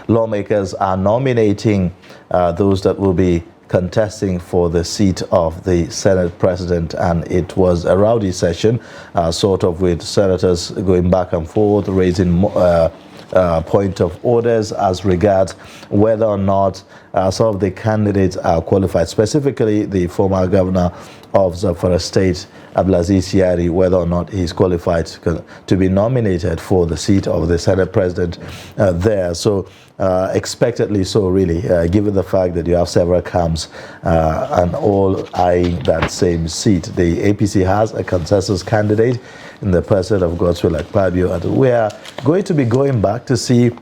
lawmakers are nominating those that will be contesting for the seat of the Senate President, and it was a rowdy session, sort of with senators going back and forth, raising point of orders as regards whether or not some of the candidates are qualified, specifically the former governor of Zamfara State, Abdulaziz Yari, whether or not he's qualified to be nominated for the seat of the Senate President there. So expectedly so, really, given the fact that you have several camps and all eyeing that same seat. The APC has a consensus candidate in the person of Godswill Akpabio, and we are going to be going back to see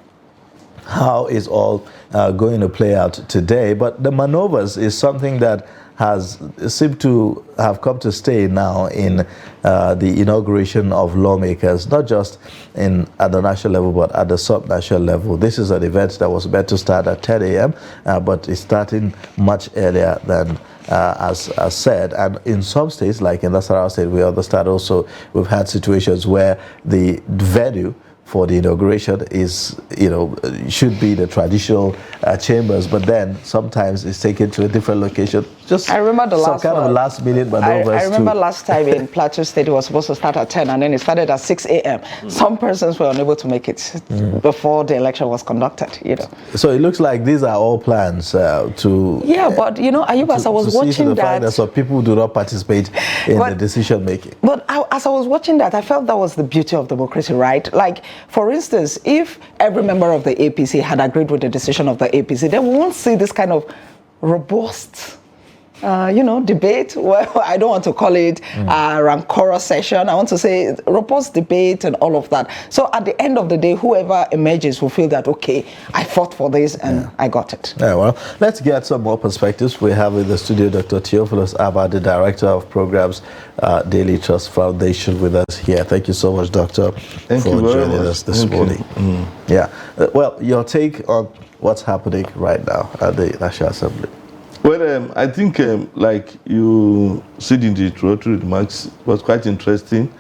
how is all going to play out today. But the maneuvers is something that has seemed to have come to stay now in the inauguration of lawmakers, not just at the national level, but at the sub-national level. This is an event that was meant to start at 10 a.m., but it's starting much earlier than as said. And in some states, like in Nasarawa State, we understand also we've had situations where the venue for the inauguration is, should be the traditional chambers, but then sometimes it's taken to a different location. Just I remember the last kind of last minute maneuvers. I remember last time in Plateau State, it was supposed to start at 10 and then it started at 6 a.m. Some persons were unable to make it before the election was conducted, So it looks like these are all plans to... Yeah, but Ayub, as I was watching that... So people do not participate in the decision making. But as I was watching that, I felt that was the beauty of democracy, right? Like, for instance, if every member of the APC had agreed with the decision of the APC, then we won't see this kind of robust, debate. Well, I don't want to call it a rancorous session. I want to say robust debate and all of that. So at the end of the day, whoever emerges will feel that, okay, I fought for this and I got it. Yeah, well, let's get some more perspectives. We have in the studio Dr. Theophilus Abba, the Director of Programs, Daily Trust Foundation, with us here. Thank you so much, Doctor, for joining us this morning. Yeah. Well, your take on what's happening right now at the National Assembly? Well, I think, like you said in the introductory remarks, was quite interesting.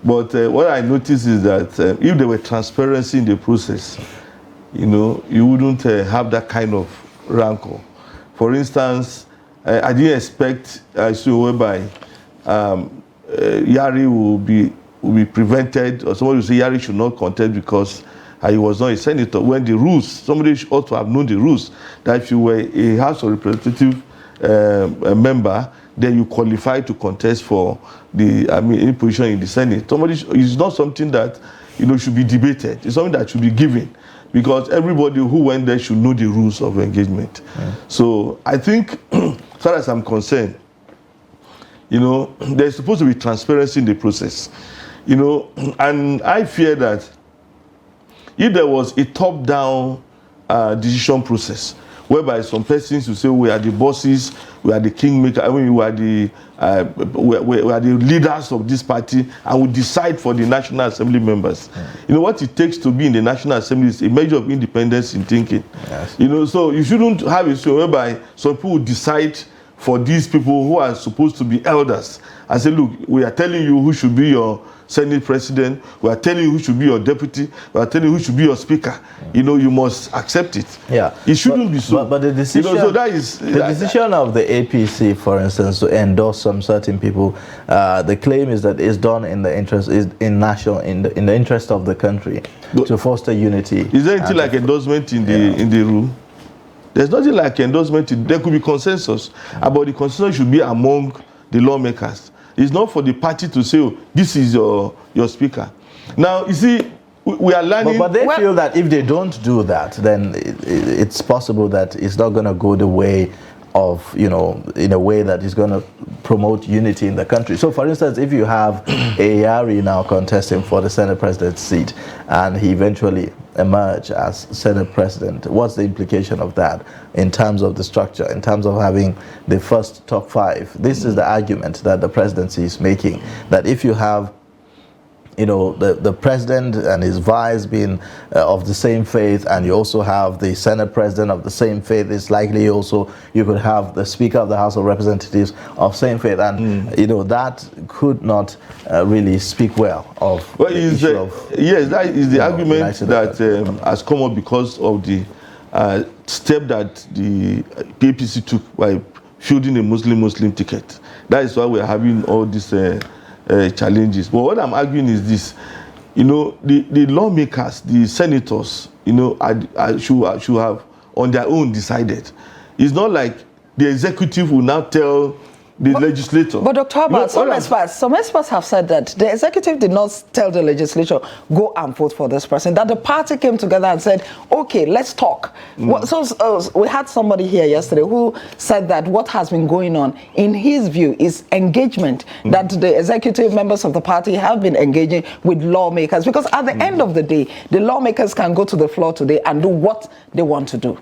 But what I noticed is that if there were transparency in the process, you wouldn't have that kind of rancor. For instance, I didn't expect whereby Yari will be prevented, or somebody will say Yari should not contest because he was not a senator, when the rules, somebody ought to have known the rules, that if you were a House of Representative member, then you qualify to contest for any position in the Senate. It's not something that should be debated. It's something that should be given, because everybody who went there should know the rules of engagement. So I think, as far as I'm concerned, there's supposed to be transparency in the process, and I fear that if there was a top-down decision process, whereby some persons will say we are the bosses, we are the kingmaker, we are the leaders of this party, and we decide for the National Assembly members. What it takes to be in the National Assembly is a measure of independence in thinking. Yes. So you shouldn't have a situation whereby some people decide for these people who are supposed to be elders and say, look, we are telling you who should be your Senate President, we are telling you who should be your deputy, we are telling you who should be your speaker. You must accept it. Yeah. It shouldn't be so. But the decision, so that is the decision of the APC, for instance, to endorse some certain people. The claim is that it's done in the interest, in the interest of the country, to foster unity. Is there anything like endorsement in the rule? There's nothing like endorsement. There could be consensus, but the consensus should be among the lawmakers. It's not for the party to say, oh, this is your speaker. Now, you see, we are learning... But they feel that if they don't do that, then it's possible that it's not going to go the way of, in a way that is going to promote unity in the country. So, for instance, if you have a Yari now contesting for the Senate President's seat, and he eventually emerge as Senate President, what's the implication of that in terms of the structure, in terms of having the first top five? This is the argument that the presidency is making, that if you have the president and his vice being of the same faith, and you also have the Senate President of the same faith, it's likely also you could have the Speaker of the House of Representatives of same faith, and that could not really speak well of the issue of... Yes, that is the argument that has come up because of the step that the APC took by fielding a Muslim ticket. That is why we're having all these challenges. But what I'm arguing is this, you know, the lawmakers, the senators, you know, should have on their own decided. It's not like the executive will now tell the legislator. But Dr. Albert, some experts have said that the executive did not tell the legislature, go and vote for this person, that the party came together and said, okay, let's talk. We had somebody here yesterday who said that what has been going on, in his view, is engagement, that the executive members of the party have been engaging with lawmakers, because at the end of the day, the lawmakers can go to the floor today and do what they want to do.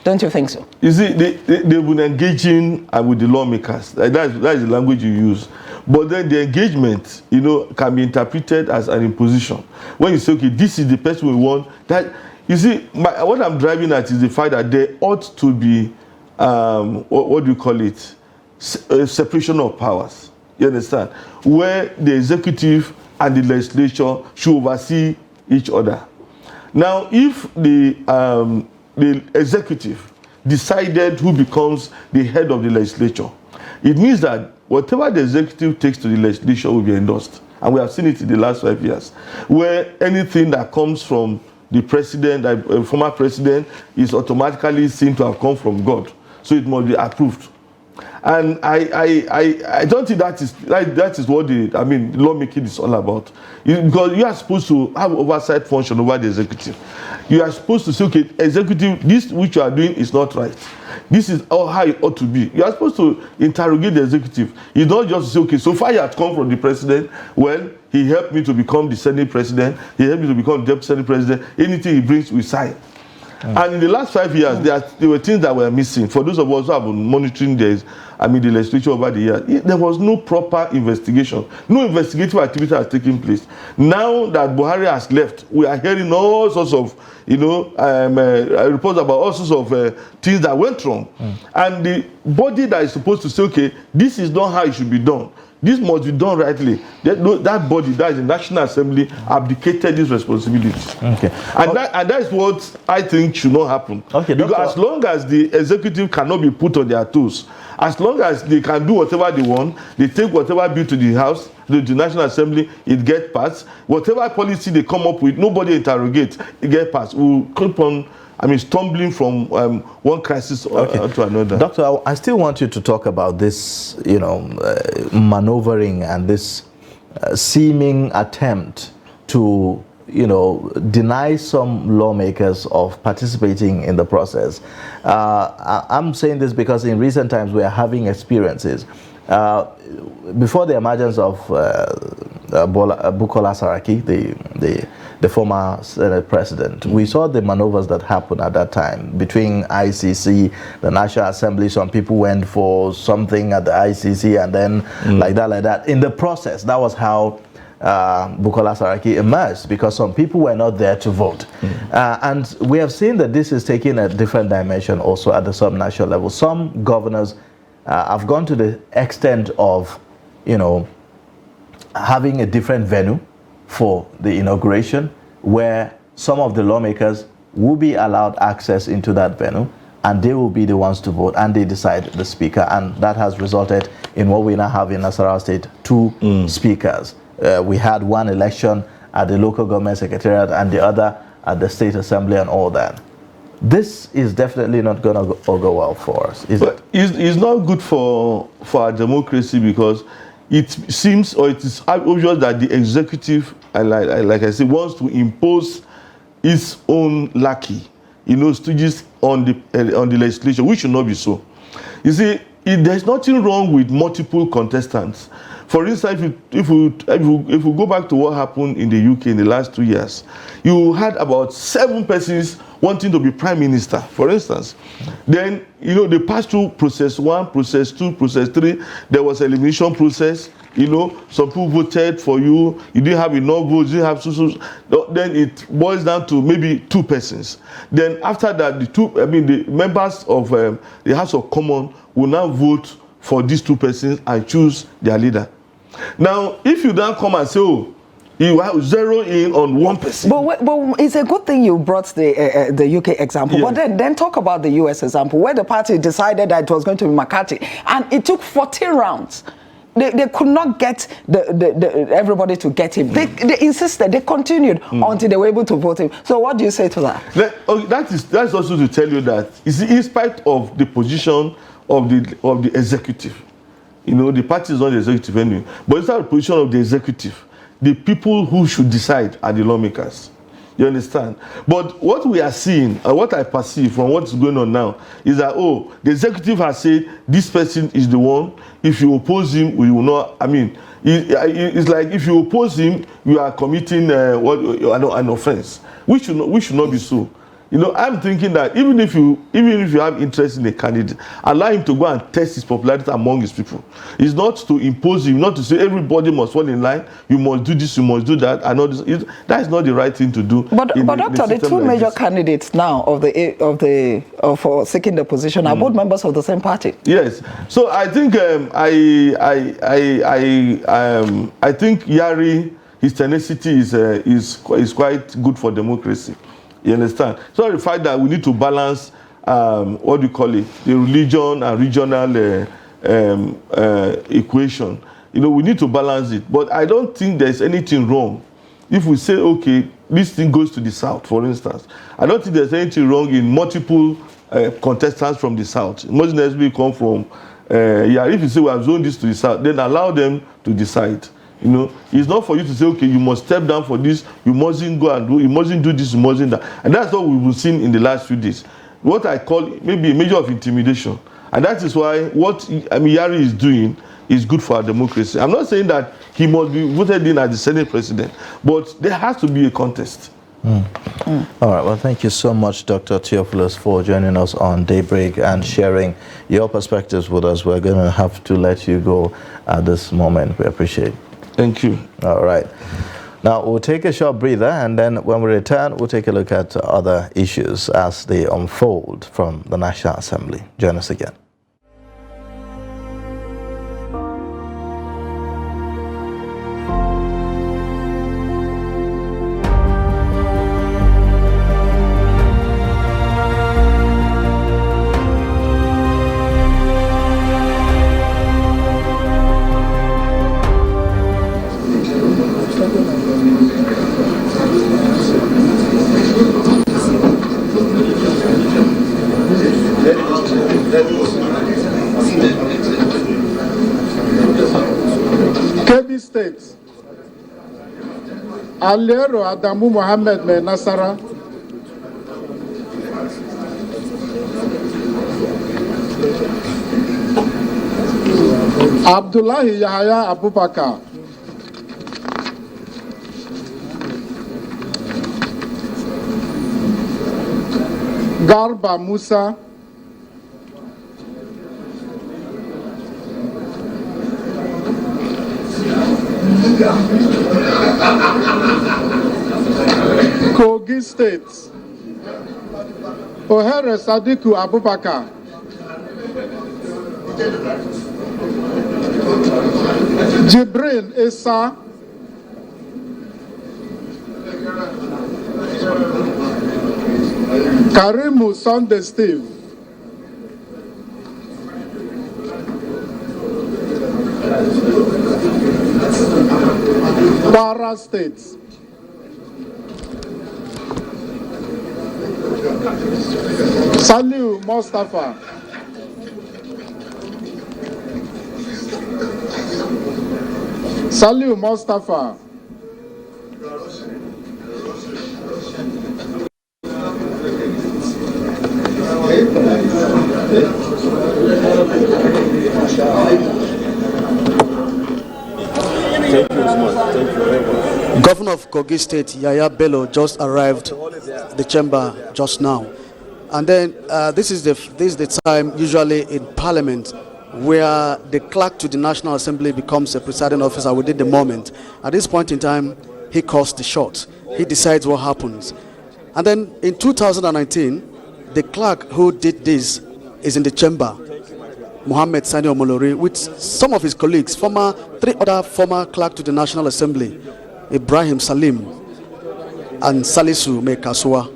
Don't you think so? You see, they've been engaging with the lawmakers. That is the language you use. But then the engagement, you know, can be interpreted as an imposition. When you say, okay, this is the person we want, that, you see, what I'm driving at is the fact that there ought to be, what do you call it, a separation of powers. You understand? Where the executive and the legislature should oversee each other. Now, if the executive decided who becomes the head of the legislature, it means that whatever the executive takes to the legislature will be endorsed. And we have seen it in the last 5 years, where anything that comes from the president, former president, is automatically seen to have come from God. So it must be approved. And I don't think that is what lawmaking is all about. Because you are supposed to have oversight function over the executive. You are supposed to say, okay, executive, this which you are doing is not right. This is how it ought to be. You are supposed to interrogate the executive. You don't just say, okay, so far you have come from the president. Well, he helped me to become the Senate president. He helped me to become the deputy Senate president. Anything he brings, we sign. And in the last 5 years, there were things that were missing. For those of us who have been monitoring the legislature over the years, there was no proper investigation. No investigative activity has taken place. Now that Buhari has left, we are hearing all sorts of, reports about all sorts of things that went wrong. And the body that is supposed to say, okay, this is not how it should be done, this must be done rightly, that body, that is the National Assembly, abdicated this responsibility. Okay. And that is what I think should not happen. Okay, because as long as the executive cannot be put on their toes, as long as they can do whatever they want, they take whatever bill to the House, the National Assembly, it gets passed. Whatever policy they come up with, nobody interrogates, it gets passed. We'll keep on, stumbling from one crisis to another. Doctor, I still want you to talk about this, maneuvering and this seeming attempt to, deny some lawmakers of participating in the process. I'm saying this because in recent times we are having experiences. Before the emergence of Bukola Saraki, the former Senate president, we saw the maneuvers that happened at that time between ICC, the National Assembly. Some people went for something at the ICC, and then like that. In the process, that was how Bukola Saraki emerged, because some people were not there to vote. And we have seen that this is taking a different dimension also at the sub-national level. Some governors have gone to the extent of, having a different venue for the inauguration, where some of the lawmakers will be allowed access into that venue, and they will be the ones to vote, and they decide the speaker. And that has resulted in what we now have in Nasarawa State, 2 speakers. We had one election at the local government secretariat and the other at the state assembly and all that. This is definitely not going to go well for us, is it? It's not good for our democracy, because it seems, or it is obvious that the executive, like I said, wants to impose its own lackey, stooges on the legislature, which should not be so. You see, there's nothing wrong with multiple contestants. For instance, if we go back to what happened in the UK in the last 2 years, you had about 7 persons wanting to be prime minister, for instance. Then, they passed through process 1, process 2, process 3. There was an elimination process. Some people voted for you. You didn't have enough votes. You didn't have then it boils down to maybe 2 persons. Then after that, the members of the House of Commons will now vote for these 2 persons and choose their leader. Now, if you then come and say, He will zero in on one person. But it's a good thing you brought the UK example. Yes. But then talk about the US example, where the party decided that it was going to be McCarthy, and it took 14 rounds. They could not get everybody to get him. They insisted. They continued until they were able to vote him. So what do you say to that? That's also to tell you that, you see, in spite of the position of the executive, you know, the party is not the executive anyway, but it's not the position of the executive. The people who should decide are the lawmakers. You understand? But what we are seeing, and what I perceive from what's going on now, is that, oh, the executive has said this person is the one. If you oppose him, we will not. I mean, it's like if you oppose him, you are committing an offense. We should not be so. You know, I'm thinking that even if you have interest in a candidate, allow him to go and test his popularity among his people. It's not to impose him, not to say everybody must fall in line. You must do this, you must do that, and all this. That is not the right thing to do. But Doctor, the two major candidates now for seeking the position are both members of the same party. Yes. So I think I think Yari, his tenacity is quite good for democracy. You understand? So the fact that we need to balance, what do you call it, the religion and regional equation. You know, we need to balance it. But I don't think there's anything wrong if we say, okay, this thing goes to the south, for instance. I don't think there's anything wrong in multiple contestants from the south. Most necessarily come from, if you say we have zoned this to the south, then allow them to decide. You know, it's not for you to say, okay, you must step down for this, you mustn't go and do, you mustn't do this, you mustn't that. And that's what we've seen in the last few days. What I call maybe a measure of intimidation. And that is why what Yari is doing is good for our democracy. I'm not saying that he must be voted in as the Senate president, but there has to be a contest. All right, well, thank you so much, Dr. Theophilus, for joining us on Daybreak and sharing your perspectives with us. We're going to have to let you go at this moment. We appreciate it. Thank you. All right. Now, we'll take a short breather, and then when we return, we'll take a look at other issues as they unfold from the National Assembly. Join us again. Kebbi State, Alero Adamu Mohammed Me Nasara, Abdullahi Yahaya Abubakar, Garba Musa, Kogi State, Ohere Sadiku Abubakar, Jibril Issa, Karimu Sunday Steve, Kwara State, Saliu Mustafa, Saliu Mustafa, Governor of Kogi State, Yaya Bello, just arrived at the chamber just now. And then this is the time usually in Parliament where the clerk to the National Assembly becomes a presiding officer within the moment. At this point in time, he calls the shot. He decides what happens. And then in 2019, the clerk who did this is in the chamber, Mohammed Sani Omolori, with some of his colleagues, three other former clerk to the National Assembly. Ibrahim Salim and Salisu Mekasua.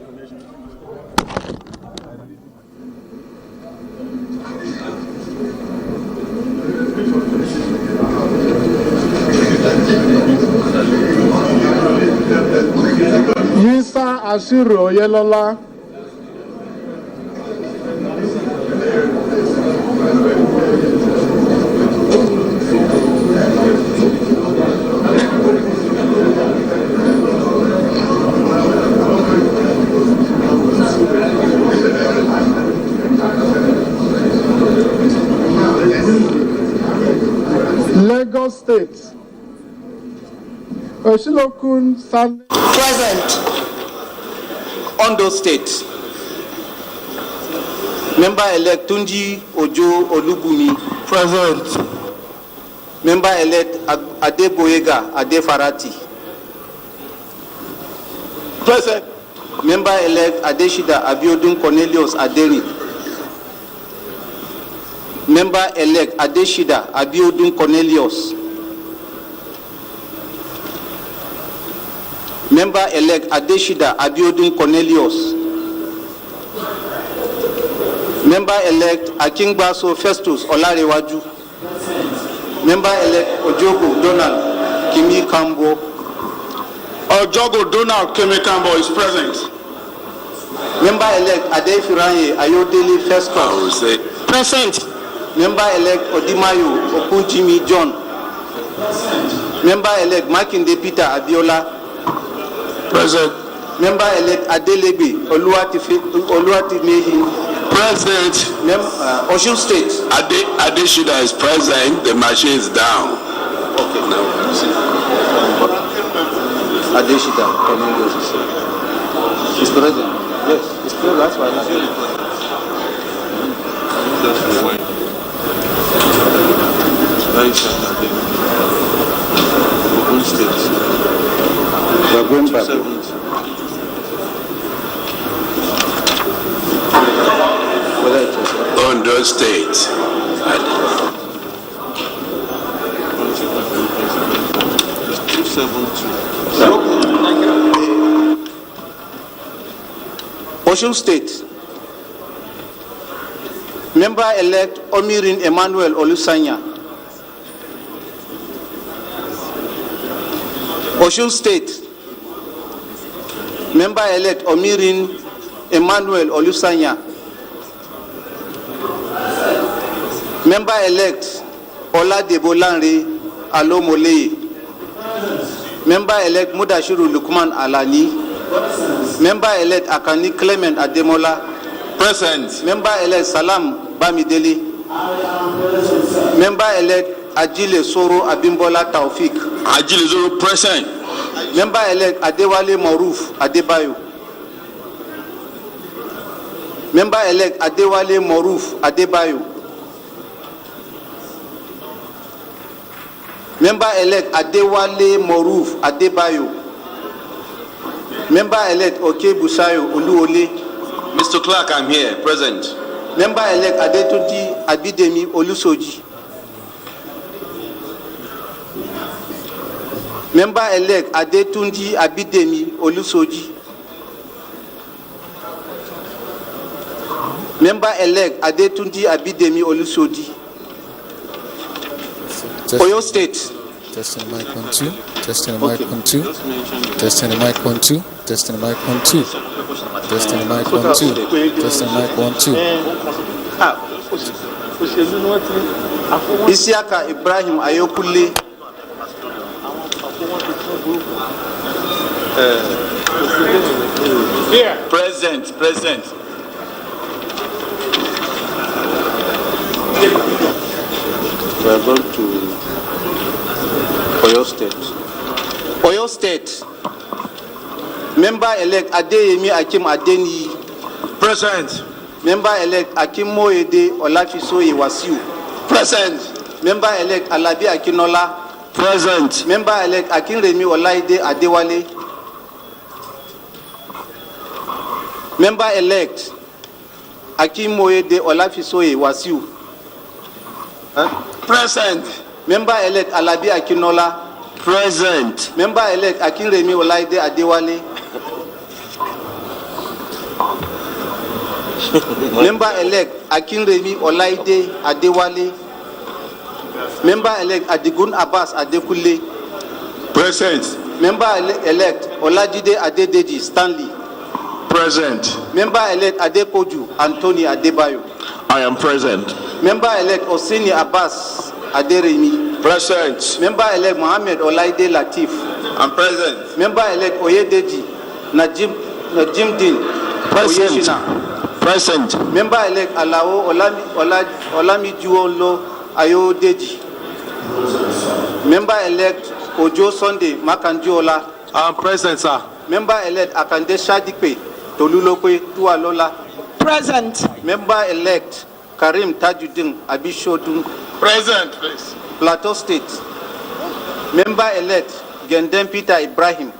Yisa Ashiru Yelola. Lagos State. Oshilokun San. Present. Ondo State. Member-elect Tunji Ojo Olubumi. Present. Member-elect Adeboyega Adefarati. Present. Member-elect Adeshida Abiodun Cornelius Aderi. Member-elect Adeshida Abiodun Cornelius. Member-elect Adeshida Abiodun Cornelius. Member-elect Akingbaso Festus Olarewaju. Member-elect Ojogo Donald Kimi Kambo. Ojogo Donald Kimi Kambo is present. Member-elect Adefiranye Ayodele Festus. Present. Member-elect Odimayo Okunjimi John. Member-elect Makinde Peter Abiola. Present. Member-elect Adelebe Oluwatimehi. Present. Osun State. Adeshida is present. The machine is down. Okay. Now, Adeshida Cornelius is present. Yes, it's present. That's why I said Ogun State. we're going back. Ondo State. Osun State. Member-elect Omirin Emmanuel Olusanya. Osun State. Member-elect Omirin Emmanuel Olusanya. Member-elect Oladebolanre Alomole. Member-elect Mudashiru Lukman Alani. Member-elect Akani Clement Ademola. Present. Member-elect Salam Bamidele. Member-elect Ajile Soro Abimbola Taufik. Ajile Soro present. Member-elect Adewale Moruf Adebayo. Member-elect Adewale Moruf Adebayo. Member-elect Adewale Moruf Adebayo. Member-elect Oke Busayo Oluole. Mr. Clark, I'm here. Present. Member-elect Adetunji Abidemi Olusoji. Member-elect Adetunji Abidemi Olusoji. Member-elect Adetunji Abidemi Olusoji. Oyo State. Testing the mic 1 2. Testing the mic 1 2. Testing the mic 1 2. Testing the mic 1 2. Testing the mic 1 2. Testing the mic 1 2. Isiaka Ibrahim Ayokule. Present. Present. We are going to Oyo State. Oyo State. Member-elect Adeyemi Akim Adeni. Present. Member-elect Akim Moede Olafisoye Wasiu. Present. Member-elect Alabi Akinola. Present. Member-elect Akinremi Olaide Adewale. Member-elect Akim Moede Olafisoye Wasiu. Present. Member-elect Alabi Akinola. Present. Member-elect Akinremi Olaide Adewale. Member-elect Akinremi Olaide Adewale. Member-elect Adigun Abbas Adekule. Present. Member-elect Olajide Adedeji Stanley. Present. Member-elect Adepoju Anthony Adebayo. I am present. Member-elect Osini Abbas Aderemi. Present. Member-elect Mohammed Olaide Latif. I'm present. Member-elect Oyedeji Najimdin Oyeshina. Present. Member-elect Alao Olamijuolo Ayodeji. Member-elect Ojo Sunday Makanjuola. I'm present, sir. Member-elect Akande Shadipe Tolulope Tualola. Present. Member-elect Karim Tajuddin Abishodun. Present, please. Plateau State. Member-elect Gendem Peter Ibrahim.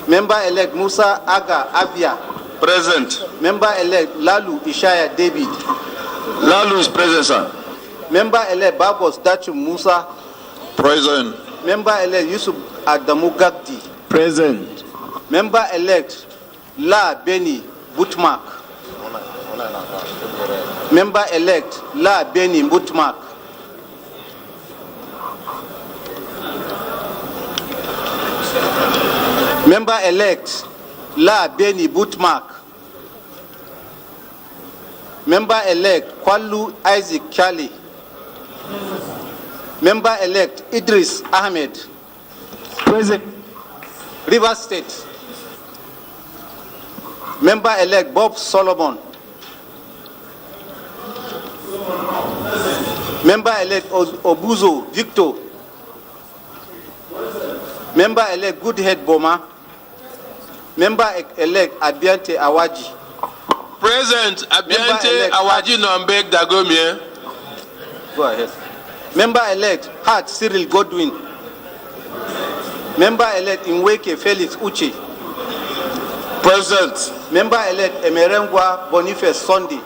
Member-elect Musa Aga Abia. Present. Member-elect Lalu Ishaya David. Lalu is present, sir. Member-elect Babos Dachu Musa. Present. Member-elect Yusuf Adamu Gagdi. Present. Member-elect La Beni Butmark. Member-elect La Beni Butmark. Member-elect La Beni Butmark. Member-elect Kwalu Isaac Charlie. Member-elect Idris Ahmed. Present. River State. Member-elect Bob Solomon. Member-elect Obuzo Victor. Member-elect Goodhead Boma. Member-elect Abiante Awaji. Present. Abiante Awaji Nombek Dagomie. Go ahead. Member-elect Hart Cyril Godwin. Member-elect Inweke Felix Uche. Present. Member-elect Emerengwa Boniface Sunday.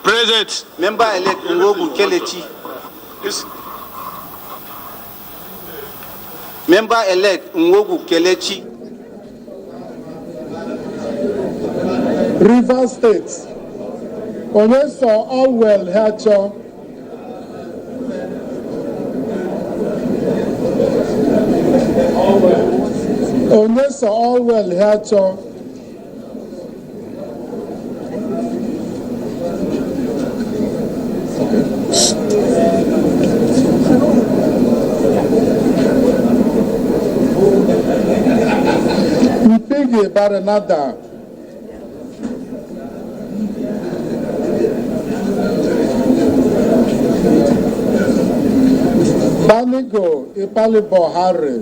Present. Member-elect Ngogu Kelechi. Member-elect Ngogu Kelechi. River State. Oneso Allwell Hacho. Oneso Allwell Hacho. Mpigi Baranada. Banigo Ipalibo Harry.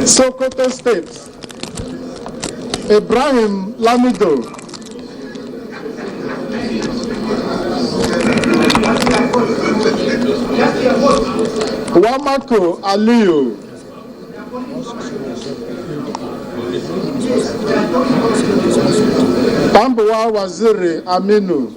Sokoto State. Ibrahim Lamido. Wamako Aliyu. Tambuwa Waziri Aminu.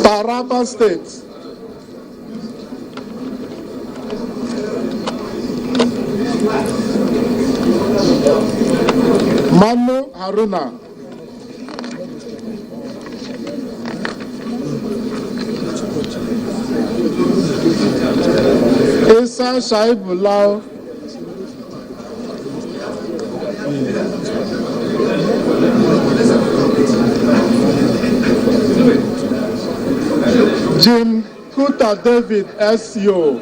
Taraba State. Manu Haruna. Isa Shaibulao. Jim Kuta David S.O.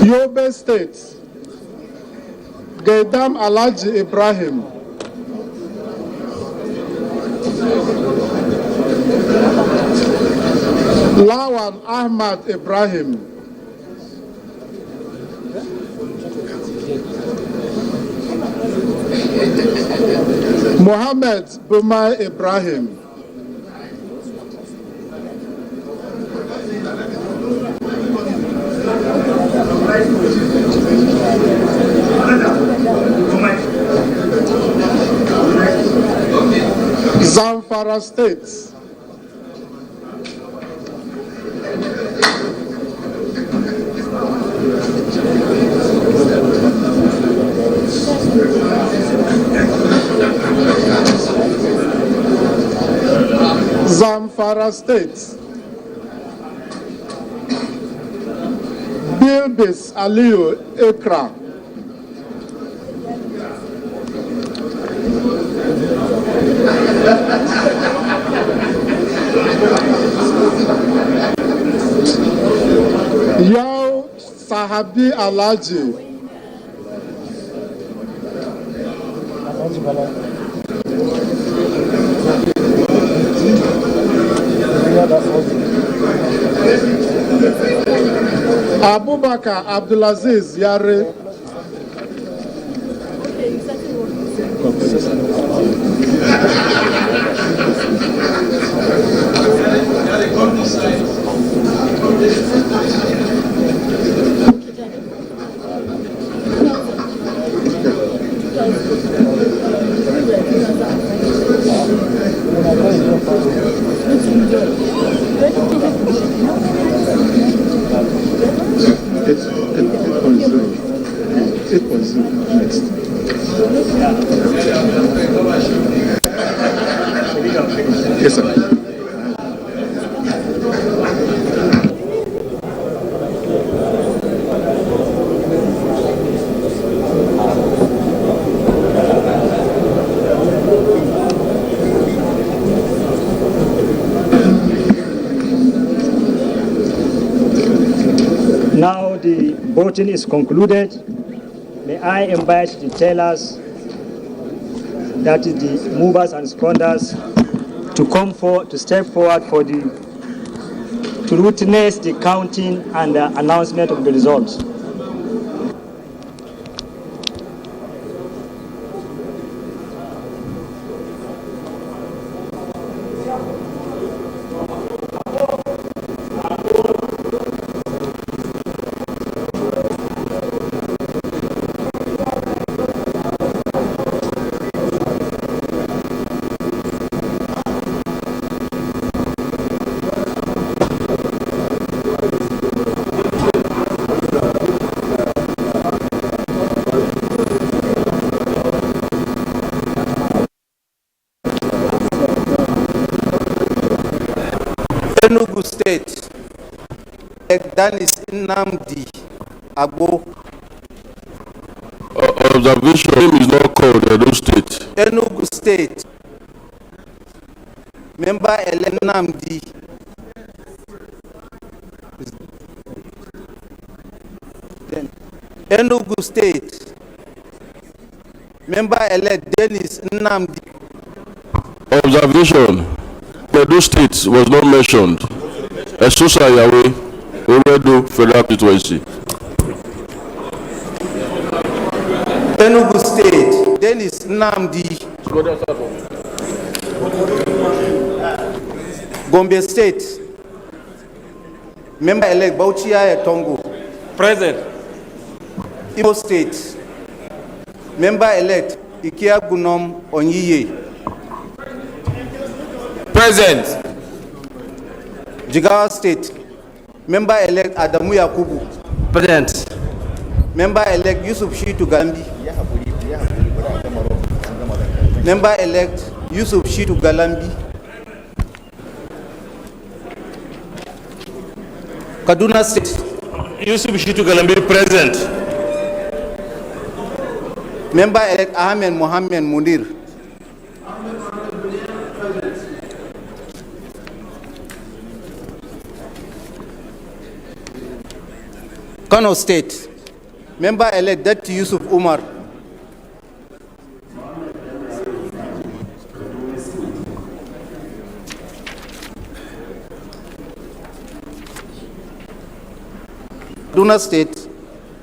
Yobe State, Gaidam Alhaji Ibrahim. Lawan Ahmad Ibrahim. Mohammed Bumai Ibrahim. Zamfara State, Zamfara State, Bilbis Aliyu Ekra. Yao Sahabi Alhaji. Abubakar Abdulaziz Yare. Yes, sir. Now the voting is concluded. May I invite the tellers, that is the movers and seconders, to come forward, to step forward to witness the counting and the announcement of the results. Enugu State, Danis Nnamdi Agbo. Observation, name is not called Edo State. Enugu State, member elect Nnamdi. Then Enugu State, member elect Dennis Nnamdi. Observation, Edo State was not mentioned. Esusa Yahweh, Oredo Federal Constituency. Enugu State, Dennis Nnamdi. Gombe State, member elect Bauchia Tongo. Present. Imo State, member elect Ikia Gunom Onyiye. Present. Jigawa State, member elect Adamu Yakubu. Present. Member elect Yusuf Shitu Galambi. Member elect Yusuf Shitu Galambi. Kaduna State. Yusuf Shitu Galambi present. Member-elect Ahmed Mohammed Munir. Kano State. Member-elect Datti Yusuf Umar. Kaduna State.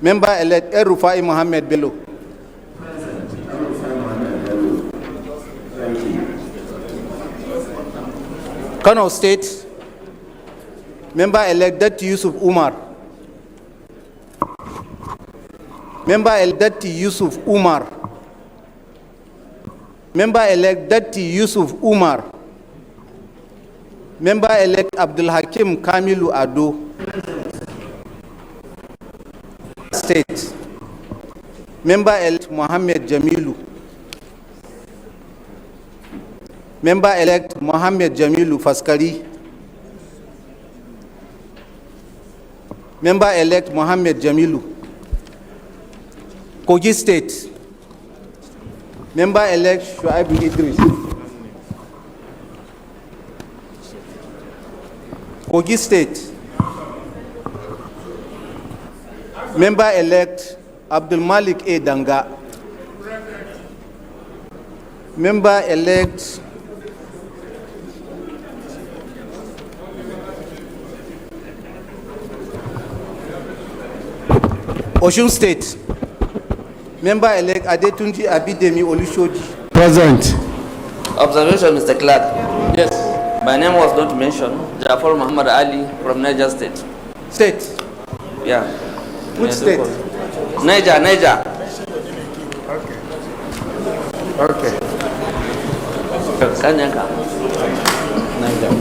Member-elect Rufai Mohammed Bello. Kano State. Member-elect Datti Yusuf Umar. Member-elect Datti Yusuf Umar. Member-elect Datti Yusuf Umar. Member-elect Abdul Hakim Kamilu Ado. State. Member-elect Mohammed Jamilu. Member-elect Mohammed Jamilu Faskari. Member-elect Mohammed Jamilu. Kogi State. Member-elect Shuaib Idris. Kogi State. Member-elect Abdul Malik A. Danga. Member-elect Osun State. Member-elect Adetunji Abidemi Olushoji. Present. Observation, Mr. Clerk. Yes. My name was not mentioned. Jafar Muhammad Ali from Niger State. State. Yeah. Which state? Niger. Okay. Kanyaka. Niger.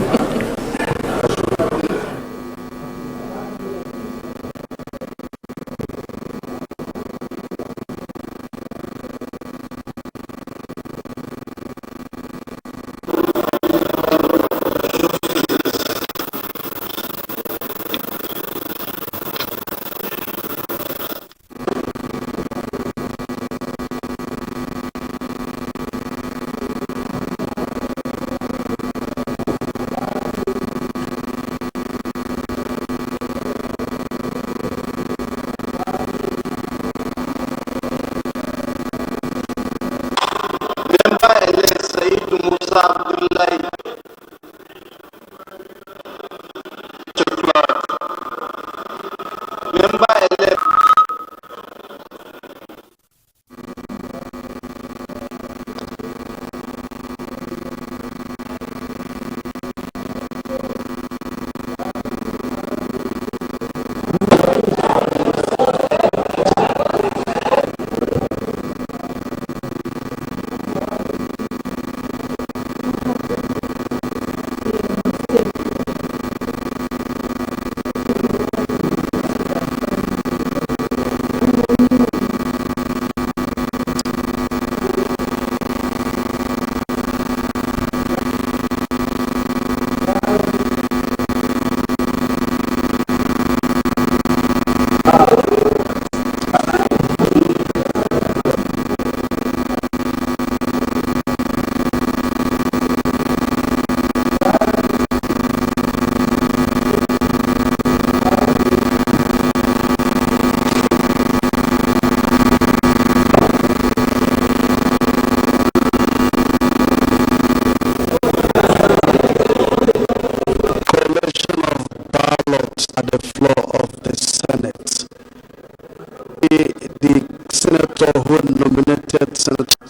Member-elect Said Musa Abdullahi. Member-elect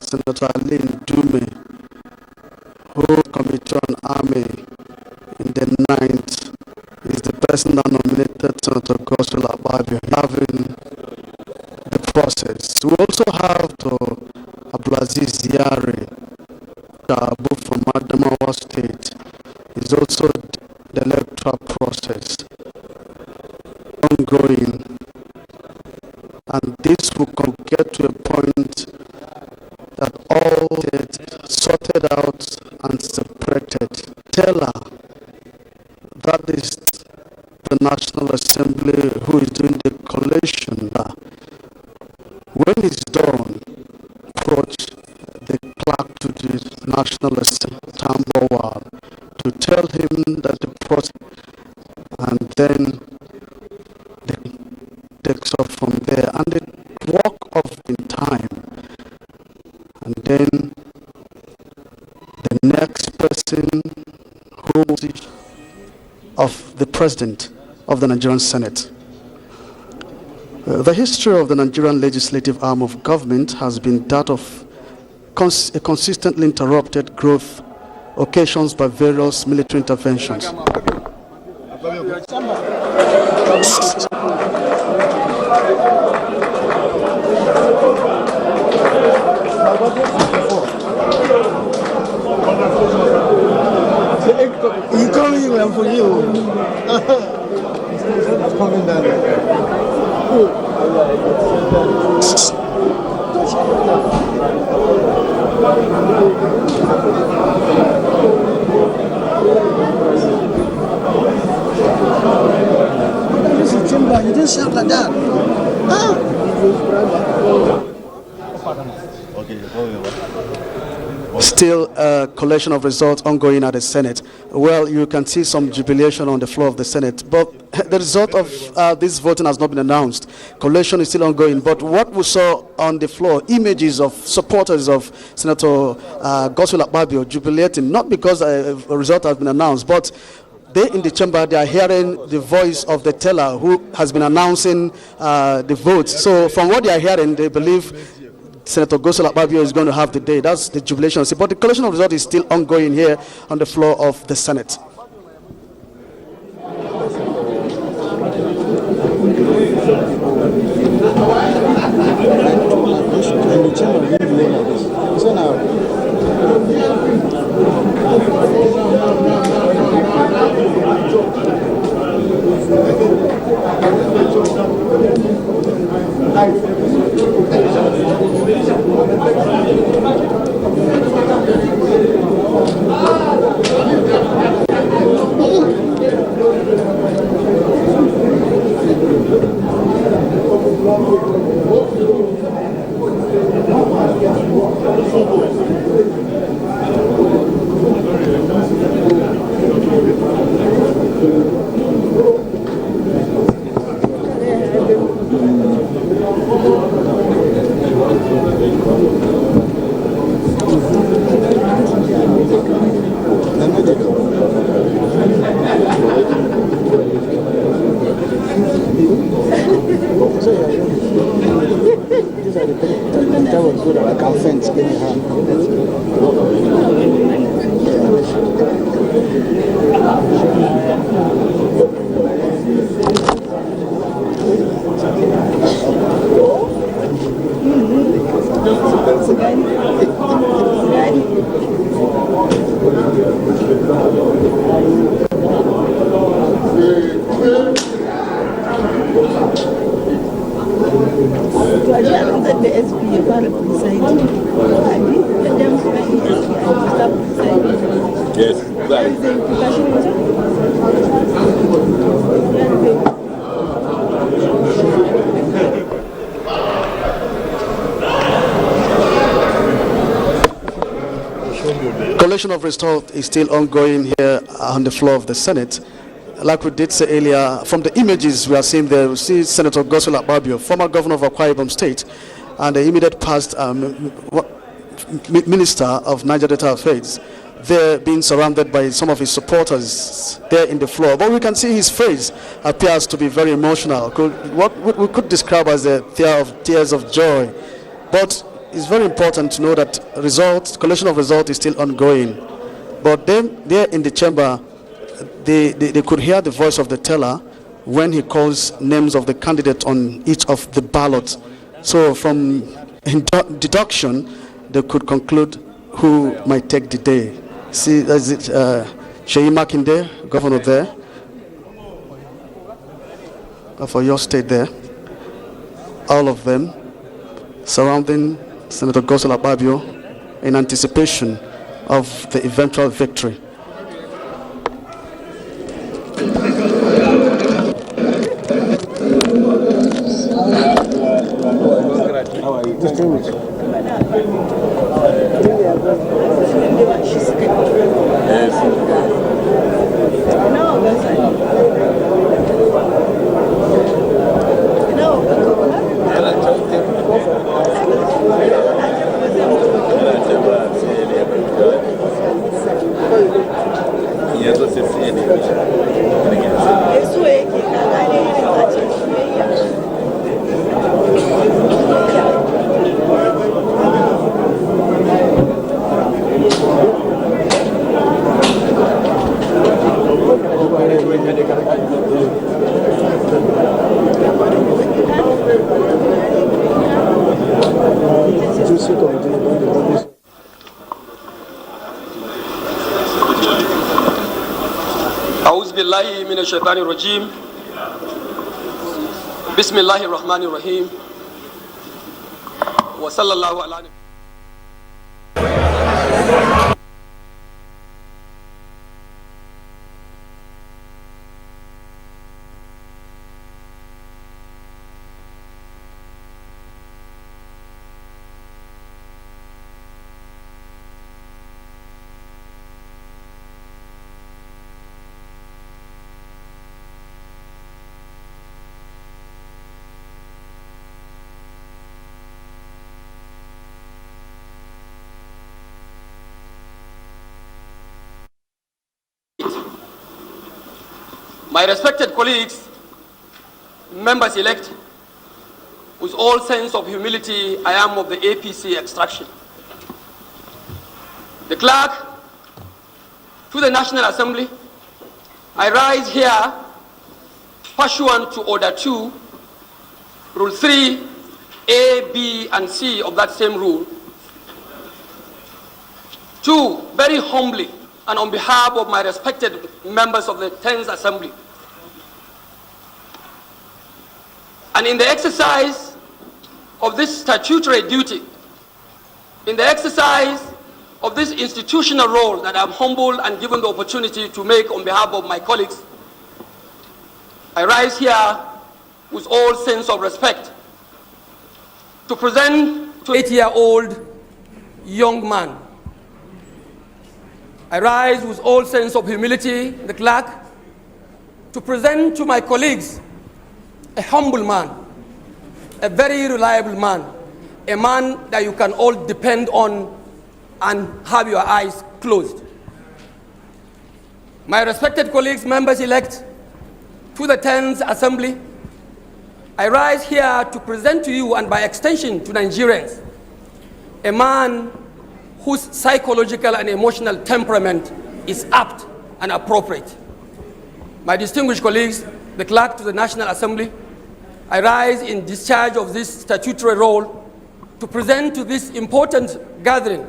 Senator Alain Dume, who Committee on Army in the 9th, is the person that nominated Senator Gospel Ababio, having the process. We also have to Abdulaziz Yari, both from Adamawa State, is also the electoral process ongoing, and this will get to a point that all is sorted out and separated. Tell her that is the National Assembly. When it's done, approach the clerk to the National Assembly to tell him that the process, and then they takes off from there, and they walk off in time, and then the next person who of the president of the Nigerian Senate. The history of the Nigerian legislative arm of government has been that of a consistently interrupted growth, occasioned by various military interventions. You come here and for you. It's coming down there. This is timber. You didn't shout like that. Still a collection of results ongoing at the Senate. Well, you can see some jubilation on the floor of the Senate, but the result of this voting has not been announced. Collation is still ongoing, but what we saw on the floor, images of supporters of Senator Godswill Akpabio jubilating, not because a result has been announced, but they in the chamber, they are hearing the voice of the teller who has been announcing the votes. So from what they are hearing, they believe Senator Godswill Akpabio is going to have the day. That's the jubilation. But the collection of results is still ongoing here on the floor of the Senate. Collection of results is still ongoing here on the floor of the Senate. Like we did say earlier, from the images we are seeing there, we see Senator Godswill Akpabio, former governor of Akwa Ibom State, and the immediate past Minister of Niger Delta Affairs. They're being surrounded by some of his supporters there in the floor. But we can see his face appears to be very emotional. What we could describe as a tears of joy. But it's very important to know that collection of results is still ongoing. But them there in the chamber, they could hear the voice of the teller when he calls names of the candidate on each of the ballots. So from deduction, they could conclude who might take the day. See, is it Sheyi Makinde, governor there, for your state there, all of them surrounding Senator Godswill Akpabio in anticipation of the eventual victory. Distinguished. أعوذ بالله من الشيطان الرجيم بسم الله الرحمن الرحيم وصلى الله على نبينا My respected colleagues, members-elect, with all sense of humility, I am of the APC extraction. The clerk to the National Assembly, I rise here pursuant to Order 2, Rule 3, A, B, and C of that same rule, to very humbly and on behalf of my respected members of the 10th Assembly, and in the exercise of this statutory duty, in the exercise of this institutional role that I'm humbled and given the opportunity to make on behalf of my colleagues, I rise here with all sense of respect to present to 8-year-old young man. I rise with all sense of humility, the clerk, to present to my colleagues a humble man, a very reliable man, a man that you can all depend on and have your eyes closed. My respected colleagues, members-elect, to the 10th Assembly, I rise here to present to you, and by extension to Nigerians, a man whose psychological and emotional temperament is apt and appropriate. My distinguished colleagues, the clerk to the National Assembly, I rise in discharge of this statutory role to present to this important gathering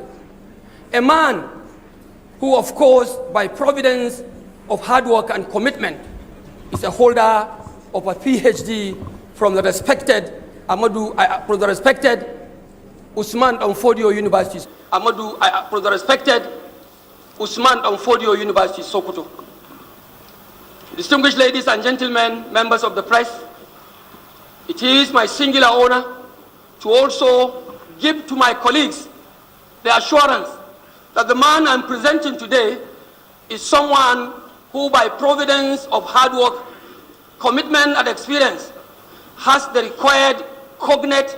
a man who, of course, by providence of hard work and commitment, is a holder of a PhD from the respected Usman Danfodio University, from the respected Usman Danfodio University, Sokoto. Distinguished ladies and gentlemen, members of the press, it is my singular honor to also give to my colleagues the assurance that the man I'm presenting today is someone who, by providence of hard work, commitment, and experience, has the required cognate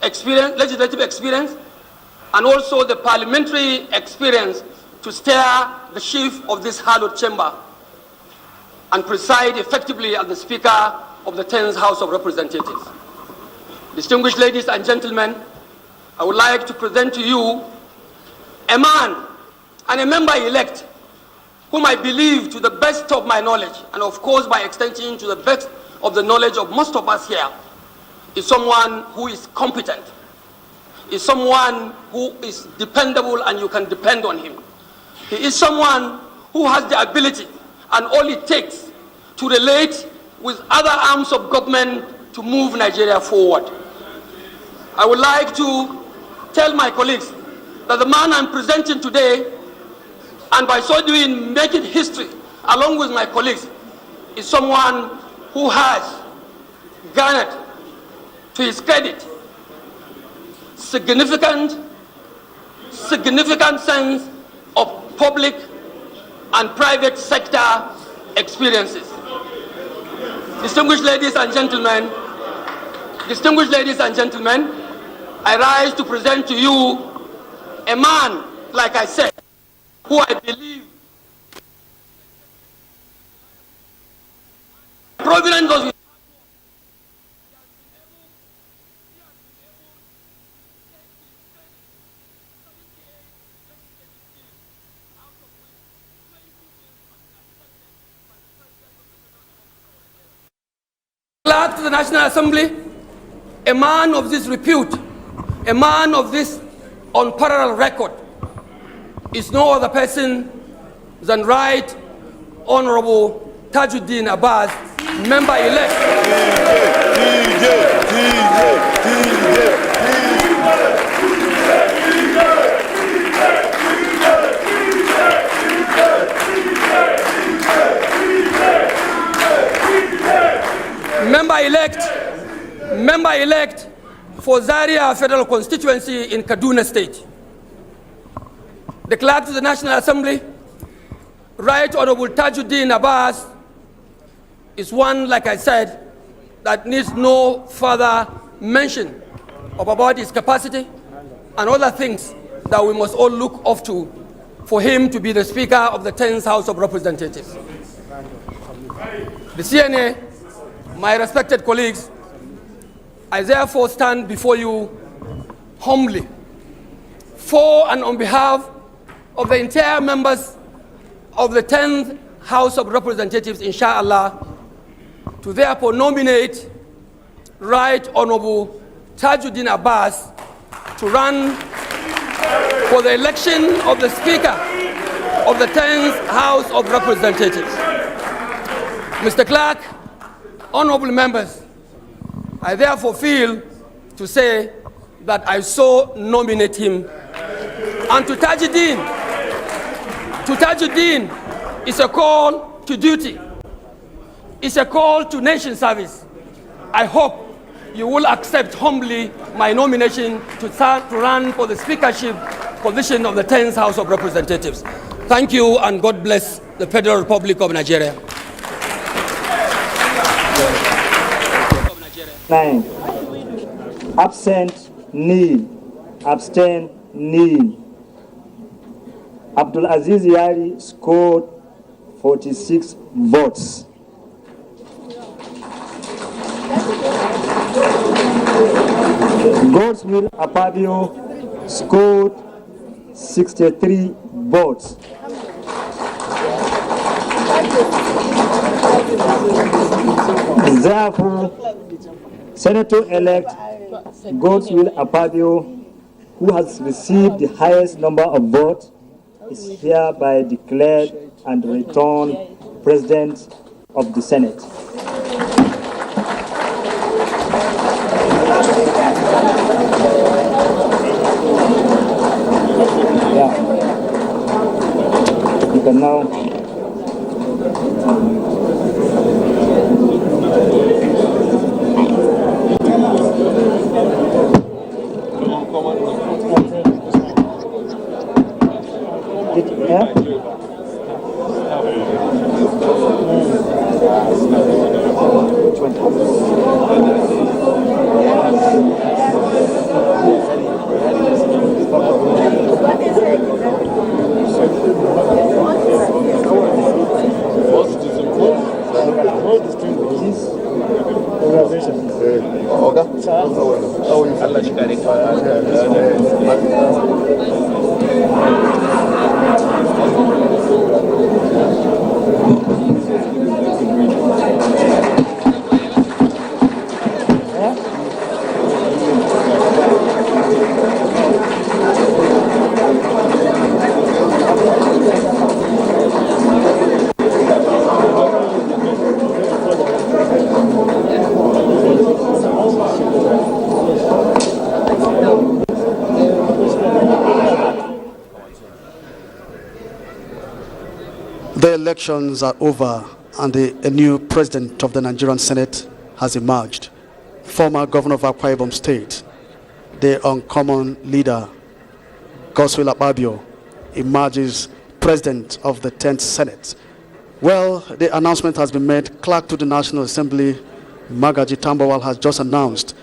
experience, legislative experience, and also the parliamentary experience to steer the chief of this hallowed chamber and preside effectively as the Speaker of the 10th House of Representatives. Distinguished ladies and gentlemen, I would like to present to you a man and a member-elect whom I believe, to the best of my knowledge, and of course by extension to the best of the knowledge of most of us here, is someone who is competent, is someone who is dependable and you can depend on him. He is someone who has the ability and all it takes to relate with other arms of government to move Nigeria forward. I would like to tell my colleagues that the man I'm presenting today, and by so doing making history along with my colleagues, is someone who has garnered to his credit significant sense of public and private sector experiences. Distinguished ladies and gentlemen, I rise to present to you a man, like I said, who I believe providence was clerk to the National Assembly, a man of this repute, a man of this unparalleled record, is no other person than Right Honorable Tajuddin Abbas, member-elect. Member-elect for Zaria Federal Constituency in Kaduna State. The clerk to the National Assembly, Right Honorable Tajuddin Abbas, is one, like I said, that needs no further mention about his capacity and other things that we must all look up to for him to be the Speaker of the 10th House of Representatives. The CNA, my respected colleagues, I therefore stand before you humbly for and on behalf of the entire members of the 10th House of Representatives, inshallah, to therefore nominate Right Honorable Tajuddin Abbas to run for the election of the Speaker of the 10th House of Representatives. Mr. Clerk, honorable members, I therefore feel to say that I so nominate him. And to Tajuddin, it's a call to duty. It's a call to nation service. I hope you will accept humbly my nomination to run for the speakership position of the 10th House of Representatives. Thank you, and God bless the Federal Republic of Nigeria. 9. Absent, nil. Abstain, nil. Abdul Aziz Yari scored 46 votes. Godswill Apabio scored 63 votes. Therefore, Senator-elect Godswill Apabio, who has received the highest number of votes, is hereby declared and returned President of the Senate. Yeah. You can now. The elections are over and a new president of the Nigerian Senate has emerged, former governor of Akwa Ibom State, the uncommon leader, Godswill Akpabio, emerges president of the 10th Senate. Well, the announcement has been made. Clerk to the National Assembly, Magaji Tambawal, has just announced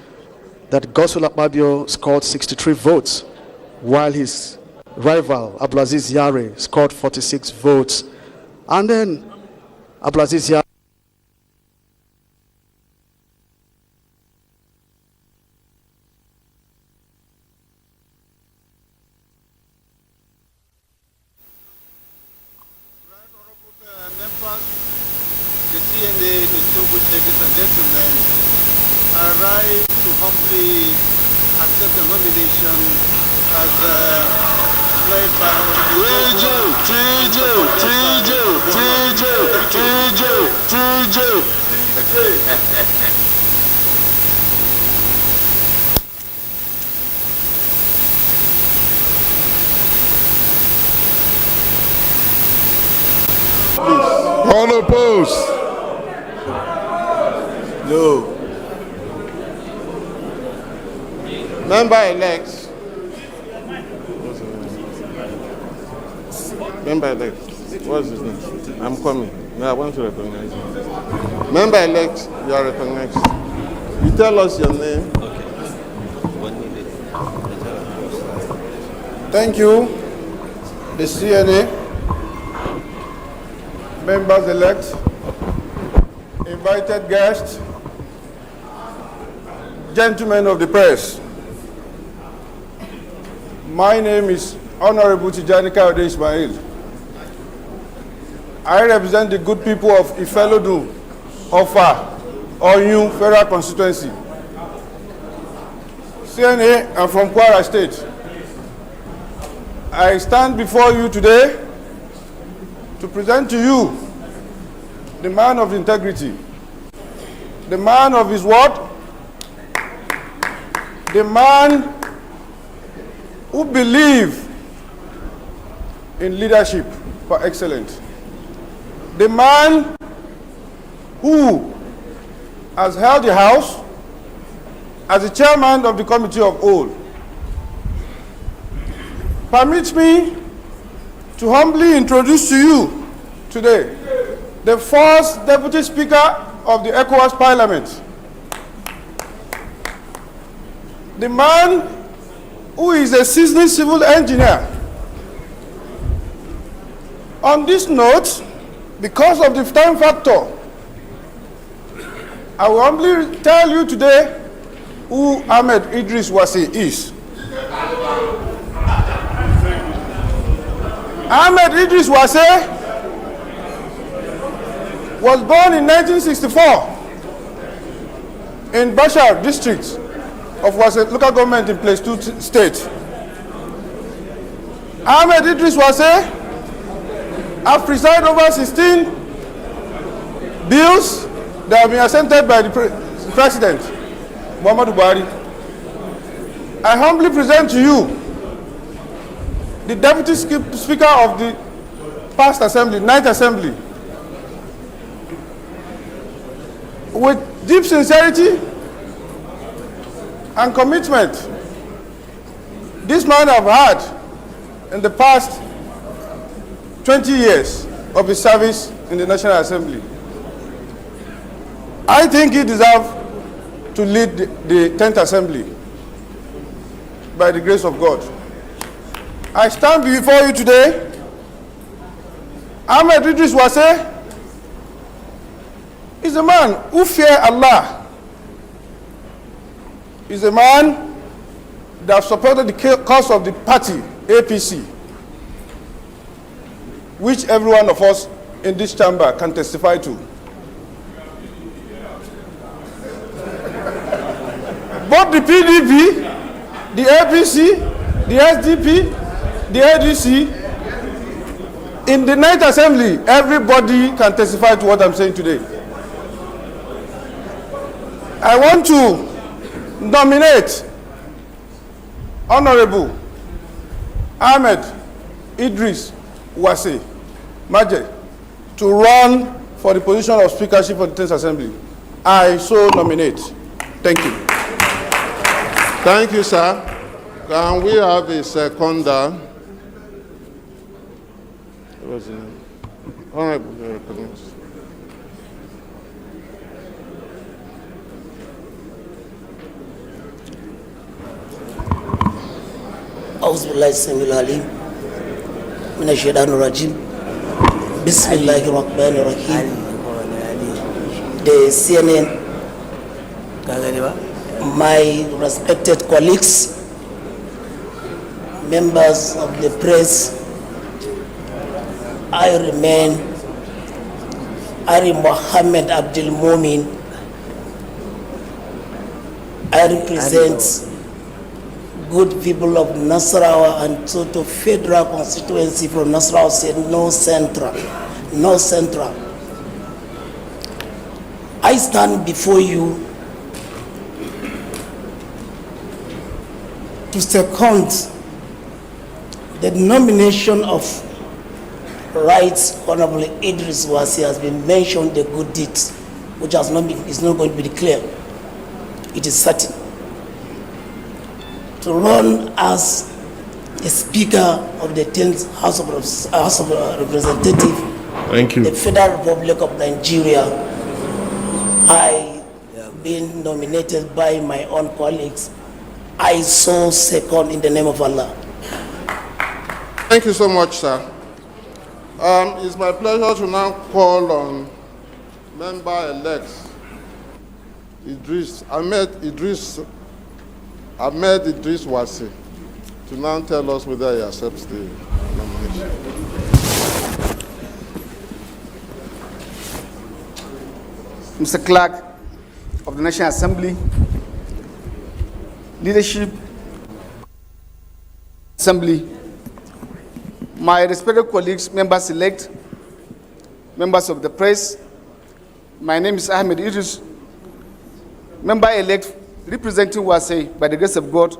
that Godswill Akpabio scored 63 votes, while his rival, Abdulaziz Yare, scored 46 votes. And then Abdulaziz Yare the CNA, distinguished ladies and gentlemen, I rise to humbly accept the nomination as led by Unopposed. No. Member-elect. Member-elect. What's his name? I'm coming. No, I want to recognize you. Member-elect, you are recognized. You tell us your name. Thank you, the CNA, members-elect, invited guests, gentlemen of the press. My name is Honorable Tijani Kayode Ismail. I represent the good people of Ifelodun, Ofa, Oyun Federal Constituency. CNA, I'm from Kwara State. I stand before you today to present to you the man of integrity, the man of his word, the man who believes in leadership for excellence, the man who has held the House as the chairman of the Committee of Old. Permit me to humbly introduce to you today the first Deputy Speaker of the ECOWAS Parliament, the man who is a seasoned civil engineer. On this note, because of the time factor, I will humbly tell you today who Ahmed Idris Wase is. Ahmed Idris Wase was born in 1964 in Bashar district of Wase local government in Plateau State. Ahmed Idris Wase have presided over 16 bills that have been assented by the President, Muhammadu Buhari. I humbly present to you the Deputy Speaker of the past Assembly, 9th Assembly. With deep sincerity and commitment, this man have had in the past 20 years of his service in the National Assembly. I think he deserves to lead the 10th Assembly by the grace of God. I stand before you today. Ahmed Idris Wase is a man who fears Allah. He's a man that supported the cause of the party, APC, which every one of us in this chamber can testify to. Both the PDP, the APC, the SDP, the ADC, in the 9th Assembly, everybody can testify to what I'm saying today. I want to nominate Honorable Ahmed Idris Wase Maje to run for the position of Speakership of the 10th Assembly. I so nominate. Thank you. Thank you, sir. Can we have a seconder? What was his name? Honorable, you recognize. أعوذ بالله السميع العليم من الشيطان الرجيم بسم الله الرحمن الرحيم. The CNN, my respected colleagues, members of the press, I remain Ari Mohammed Abdul Mumin. I represent good people of Nasarawa and Soto Federal Constituency from Nasarawa State, no Central. I stand before you to second the nomination of Right Honorable Idris Wasi. Has been mentioned the good deeds, which is not going to be declared. It is certain to run as a Speaker of the 10th House of Representatives. Thank you. The Federal Republic of Nigeria. I been nominated by my own colleagues. I so second in the name of Allah. Thank you so much, sir. It's my pleasure to now call on member-elect Ahmed Idris Wasi to now tell us whether he accepts the nomination. Mr. Clerk of the National Assembly, Leadership Assembly, my respected colleagues, members-elect, members of the press, my name is Ahmed Idris, member-elect representing Wase, by the grace of God,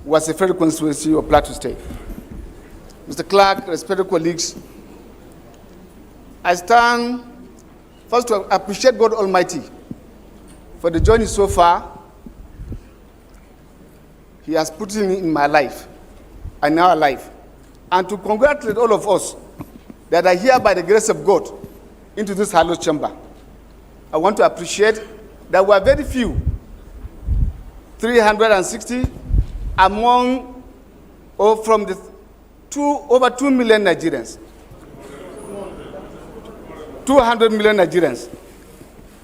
was a federal constituency of Plateau State. Mr. Clerk, respected colleagues, I stand first to appreciate God Almighty for the journey so far He has put in my life and in our life, and to congratulate all of us that are here by the grace of God into this hallowed chamber. I want to appreciate that we are very few, 360 among or from the over 2 million Nigerians, 200 million Nigerians,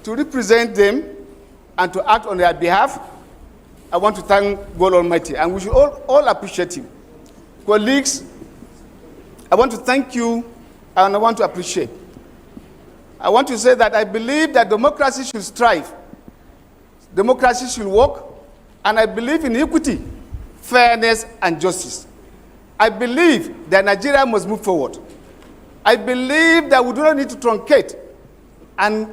to represent them and to act on their behalf. I want to thank God Almighty, and we should all appreciate Him. Colleagues, I want to thank you, and I want to appreciate. I want to say that I believe that democracy should strive, democracy should work, and I believe in equity, fairness, and justice. I believe that Nigeria must move forward. I believe that we do not need to truncate and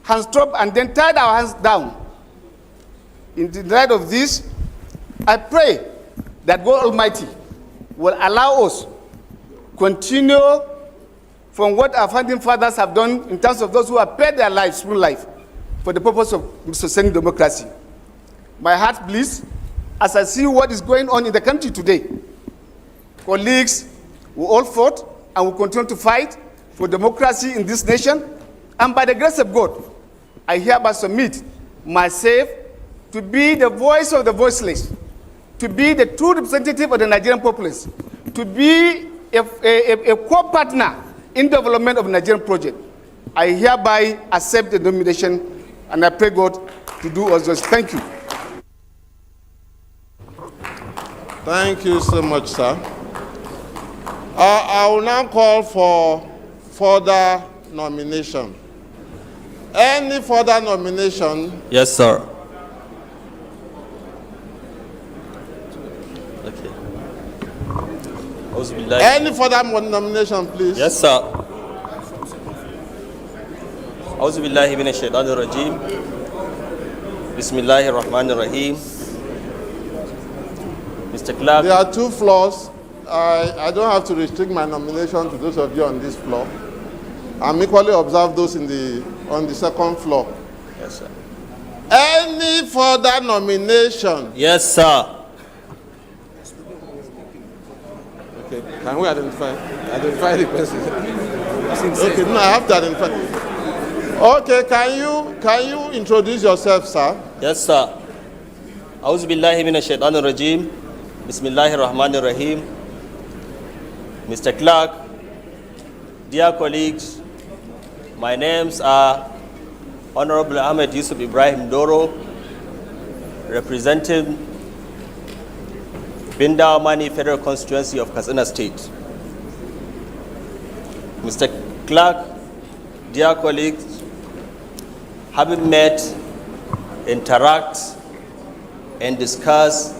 hand-stop and then tie our hands down. In the light of this, I pray that God Almighty will allow us continue from what our founding fathers have done in terms of those who have paid their lives, full life, for the purpose of sustaining democracy. My heart bleeds as I see what is going on in the country today. Colleagues, we all fought and will continue to fight for democracy in this nation. And by the grace of God, I hereby submit myself to be the voice of the voiceless, to be the true representative of the Nigerian populace, to be a co-partner in development of the Nigerian project. I hereby accept the nomination, and I pray God to do us justice. Thank you. Thank you so much, sir. I will now call for further nomination. Any further nomination? Yes, sir. Okay. Any further nomination, please? Yes, sir. Auzu billahi minash shaitanir rajim. Bismillahir rahmanir rahim. Mr. Clark. There are two floors. I don't have to restrict my nomination to those of you on this floor. I'm equally observe those on the second floor. Yes, sir. Any further nomination? Yes, sir. Okay, can we identify the person? Okay, no, I have to identify. Okay, can you introduce yourself, sir? Yes, sir. Auzu billahi minash shaitanir rajim. Bismillahir rahmanir rahim. Mr. Clerk, dear colleagues, my names are Honorable Ahmed Yusuf Ibrahim Doro, representing Binda Mani Federal Constituency of Katsina State. Mr. Clerk, dear colleagues, having met, interact, and discuss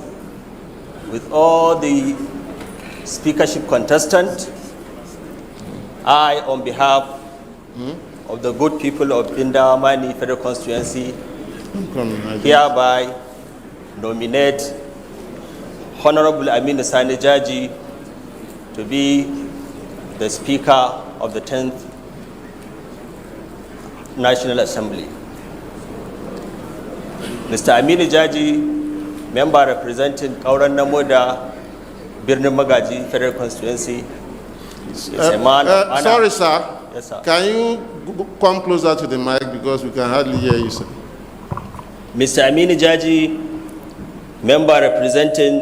with all the speakership contestants, I, on behalf of the good people of Binda Mani Federal Constituency, hereby nominate Honorable Aminu Sani Jaji to be the Speaker of the 10th National Assembly. Mr. Aminu Jaji, member representing Kauran Namoda, Birnin Magaji Federal Constituency, is a man of honor. Sorry, sir. Yes, sir. Can you come closer to the mic because we can hardly hear you, sir? Mr. Aminu Jaji, member representing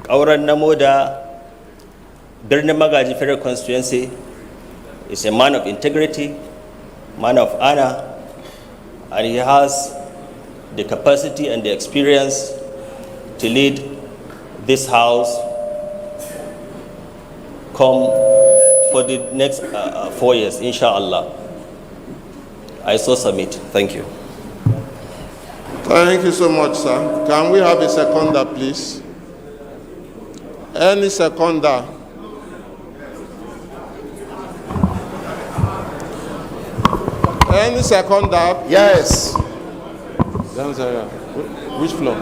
Kauran Namoda, Birnin Magaji Federal Constituency, is a man of integrity, man of honor, and he has the capacity and the experience to lead this house come for the next 4 years, inshallah. I so submit. Thank you. Thank you so much, sir. Can we have a seconder, please? Any seconder? Any seconder? Yes. Which floor?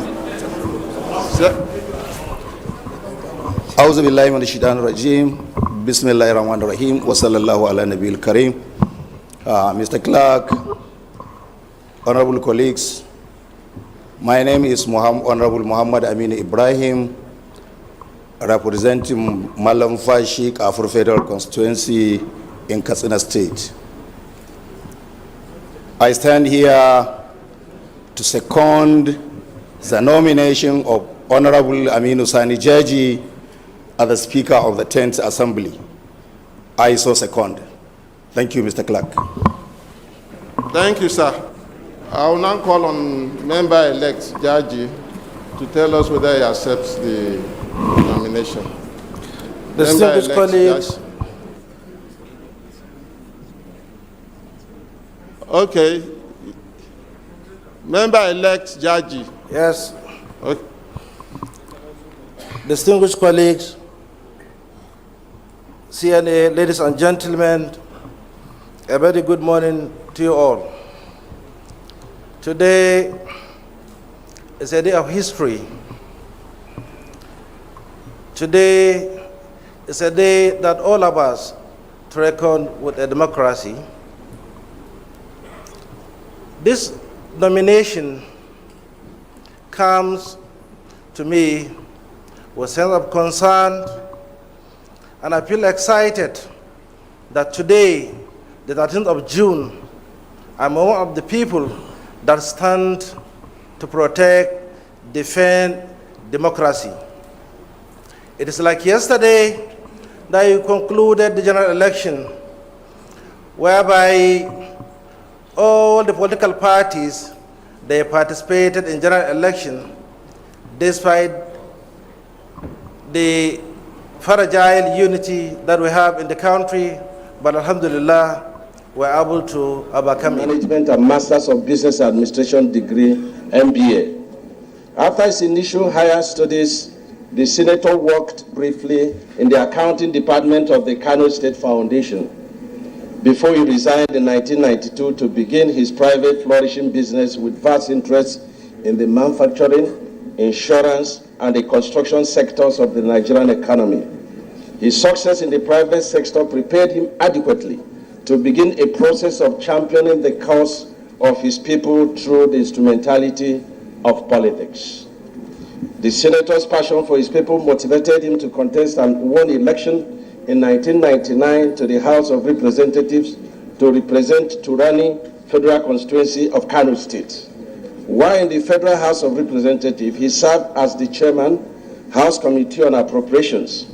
Auzu billahi minash shaitanir rajim. Bismillahir rahmanir rahim. Wa sallallahu ala nabiyil kareem. Mr. Clerk, honorable colleagues, my name is Honorable Muhammad Amin Ibrahim, representing Malam Fashik Afro Federal Constituency in Katsina State. I stand here to second the nomination of Honorable Aminu Sani Jaji as the Speaker of the 10th Assembly. I so second. Thank you, Mr. Clerk. Thank you, sir. I will now call on member-elect Jaji to tell us whether he accepts the nomination. Distinguished colleagues. Okay. Member-elect Jaji. Yes. Okay. Distinguished colleagues, CNA, ladies and gentlemen, a very good morning to you all. Today is a day of history. Today is a day that all of us to reckon with a democracy. This nomination comes to me with a sense of concern, and I feel excited that today, the 13th of June, I'm one of the people that stand to protect, defend democracy. It is like yesterday that you concluded the general election, whereby all the political parties, they participated in general election despite the fragile unity that we have in the country, but alhamdulillah, we're able to overcome it. Management and Masters of Business Administration degree, MBA. After his initial higher studies, the senator worked briefly in the accounting department of the Kano State Foundation before he resigned in 1992 to begin his private flourishing business with vast interests in the manufacturing, insurance, and the construction sectors of the Nigerian economy. His success in the private sector prepared him adequately to begin a process of championing the cause of his people through the instrumentality of politics. The senator's passion for his people motivated him to contest and won election in 1999 to the House of Representatives to represent Turani Federal Constituency of Kano State. While in the Federal House of Representatives, he served as the chairman, House Committee on Appropriations.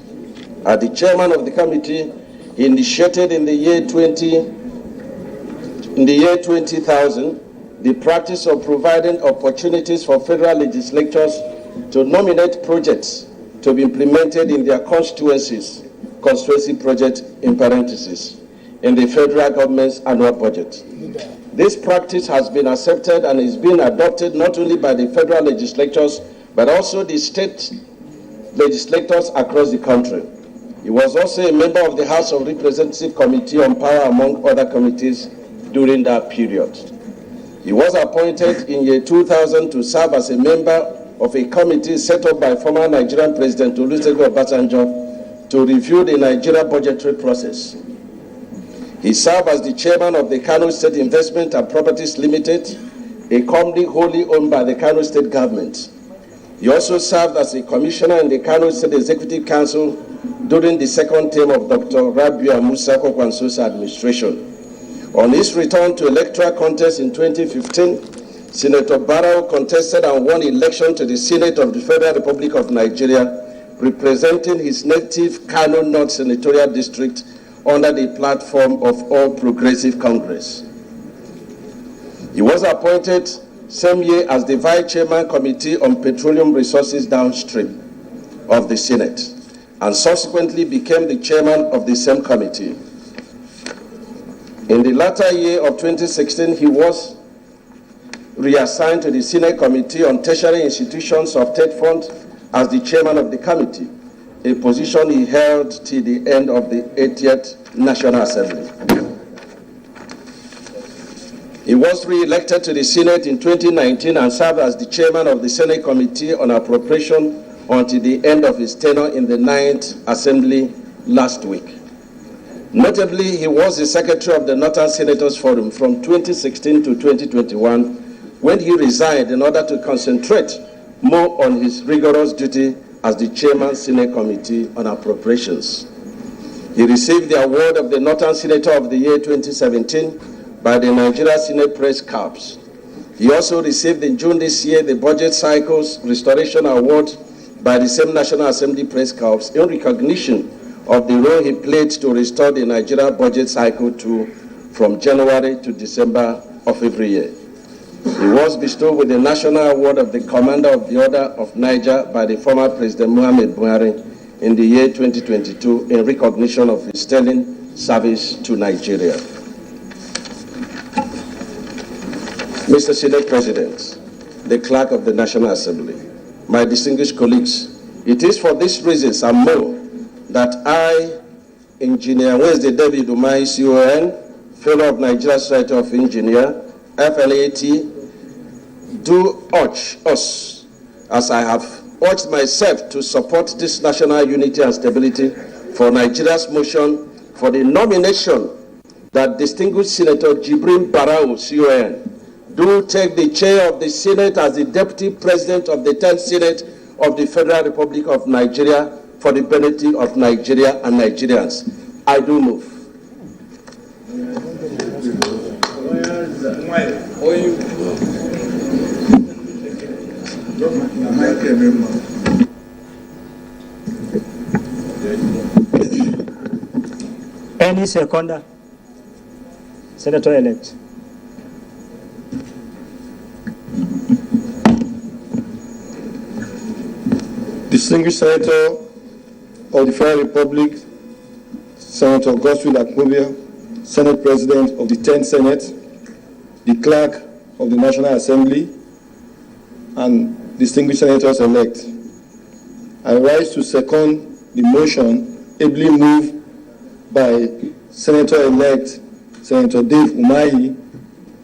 As the chairman of the committee, he initiated in the year 2000 the practice of providing opportunities for federal legislators to nominate projects to be implemented in their constituency project in parentheses, in the federal government's annual budget. This practice has been accepted and is being adopted not only by the federal legislatures, but also the state legislators across the country. He was also a member of the House of Representatives Committee on Power, among other committees, during that period. He was appointed in year 2000 to serve as a member of a committee set up by former Nigerian President Olusegun Obasanjo to review the Nigeria budgetary process. He served as the chairman of the Kano State Investment and Properties Limited, a company wholly owned by the Kano State government. He also served as a commissioner in the Kano State Executive Council during the second term of Dr. Rabiu Musa Kwankwaso's administration. On his return to electoral contest in 2015, Senator Barrow contested and won election to the Senate of the Federal Republic of Nigeria, representing his native Kano North Senatorial District under the platform of All Progressive Congress. He was appointed same year as the Vice Chairman Committee on Petroleum Resources Downstream of the Senate, and subsequently became the chairman of the same committee. In the latter year of 2016, he was reassigned to the Senate Committee on Tertiary Institutions of State Fund as the chairman of the committee, a position he held till the end of the 80th National Assembly. He was re-elected to the Senate in 2019 and served as the chairman of the Senate Committee on Appropriation until the end of his tenure in the 9th Assembly last week. Notably, he was the secretary of the Northern Senators Forum from 2016 to 2021, when he resigned in order to concentrate more on his rigorous duty as the chairman Senate Committee on Appropriations. He received the award of the Northern Senator of the Year 2017 by the Nigeria Senate Press Corps. He also received in June this year the Budget Cycles Restoration Award by the same National Assembly Press Corps in recognition of the role he played to restore the Nigeria budget cycle from January to December of every year. He was bestowed with the National Award of the Commander of the Order of Niger by the former President Muhammadu Buhari in the year 2022 in recognition of his sterling service to Nigeria. Mr. Senate President, the Clerk of the National Assembly, my distinguished colleagues, it is for these reasons and more that I, Engineer Wednesday David Umai, CON, Fellow of Nigeria Society of Engineers, FLAT, do urge us, as I have urged myself, to support this national unity and stability for Nigeria's motion for the nomination that distinguished Senator Jibrin Barau, CON, do take the chair of the Senate as the Deputy President of the 10th Senate of the Federal Republic of Nigeria for the benefit of Nigeria and Nigerians. I do move. Any seconder? Senator-elect. Distinguished Senator of the Federal Republic, Senator Godswill Akpobia, Senate President of the 10th Senate, the Clerk of the National Assembly, and distinguished Senators-elect, I rise to second the motion ably moved by Senator-elect Senator Dave Umahi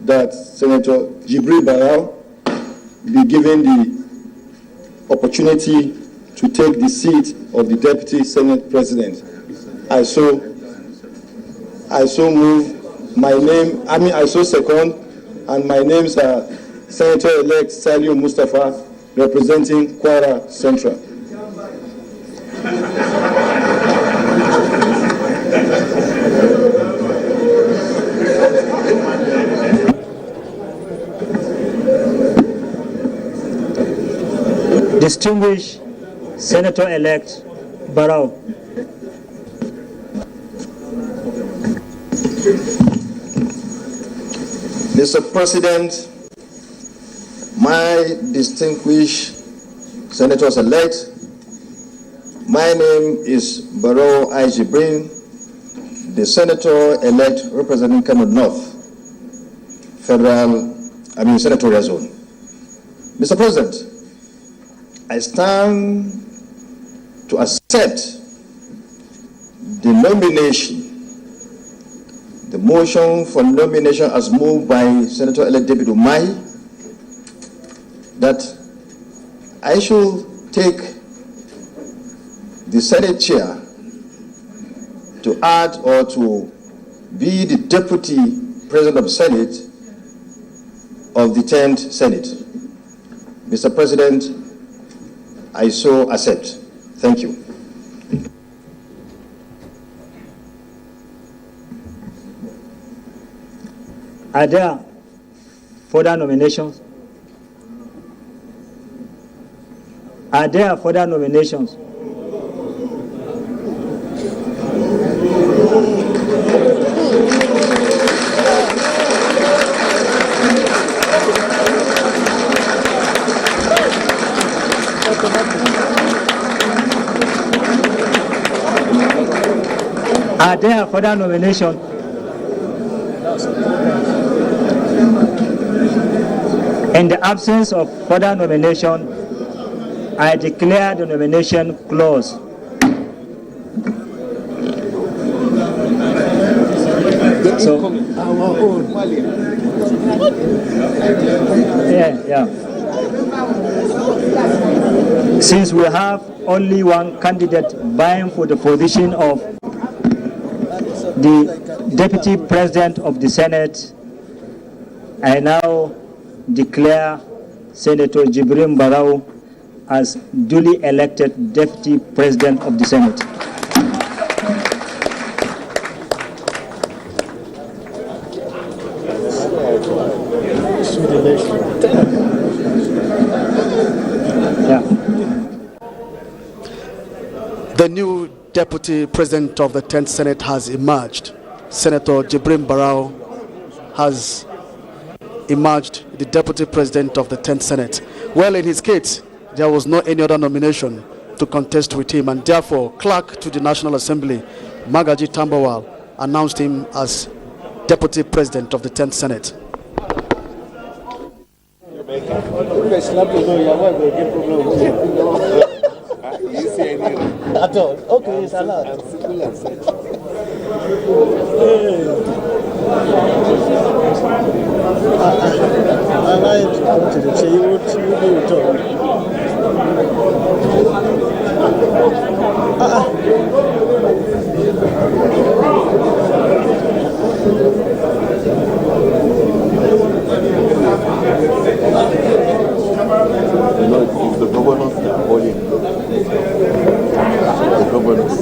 that Senator Jibril Barau be given the opportunity to take the seat of the Deputy Senate President. I so move. I so second and my names are Senator-elect Saliu Mustafa, representing Kwara Central. Distinguished Senator-elect Barrow. Mr. President, my distinguished senators-elect, my name is Barrow I. Jibrin, the senator-elect representing Kano North, senatorial zone. Mr. President, I stand to accept the nomination, the motion for nomination as moved by Senator-elect David Umai, that I should take the Senate chair to add or to be the Deputy President of the Senate of the 10th Senate. Mr. President, I so accept. Thank you. Are there further nominations? Are there further nominations? Are there further nominations? In the absence of further nomination, I declare the nomination closed. So, since we have only one candidate vying for the position of the Deputy President of the Senate, I now declare Senator Jibrin Barrow as duly elected Deputy President of the Senate. The new Deputy President of the 10th Senate has emerged. Senator Jibrin Barrow has emerged the Deputy President of the 10th Senate. Well, in his case, there was no any other nomination to contest with him, and therefore, Clerk to the National Assembly, Magaji Tambawal, announced him as Deputy President of the 10th Senate. At all. Okay, it's allowed. I'm simple and safe. I wanted to say you would talk. No, it's the governors that are calling. The governors.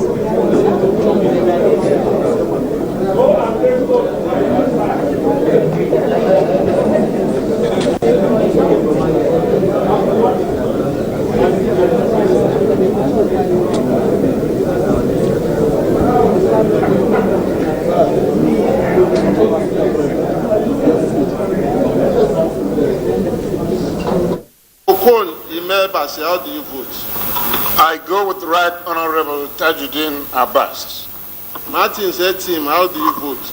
How do you vote? I go with Right Honorable Tajuddin Abbas. Martin said to him, how do you vote?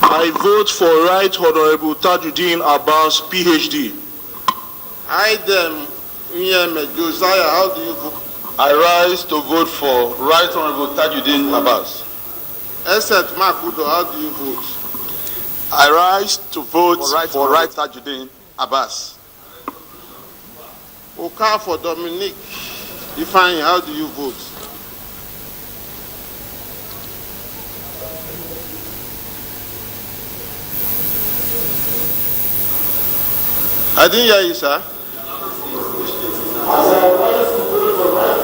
I vote for Right Honorable Tajuddin Abbas, PhD. I them, Josiah, how do you vote? I rise to vote for Right Honorable Tajuddin Abbas. Eset Makudo, how do you vote? I rise to vote for Right Tajuddin Abbas. Oka for Dominic Ifeanyi, how do you vote? I didn't hear you, sir.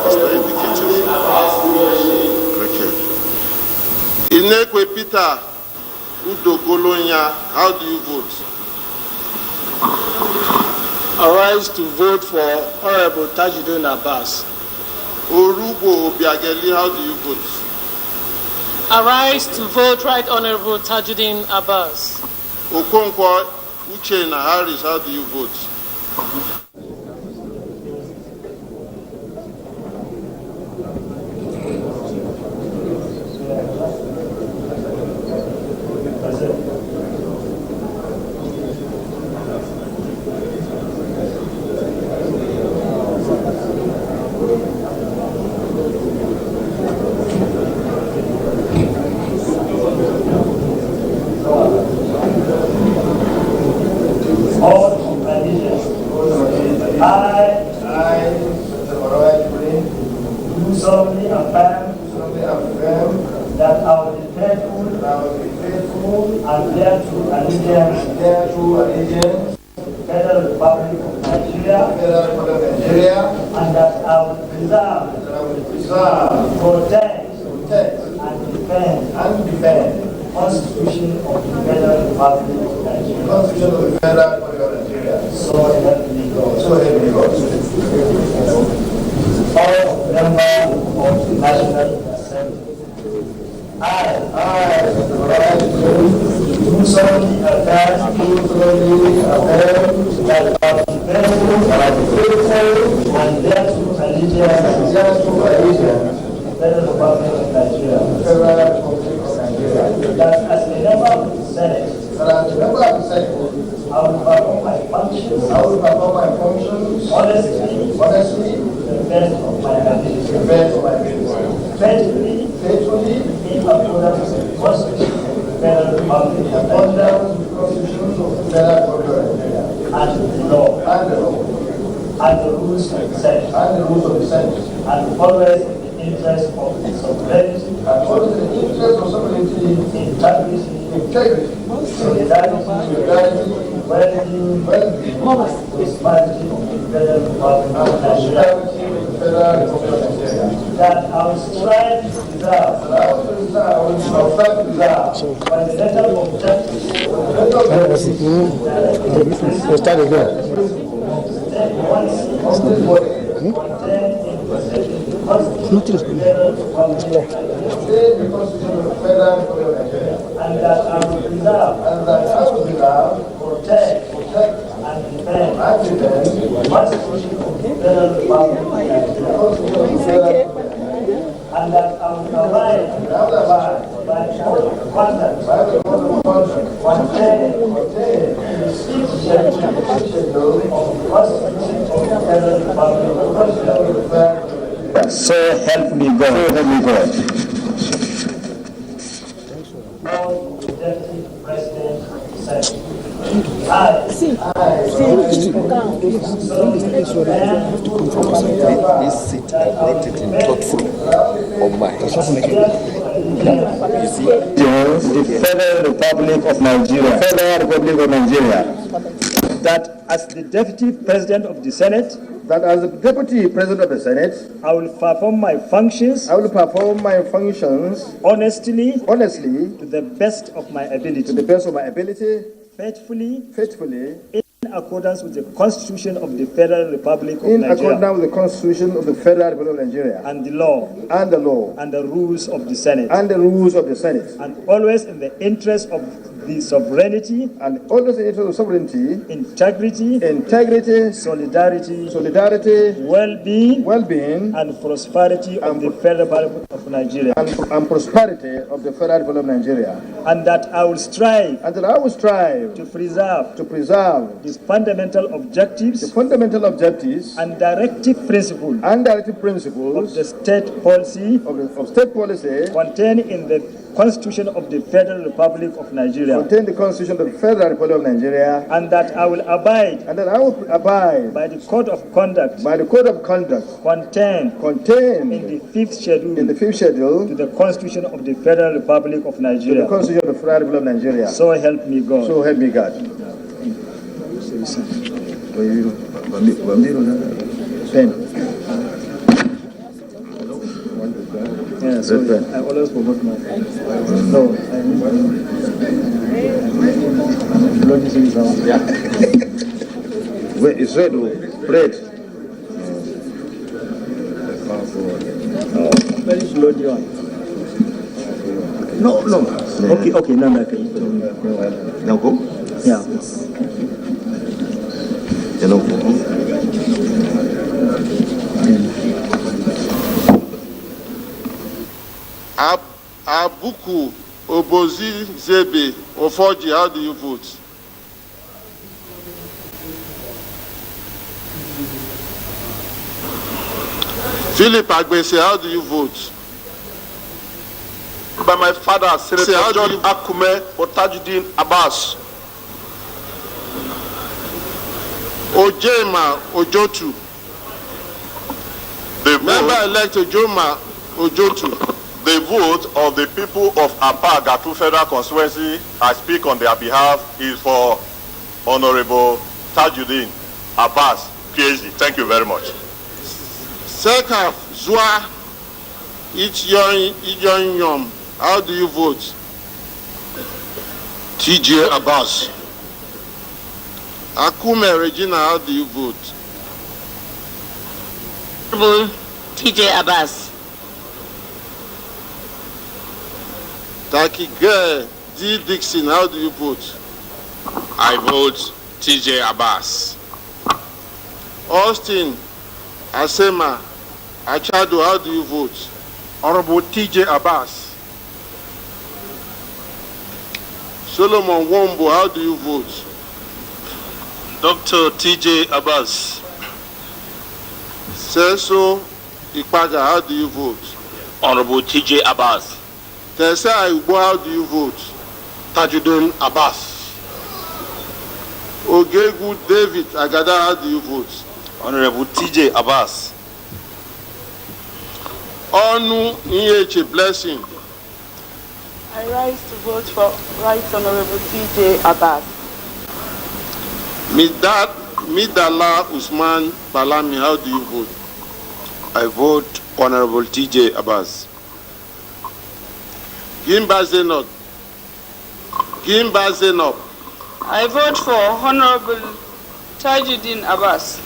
Mr. Indicative. Okay. Inekwe Peter Udogolonya, how do you vote? Arise to vote for Honorable Tajuddin Abbas. Orugo Obiageli, how do you vote? Arise to vote Right Honorable Tajuddin Abbas. Okonkwo Uchenna Harris, how do you vote? So help me God. So help me God. Deputy President said, This seat, I let it in thoughtfully on my head. The Federal Republic of Nigeria. Federal Republic of Nigeria. That as the Deputy President of the Senate, that as the Deputy President of the Senate, I will perform my functions. I will perform my functions honestly, to the best of my ability. To the best of my ability, faithfully, in accordance with the Constitution of the Federal Republic of in Nigeria. accordance with the Constitution of the Federal Republic of Nigeria. And the law. And the law. And the rules of the Senate. And the rules of the Senate. And always in the interest of the sovereignty. And always in the interest of sovereignty. Integrity. Solidarity. Well-being. And prosperity of the Federal Republic of Nigeria. And prosperity of the Federal Republic of Nigeria. And that I will strive. And that I will strive to preserve. The fundamental objectives. And directive principles. Of the state policy. Contained in the Constitution of the Federal Republic of Nigeria. Contained the Constitution of the Federal Republic of Nigeria. And that I will abide. By the code of conduct. Contained in the fifth schedule. To the Constitution of the Federal Republic of Nigeria. To the Constitution of the Federal Republic of Nigeria. So help me God. So help me God. Yeah, sorry. I always forgot my. No, Yeah. Wait, it's red, bread. Very slowly on. No. Okay, now I can. Now go. Yeah. Abuku Obozi Zebe Ofoji, how do you vote? Philip Agbese, how do you vote? By my father, Senator John Akume Otajuddin Abbas. Ojema Ojotu. Member-elect Ojoma Ojotu. The vote of the people of Apa Gatu Federal Constituency, I speak on their behalf, is for Honorable Tajuddin Abbas, PhD. Thank you very much. Sekaf Zua Ijoyom, how do you vote? TJ Abbas. Akume Regina, how do you vote? TJ Abbas. Takige D. Dixon, how do you vote? I vote TJ Abbas. Austin Asema Achado, how do you vote? Honorable TJ Abbas. Solomon Wombo, how do you vote? Dr. TJ Abbas. Seso Ikpaga, how do you vote? Honorable TJ Abbas. Tessa Igbo, how do you vote? Tajuddin Abbas. Ogegu David Agada, how do you vote? Honorable TJ Abbas. Onu Nyeche Blessing. I rise to vote for Right Honorable TJ Abbas. Midala Usman Balami, how do you vote? I vote Honorable TJ Abbas. Gimba Zenot. I vote for Honorable Tajuddin Abbas.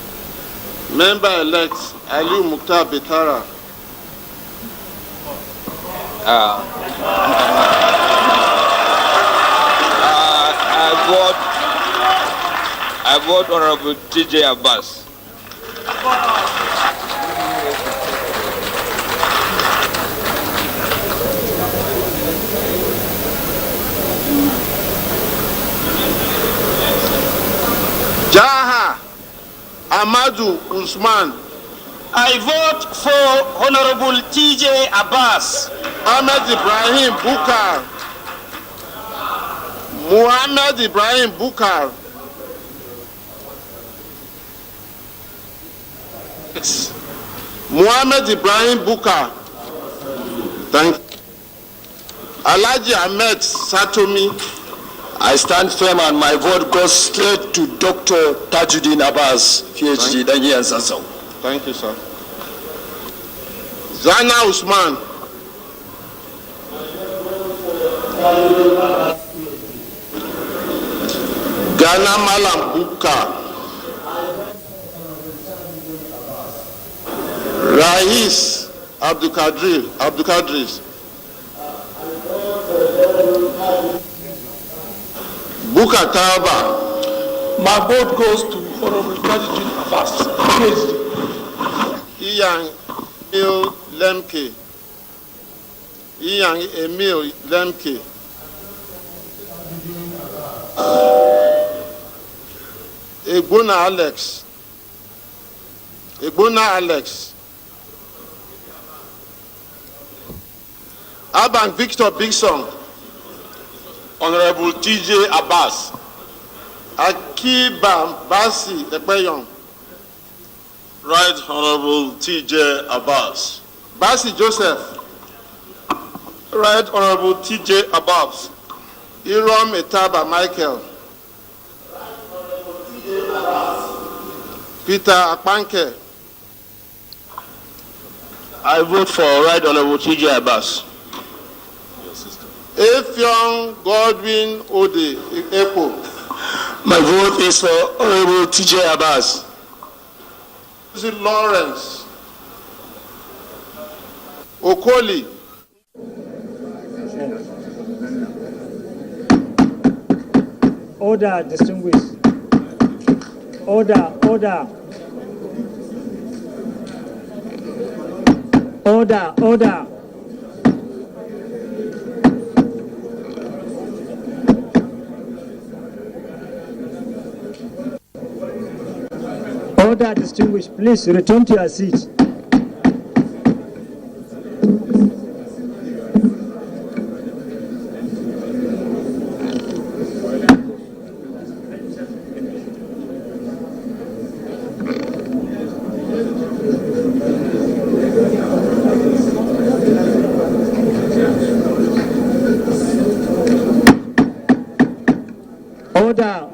Member-elect Aliu Mukhtar Betara. I vote Honorable TJ Abbas. Jaha Amadou Usman. I vote for Honorable TJ Abbas. Muhammad Ibrahim Bukar. Muhammad Ibrahim Bukar. Thank you. Alhaji Ahmed Satomi. I stand firm and my vote goes straight to Dr. Tajuddin Abbas, PhD. Thank you, sir. Zana Usman. Ghana Malam Buka. Rais Abdulkadir. Buka Taba. My vote goes to Honorable Tajuddin Abbas, PhD. Iyan Emil Lemke. Egbona Alex. Abang Victor Bigson. Honorable TJ Abbas. Akiba Basi Ekpeyon. Right Honorable TJ Abbas. Basi Joseph. Right Honorable TJ Abbas. Irom Etaba Michael. Peter Akpanke. I vote for Right Honorable TJ Abbas. Effiong Godwin Ode Epo. My vote is for Honorable TJ Abbas. Lawrence Okoli. Order, distinguished. Order. Order. Order, distinguished. Please return to your seat.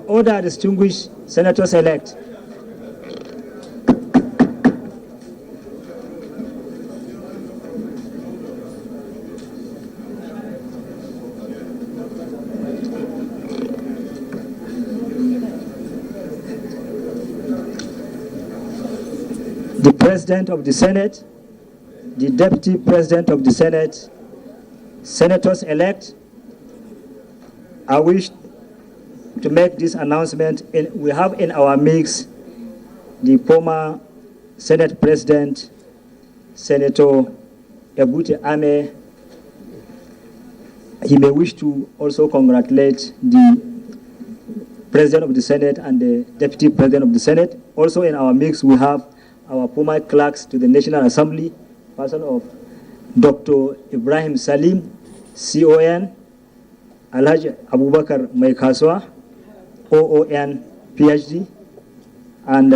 Order, distinguished senators-elect. The President of the Senate, the Deputy President of the Senate, senators-elect, I wish to make this announcement. We have in our mix the former Senate President, Senator Ebute Ame. He may wish to also congratulate the President of the Senate and the Deputy President of the Senate. Also in our mix, we have our former clerks to the National Assembly, person of Dr. Ibrahim Salim, CON, Alhaji Abubakar Maikaswa, OON, PhD, and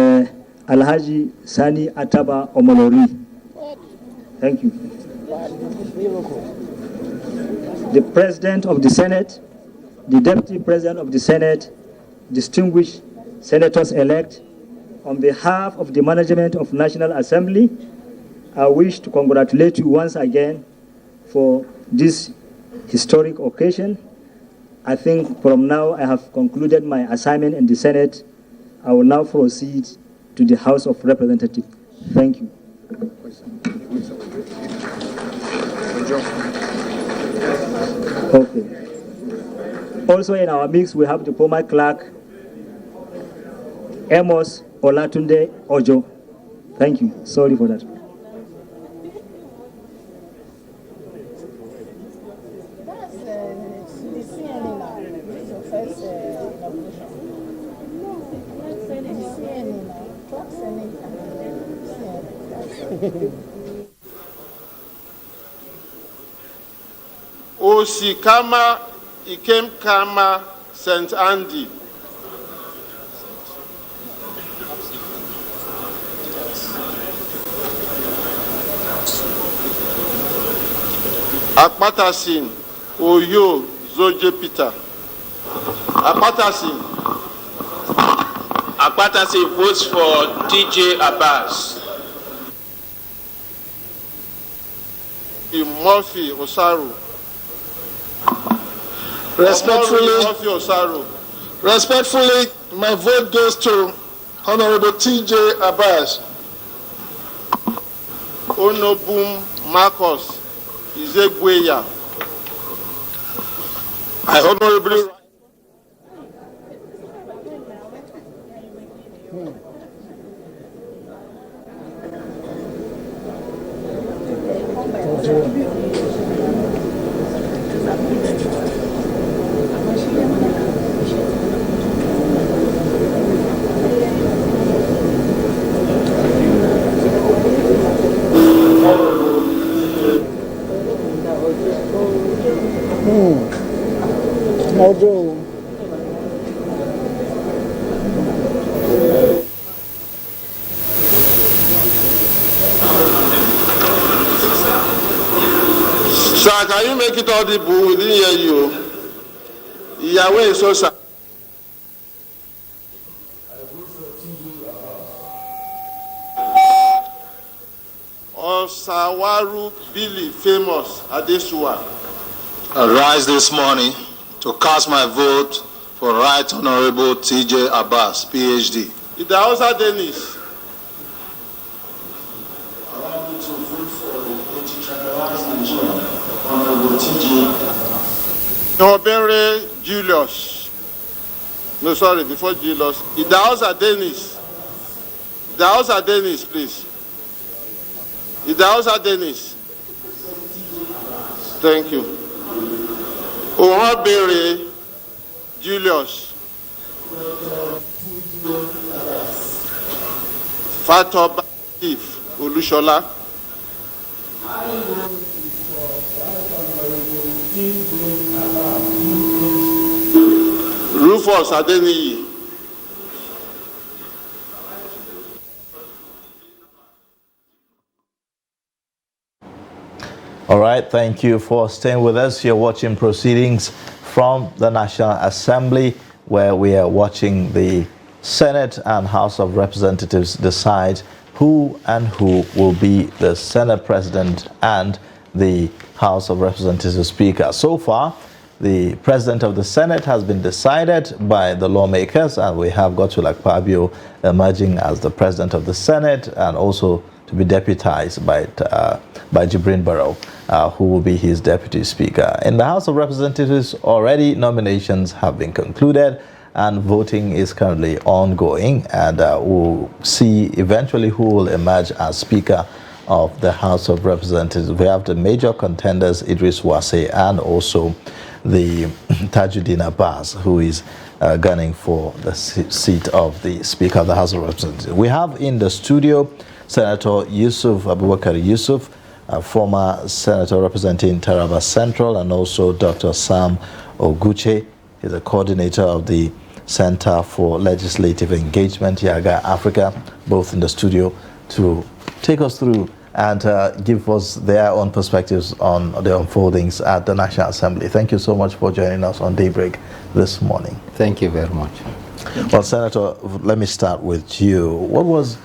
Alhaji Sani Ataba Omolori. Thank you. The President of the Senate, the Deputy President of the Senate, distinguished senators-elect, on behalf of the management of National Assembly, I wish to congratulate you once again for this historic occasion. I think from now I have concluded my assignment in the Senate. I will now proceed to the House of Representatives. Thank you. Okay. Also in our mix, we have the former clerk, Amos Olatunde Ojo. Thank you. Sorry for that. Osikama Ikemkama St. Andy. Akpatasin Oyo Zoje Peter. Akpatasin votes for TJ Abbas. Murphy Osaru. Respectfully, my vote goes to Honorable TJ Abbas. Onobum Marcus Izegweya. I honorably Sir, can you make it audible? We didn't hear you. Yahweh is so sad. Osawaru Billy Famous Adesua. I rise this morning to cast my vote for Right Honorable TJ Abbas, PhD. Idausa Dennis. I want you to vote for the anti-tribalized Nigeria, Honorable TJ. Obere Julius. No, sorry, before Julius. Idausa Dennis. Idausa Dennis, please. Idausa Dennis. Thank you. Obere Julius. Fatoba Chief Olushola. Rufus Adeniyi. All right, thank you for staying with us. You're watching proceedings from the National Assembly, where we are watching the Senate and House of Representatives decide who will be the Senate President and the House of Representatives Speaker. So far, the President of the Senate has been decided by the lawmakers, and we have Godswill Akpabio emerging as the President of the Senate, and also to be deputized by Jibrin Barrow, who will be his Deputy Speaker. In the House of Representatives, already nominations have been concluded, and voting is currently ongoing, and we'll see eventually who will emerge as Speaker of the House of Representatives. We have the major contenders, Idris Wase, and also the Tajuddin Abbas, who is gunning for the seat of the Speaker of the House of Representatives. We have in the studio Senator Yusuf Abubakar Yusuf, a former senator representing Taraba Central, and also Dr. Sam Oguche. He's a coordinator of the Center for Legislative Engagement, Yaga Africa, both in the studio to take us through and give us their own perspectives on the unfoldings at the National Assembly. Thank you so much for joining us on Daybreak this morning. Thank you very much. Well, Senator, let me start with you. What was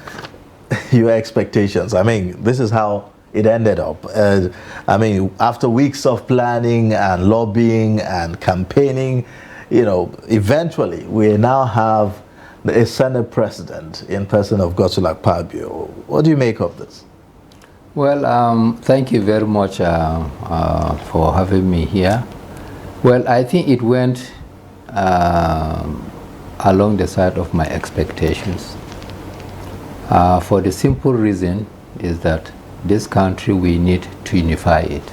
your expectations? I mean, this is how it ended up. I mean, after weeks of planning and lobbying and campaigning, you know, eventually we now have a Senate President in person of Godswill Akpabio. What do you make of this? Well, thank you very much for having me here. Well, I think it went along the side of my expectations. For the simple reason is that this country, we need to unify it.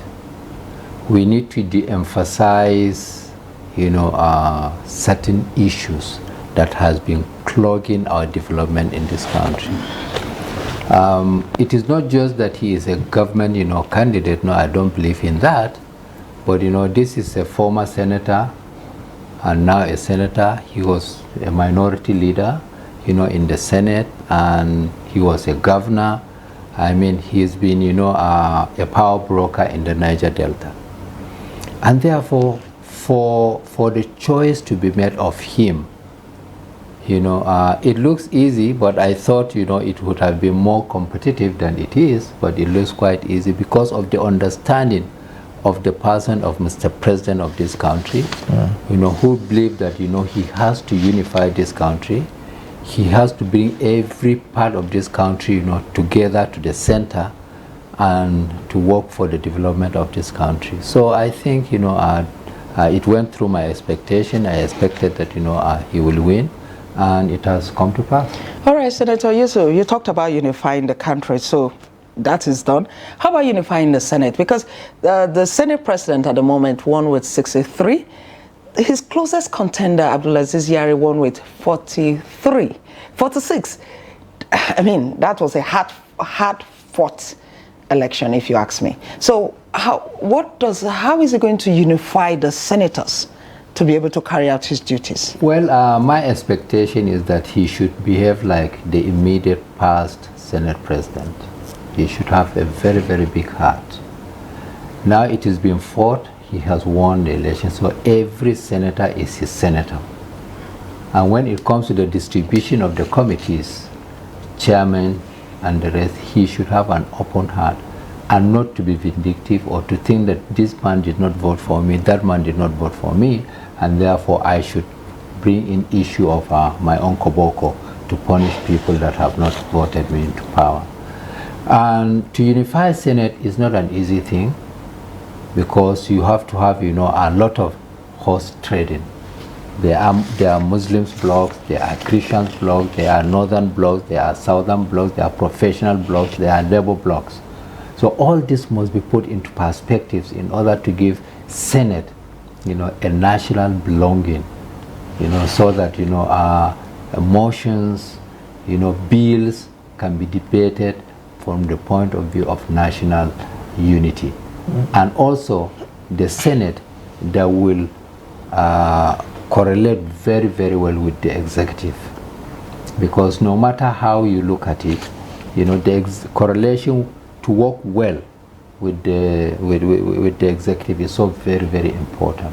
We need to de-emphasize, you know, certain issues that has been clogging our development in this country. It is not just that he is a government, you know, candidate. No, I don't believe in that. But, you know, this is a former senator and now a senator. He was a minority leader, you know, in the Senate, and he was a governor. I mean, he's been, you know, a power broker in the Niger Delta. And therefore, for the choice to be made of him, you know, it looks easy, but I thought, you know, it would have been more competitive than it is, but it looks quite easy because of the understanding of the person of Mr. President of this country, you know, who believed that, you know, he has to unify this country. He has to bring every part of this country, you know, together to the center and to work for the development of this country. So I think, you know, it went through my expectation. I expected that, you know, he will win, and it has come to pass. All right, Senator Yusuf, you talked about unifying the country, so that is done. How about unifying the Senate? Because the Senate President at the moment won with 63. His closest contender, Abdulaziz Yari, won with 46. I mean, that was a hard-fought election, if you ask me. So how is he going to unify the senators to be able to carry out his duties? Well, my expectation is that he should behave like the immediate past Senate President. He should have a very, very big heart. Now it has been fought. He has won the election, so every senator is his senator. And when it comes to the distribution of the committees, chairman and the rest, he should have an open heart. and not to be vindictive or to think that this man did not vote for me, that man did not vote for me, and therefore I should bring in issue of my own koboko to punish people that have not voted me into power. And to unify Senate is not an easy thing, because you have to have, a lot of horse trading. There are Muslims blocs, there are Christians blocs, there are northern blocs, there are southern blocs, there are professional blocs, there are labor blocs. So all this must be put into perspectives in order to give Senate, a national belonging, so that, motions, bills can be debated from the point of view of national unity. And also the Senate that will correlate very, very well with the executive. Because no matter how you look at it, the correlation to work well with the executive is so very, very important.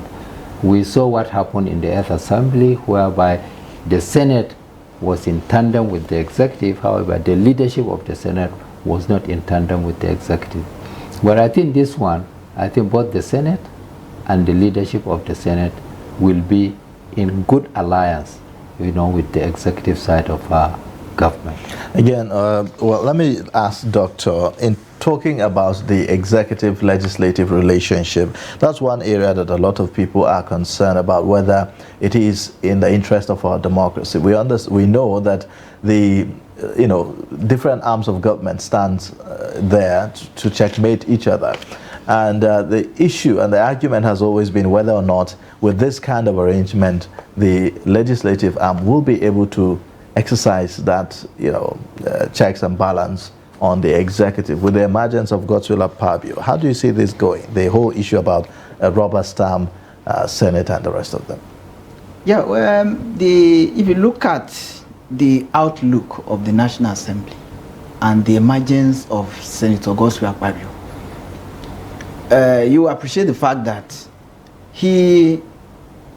We saw what happened in the Earth Assembly, whereby the Senate was in tandem with the executive. However, the leadership of the Senate was not in tandem with the executive. But I think this one, both the Senate and the leadership of the Senate will be in good alliance, with the executive side of government. Again, well, let me ask Doctor, in talking about the executive-legislative relationship, that's one area that a lot of people are concerned about, whether it is in the interest of our democracy. We know that the different arms of government stands there to checkmate each other. And the issue and the argument has always been whether or not, with this kind of arrangement, the legislative arm will be able to exercise that, checks and balance on the executive with the emergence of Godswill Akpabio. How do you see this going? The whole issue about a rubber stamp Senate and the rest of them. Yeah, well, if you look at the outlook of the National Assembly and the emergence of Senator Godswill Akpabio, you appreciate the fact that he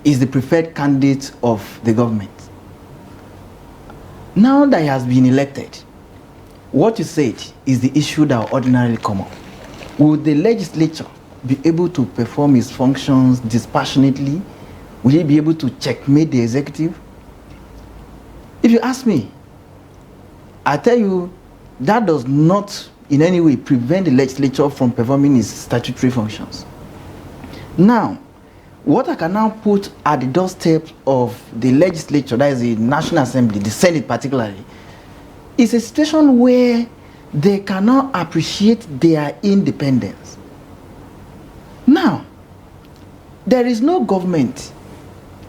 is the preferred candidate of the government. Now that he has been elected, what you said is the issue that will ordinarily come up. Will the legislature be able to perform its functions dispassionately? Will he be able to checkmate the executive? If you ask me, I tell you, that does not in any way prevent the legislature from performing its statutory functions. Now, what I can now put at the doorstep of the legislature, that is the National Assembly, the Senate particularly, is a situation where they cannot appreciate their independence. Now, there is no government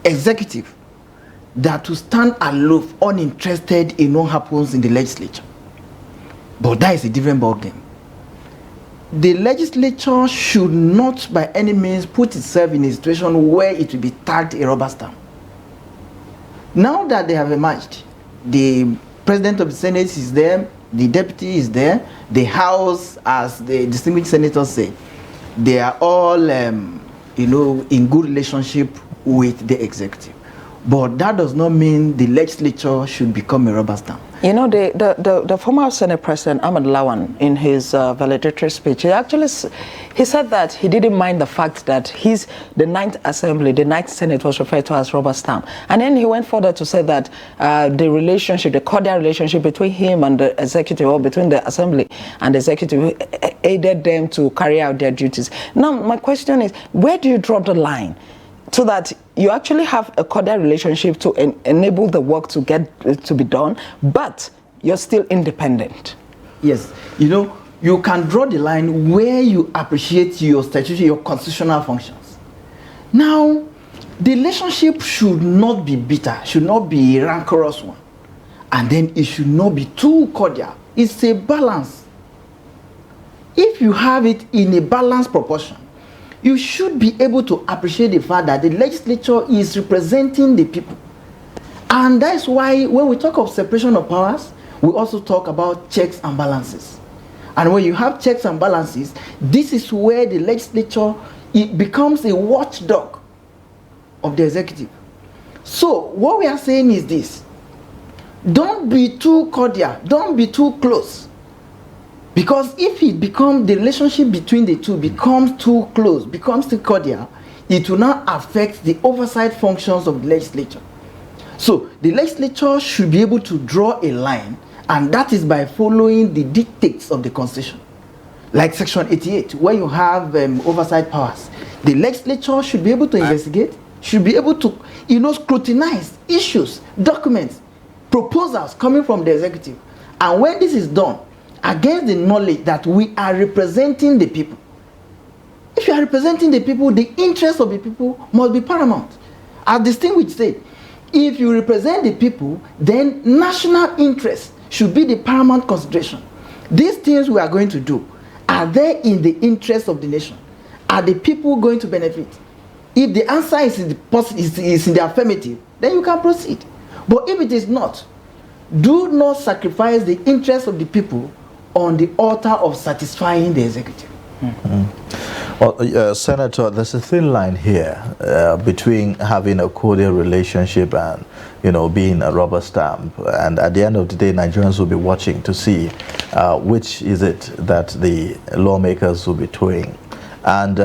executive that will stand aloof, uninterested in what happens in the legislature. But that is a different ballgame. The legislature should not by any means put itself in a situation where it will be tagged a rubber stamp. Now that they have emerged, the President of the Senate is there, the Deputy is there, the House, as the distinguished senators say, they are all in good relationship with the executive. But that does not mean the legislature should become a rubber stamp. The former Senate President, Ahmed Lawan, in his valedictory speech, he said that he didn't mind the fact that the Ninth Assembly, the Ninth Senate was referred to as rubber stamp. And then he went further to say that the cordial relationship between him and the executive, or between the Assembly and the executive, aided them to carry out their duties. Now, my question is, where do you draw the line so that you actually have a cordial relationship to enable the work to get to be done, but you're still independent? Yes, you can draw the line where you appreciate your statutory, your constitutional functions. Now, the relationship should not be bitter, should not be a rancorous one, and then it should not be too cordial. It's a balance. If you have it in a balanced proportion, you should be able to appreciate the fact that the legislature is representing the people. And that's why when we talk of separation of powers, we also talk about checks and balances. And when you have checks and balances, this is where the legislature, it becomes a watchdog of the executive. So what we are saying is this: don't be too cordial, don't be too close. Because if it becomes, the relationship between the two becomes too close, becomes too cordial, it will not affect the oversight functions of the legislature. So the legislature should be able to draw a line, and that is by following the dictates of the Constitution. Like Section 88, where you have oversight powers. The legislature should be able to investigate, should be able to, scrutinize issues, documents, proposals coming from the executive. And when this is done, against the knowledge that we are representing the people. If you are representing the people, the interests of the people must be paramount. As distinguished said, if you represent the people, then national interest should be the paramount consideration. These things we are going to do, are they in the interest of the nation? Are the people going to benefit? If the answer is in the affirmative, then you can proceed. But if it is not, do not sacrifice the interest of the people on the altar of satisfying the executive. Well, Senator, there's a thin line here between having a cordial relationship and, being a rubber stamp. And at the end of the day, Nigerians will be watching to see which is it that the lawmakers will be toeing. And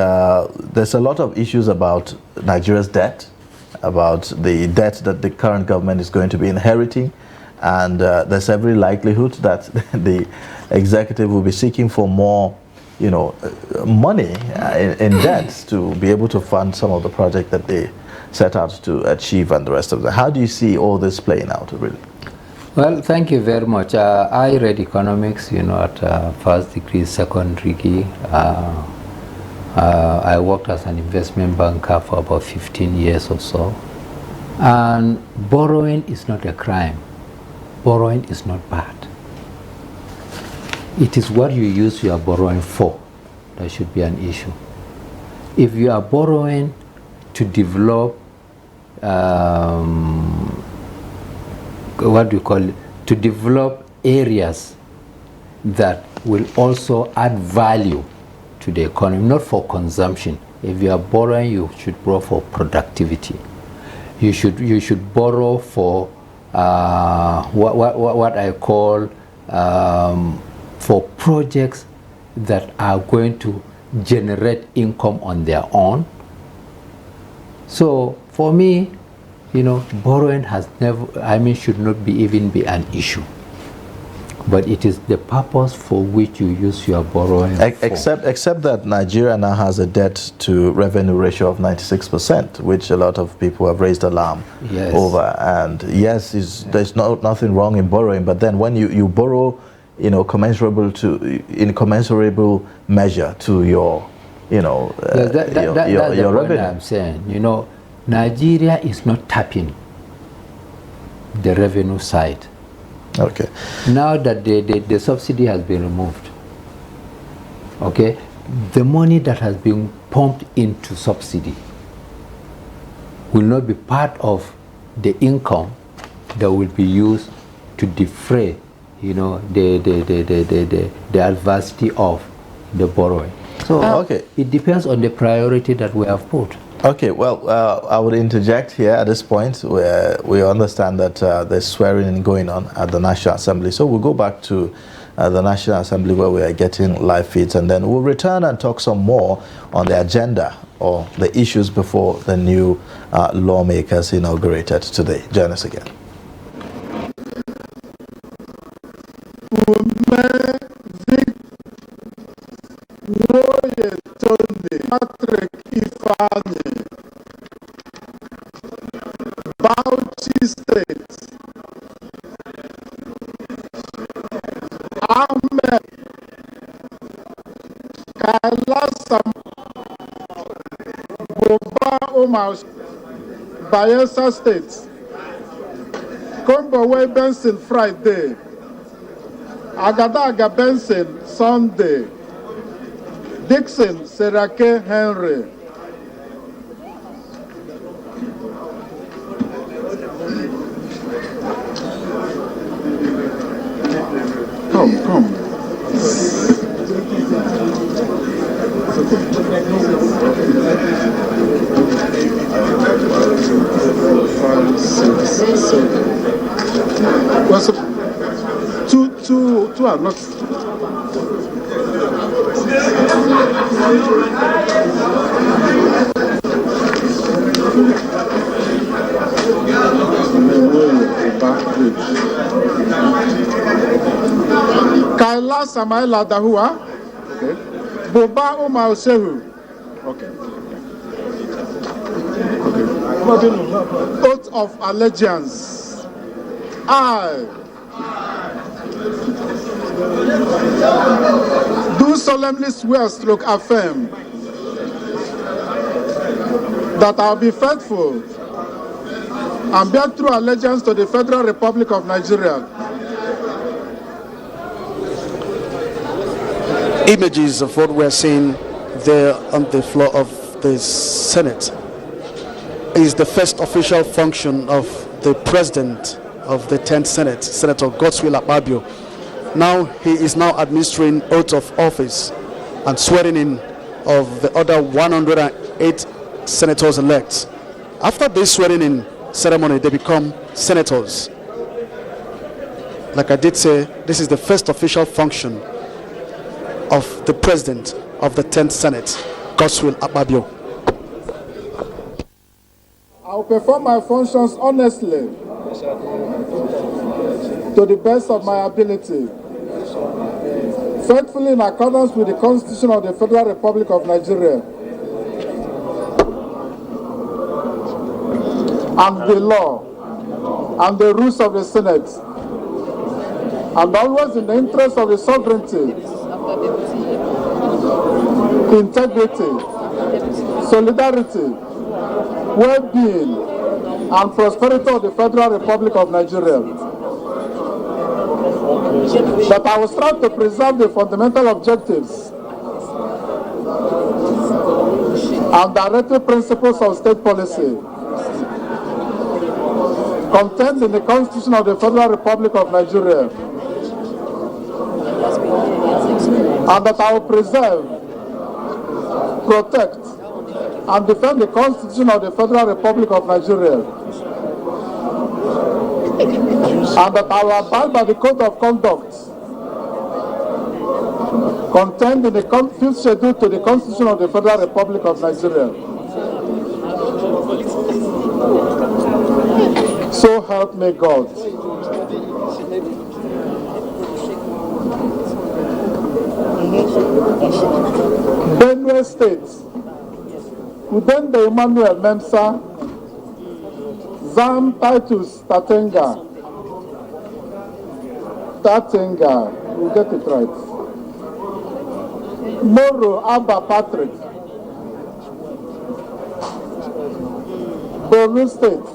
there's a lot of issues about Nigeria's debt, about the debt that the current government is going to be inheriting. And there's every likelihood that the executive will be seeking for more, money in debt to be able to fund some of the projects that they set out to achieve and the rest of them. How do you see all this playing out, really? Well, thank you very much. I read economics, at first degree, second degree. I worked as an investment banker for about 15 years or so. And borrowing is not a crime. Borrowing is not bad. It is what you use your borrowing for that should be an issue. If you are borrowing to develop, to develop areas that will also add value to the economy, not for consumption. If you are borrowing, you should borrow for productivity. You should borrow for what I call for projects that are going to generate income on their own. So for me, borrowing has never, should not even be an issue. But it is the purpose for which you use your borrowing. Except that Nigeria now has a debt to revenue ratio of 96%, which a lot of people have raised alarm over. And yes, there's nothing wrong in borrowing, but then when you borrow, in commensurable measure to your, your revenue. I'm saying, Nigeria is not tapping the revenue side. Okay. Now that the subsidy has been removed, okay, the money that has been pumped into subsidy will not be part of the income that will be used to defray, the adversity of the borrowing. So okay, it depends on the priority that we have put. Okay, well, I would interject here at this point where we understand that there's swearing going on at the National Assembly. So we'll go back to the National Assembly where we are getting live feeds, and then we'll return and talk some more on the agenda or the issues before the new lawmakers inaugurated today. Join us again. Bauchi State, Ahmed Kalasam Boba Omar, Bayelsa State, Kombowe Benson Friday, Agadaga Benson Sunday, Dixon Serake Henry, Come. Two two are not. Kaila Samaila Dahua. Okay. Boba Omar Osehu. Okay. Oath of allegiance. I do solemnly swear stroke affirm that I will be faithful and bear true allegiance to the Federal Republic of Nigeria. Images of what we're seeing there on the floor of the Senate is the first official function of the President of the 10th Senate, Senator Godswill Akpabio. Now he is now administering oath of office and swearing in of the other 108 senators-elect. After this swearing in ceremony, they become senators. Like I did say, this is the first official function of the President of the 10th Senate, Godswill Akpabio. I will perform my functions honestly, to the best of my ability, faithfully in accordance with the Constitution of the Federal Republic of Nigeria and the law and the rules of the Senate, and always in the interest of the sovereignty, integrity, solidarity, well-being, and prosperity of the Federal Republic of Nigeria. That I will strive to preserve the fundamental objectives and directive principles of state policy contained in the Constitution of the Federal Republic of Nigeria, and that I will preserve, protect, and defend the Constitution of the Federal Republic of Nigeria, and that I will abide by the Code of Conduct contained in the 5th schedule to the Constitution of the Federal Republic of Nigeria. So help me God. Benue State, Udende Emmanuel Memsa, Zam Titus Tatenga, we'll get it right. Moro Abba Patrick, Borno State,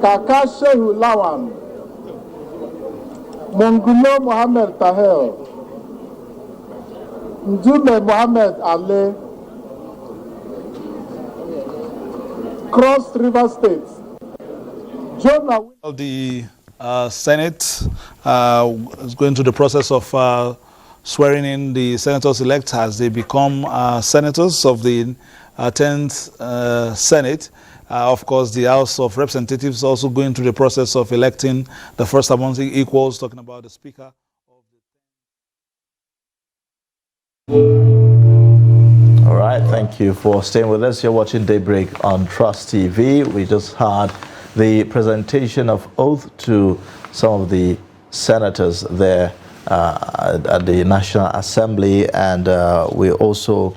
Kaka Shehu Lawan, Mongulo Mohammed Tahel, Njume Mohammed Ale, Cross River State, Jonah. The Senate is going through the process of swearing in the senators-elect as they become senators of the 10th Senate. Of course, the House of Representatives also going through the process of electing the first among equals, talking about the Speaker. All right, thank you for staying with us. You're watching Daybreak on Trust TV. We just had the presentation of oath to some of the senators there at the National Assembly, and we also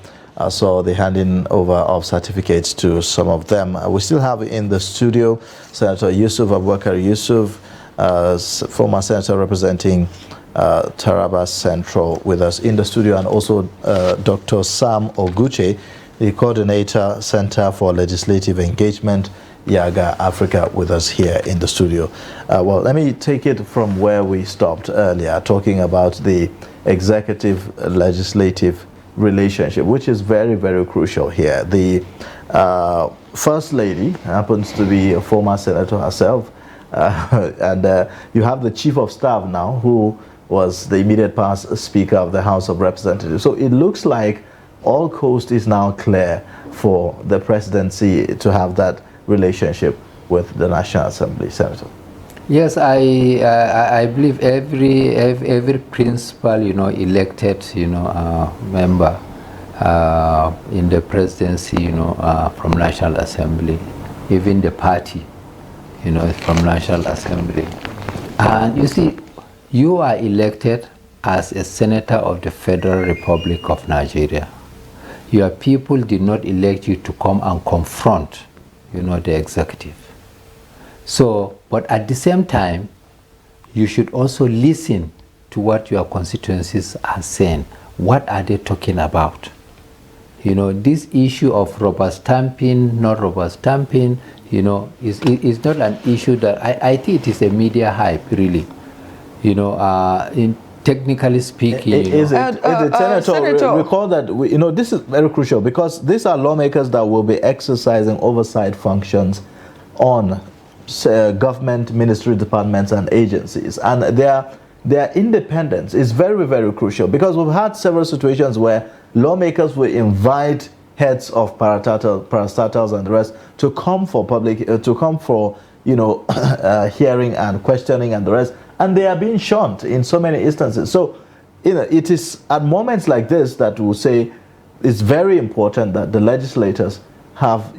saw the handing over of certificates to some of them. We still have in the studio Senator Yusuf Abubakar Yusuf, former senator representing Taraba Central, with us in the studio, and also Dr. Sam Oguche, the coordinator, Center for Legislative Engagement, Yaga Africa, with us here in the studio. Well, let me take it from where we stopped earlier, talking about the executive-legislative relationship, which is very, very crucial here. The First Lady happens to be a former senator herself, and you have the Chief of Staff now, who was the immediate past Speaker of the House of Representatives. So it looks like all coast is now clear for the presidency to have that relationship with the National Assembly, Senator. Yes, I believe every principal, elected, member in the presidency, from National Assembly, even the party, is from National Assembly. And you see, you are elected as a senator of the Federal Republic of Nigeria. Your people did not elect you to come and confront, the executive. So, but at the same time, you should also listen to what your constituencies are saying. What are they talking about? This issue of rubber stamping, not rubber stamping, is not an issue that I think it is a media hype, really. In technically speaking, is it, Senator, recall that this is very crucial because these are lawmakers that will be exercising oversight functions on government, ministry, departments, and agencies, and their independence is very, very crucial because we've had several situations where lawmakers will invite heads of parastatals and the rest to come for hearing and questioning and the rest, and they are being shunned in so many instances. So, it is at moments like this that we'll say it's very important that the legislators have,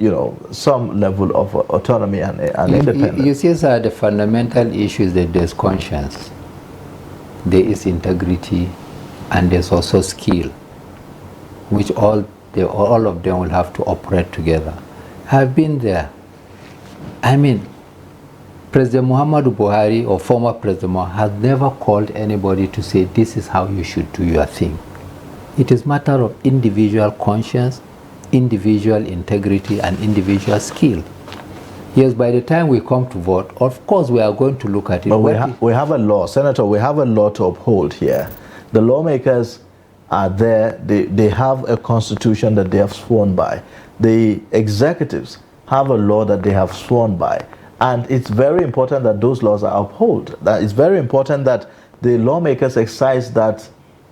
some level of autonomy and independence. You see, sir, the fundamental issue is that there's conscience, there is integrity, and there's also skill, which all of them will have to operate together. I've been there. I mean, President Muhammadu Buhari or former President Muhammad has never called anybody to say this is how you should do your thing. It is a matter of individual conscience, individual integrity, and individual skill. Yes, by the time we come to vote, of course we are going to look at it. But we have a law, Senator, we have a law to uphold here. The lawmakers are there, they have a constitution that they have sworn by. The executives have a law that they have sworn by. And it's very important that those laws are upheld. That it's very important that the lawmakers exercise that,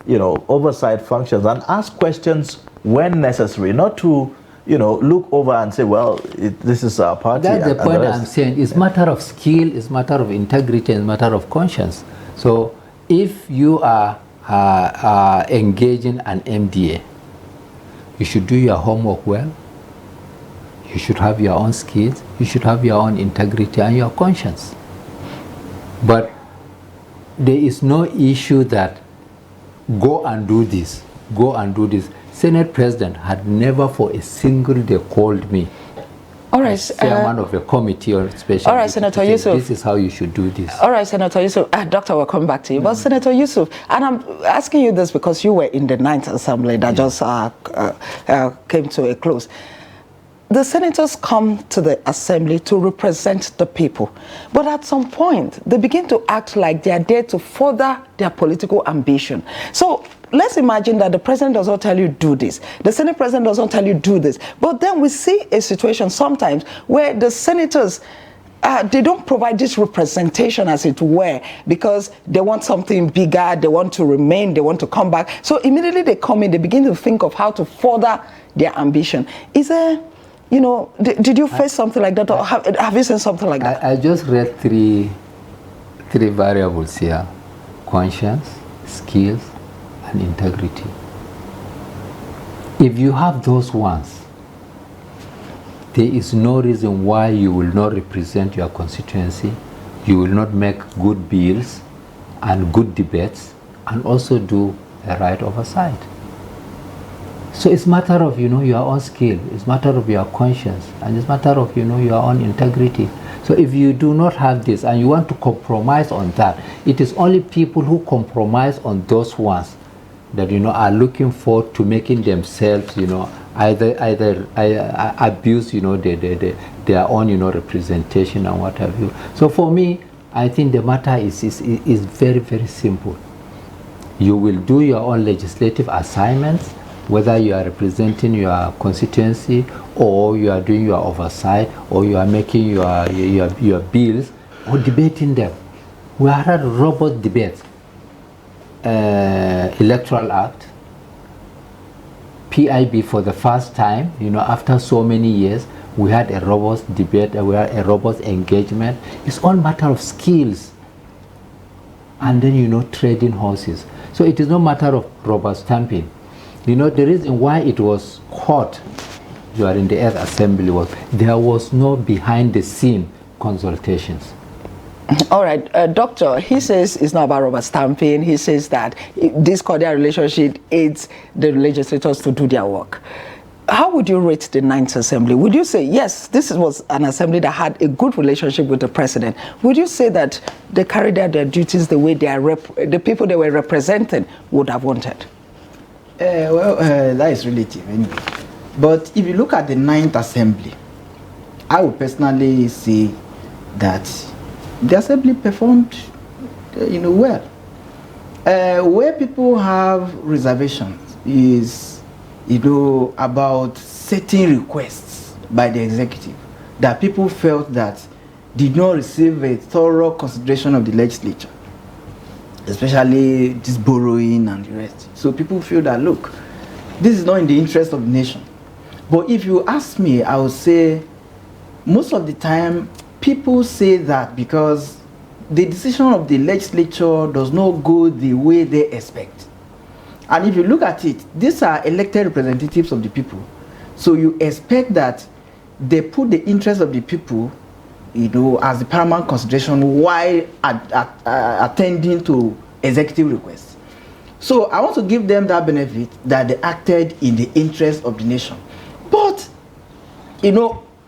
oversight functions and ask questions when necessary, not to, look over and say, well, this is our party. That's the point I'm saying. It's matter of skill, it's matter of integrity, it's matter of conscience. So if you are engaging an MDA, you should do your homework well. You should have your own skills, you should have your own integrity and your conscience. But there is no issue that go and do this, go and do this. Senate President had never for a single day called me. All right, as chairman of a committee or special. All right, Senator Yusuf. This is how you should do this. All right, Senator Yusuf. Doctor, we'll come back to you. But Senator Yusuf, and I'm asking you this because you were in the 9th Assembly that just came to a close. The senators come to the assembly to represent the people. But at some point, they begin to act like they are there to further their political ambition. So let's imagine that the president does not tell you do this. The Senate president does not tell you do this. But then we see a situation sometimes where the senators, they don't provide this representation, as it were, because they want something bigger, they want to remain, they want to come back. So immediately they come in, they begin to think of how to further their ambition. Is there... did you face something like that, or have you seen something like that? I just read three variables here: conscience, skills, and integrity. If you have those ones, there is no reason why you will not represent your constituency, you will not make good bills and good debates, and also do a right oversight. So it's a matter of, your own skill, it's a matter of your conscience, and it's a matter of, your own integrity. So if you do not have this and you want to compromise on that, it is only people who compromise on those ones that, are looking forward to making themselves, either abuse, their own, representation and what have you. So for me, I think the matter is very, very simple. You will do your own legislative assignments, whether you are representing your constituency or you are doing your oversight or you are making your bills or debating them. We had robust debates, Electoral Act, PIB for the first time, after so many years, We had a robust debate, we had a robust engagement. It's all matter of skills. And then, trading horses. So it is no matter of rubber stamping. The reason why it was hot during the Earth Assembly was there was no behind the scene consultations. All right, Doctor, he says it's not about rubber stamping. He says that this cordial relationship aids the legislators to do their work. How would you rate the 9th Assembly? Would you say, yes, this was an assembly that had a good relationship with the president? Would you say that they carried out their duties the way the people they were representing would have wanted? That is relative anyway. But if you look at the 9th Assembly, I would personally say that the assembly performed, well. Where people have reservations is, about certain requests by the executive that people felt that did not receive a thorough consideration of the legislature, especially this borrowing and the rest. So people feel that, look, this is not in the interest of the nation. But if you ask me, I would say most of the time people say that because the decision of the legislature does not go the way they expect. And if you look at it, these are elected representatives of the people. So you expect that they put the interest of the people, as the paramount consideration while attending to executive requests. So I want to give them that benefit that they acted in the interest of the nation. But,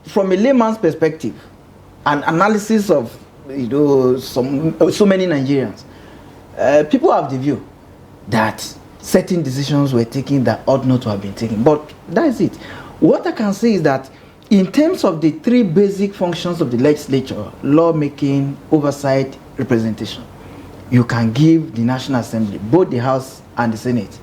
from a layman's perspective, an analysis of, so many Nigerians, people have the view that certain decisions were taken that ought not to have been taken. But that's it. What I can say is that in terms of the 3 basic functions of the legislature, lawmaking, oversight, representation, you can give the National Assembly, both the House and the Senate,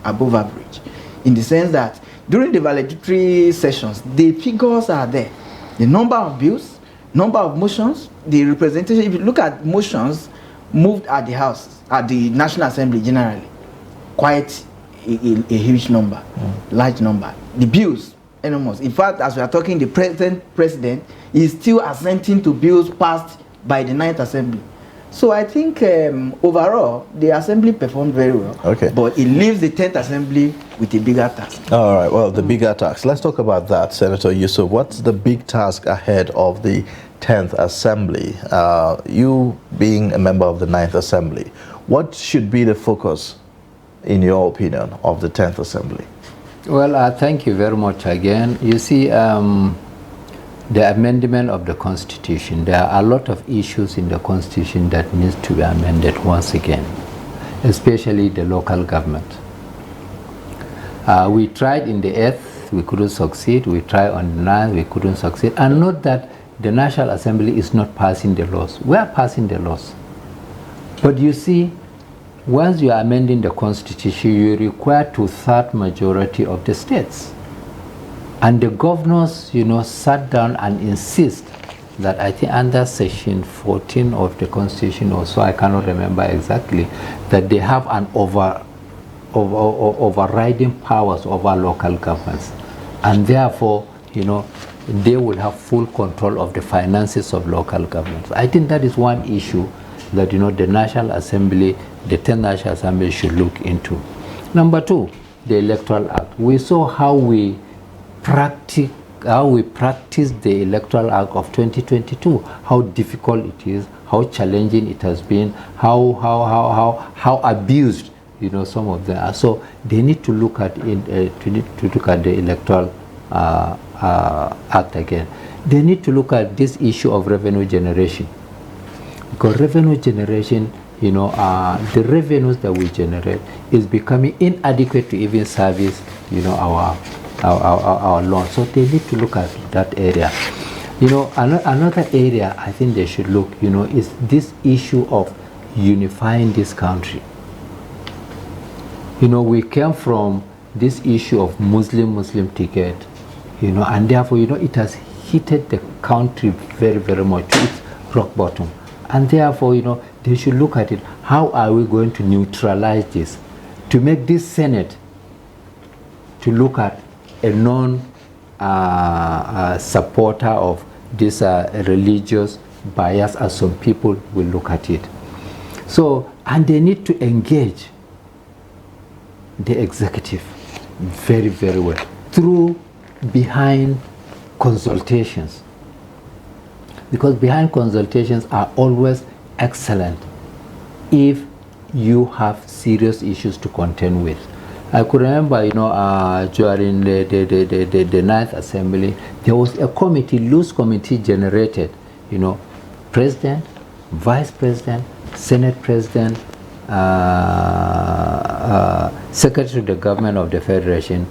above average. In the sense that during the valedictory sessions, the figures are there. The number of bills, number of motions, the representation. If you look at motions moved at the House, at the National Assembly generally, quite a huge number, large number. The bills, enormous. In fact, as we are talking, the president is still assenting to bills passed by the 9th Assembly. So I think overall, the Assembly performed very well. Okay. But it leaves the 10th Assembly with a bigger task. All right, well, the bigger task. Let's talk about that, Senator Yusuf. What's the big task ahead of the 10th Assembly? You being a member of the 9th Assembly, what should be the focus, in your opinion, of the 10th Assembly? Well, thank you very much again. You see, the amendment of the Constitution, there are a lot of issues in the Constitution that needs to be amended once again, especially the local government. We tried in the 8th, we couldn't succeed. We tried on the 9th, we couldn't succeed. And not that the National Assembly is not passing the laws. We are passing the laws. But you see, once you are amending the Constitution, you require 2/3 majority of the states. And the governors, sat down and insist that I think under section 14 of the Constitution, or so, I cannot remember exactly, that they have an overriding powers over local governments. And therefore, they will have full control of the finances of local governments. I think that is one issue that, the National Assembly, the 10th National Assembly should look into. Number 2, the Electoral Act. We saw how we practice the Electoral Act of 2022, how difficult it is, how challenging it has been, how abused, some of them are. So they need to look at the Electoral Act again. They need to look at this issue of revenue generation, because revenue generation, the revenues that we generate is becoming inadequate to even service, our loans. So they need to look at that area. Another area I think they should look, is this issue of unifying this country. We came from this issue of Muslim ticket, and therefore, it has hit the country very, very much to its rock bottom. And therefore, they should look at it. How are we going to neutralize this? To make this Senate to look at a supporter of this religious bias as some people will look at it. So, and they need to engage the executive very, very well through behind consultations, because behind consultations are always excellent if you have serious issues to contend with. I could remember, during the Ninth Assembly, there was a committee, loose committee generated, President, Vice President, Senate President, Secretary of the Government of the Federation,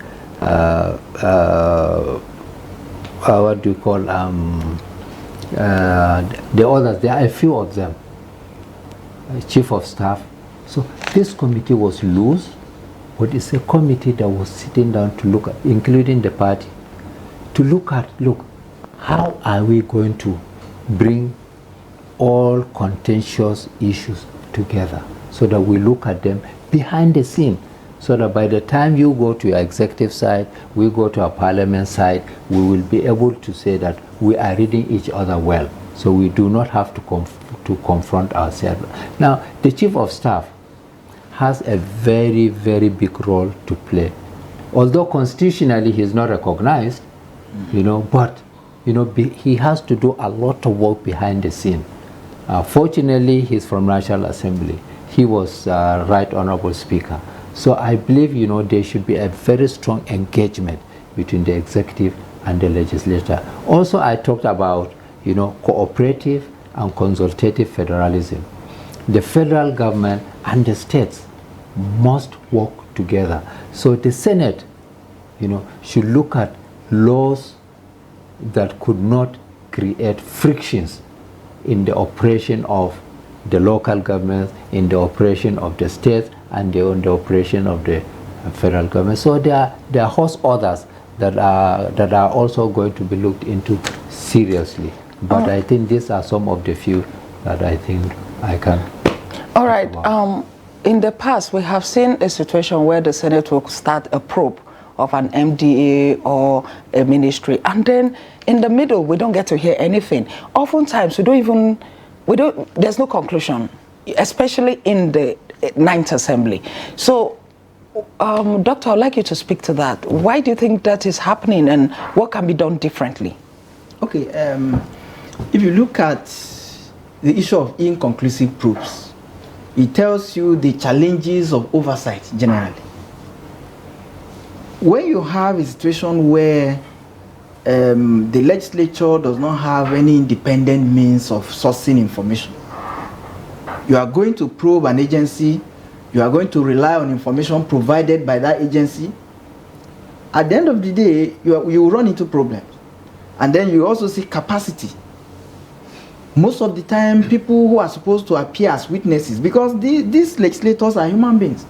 what do you call, the others, there are a few of them, Chief of Staff. So this committee was loose, but it's a committee that was sitting down to look at, including the party, to look, how are we going to bring all contentious issues together so that we look at them behind the scene, so that by the time you go to your executive side, we go to our parliament side, we will be able to say that we are reading each other well, so we do not have to confront ourselves. Now, the Chief of Staff has a very, very big role to play. Although constitutionally he is not recognized, but he has to do a lot of work behind the scene. Fortunately, he's from National Assembly. He was Right Honorable Speaker. So I believe, there should be a very strong engagement between the executive and the legislature. Also, I talked about, cooperative and consultative federalism. The federal government and the states must work together. So the Senate, should look at laws that could not create frictions in the operation of the local governments, in the operation of the states, and in the operation of the federal government. So there are host others that are also going to be looked into seriously. But I think these are some of the few that I think I can. All right. In the past, we have seen a situation where the Senate will start a probe of an MDA or a ministry, and then in the middle, we don't get to hear anything. Oftentimes, there's no conclusion, especially in the Ninth Assembly. So, Doctor, I'd like you to speak to that. Why do you think that is happening, and what can be done differently? Okay, if you look at the issue of inconclusive probes, it tells you the challenges of oversight generally. When you have a situation where the legislature does not have any independent means of sourcing information, you are going to probe an agency, you are going to rely on information provided by that agency. At the end of the day, you will run into problems. And then you also see capacity. Most of the time, people who are supposed to appear as witnesses, because these legislators are human beings,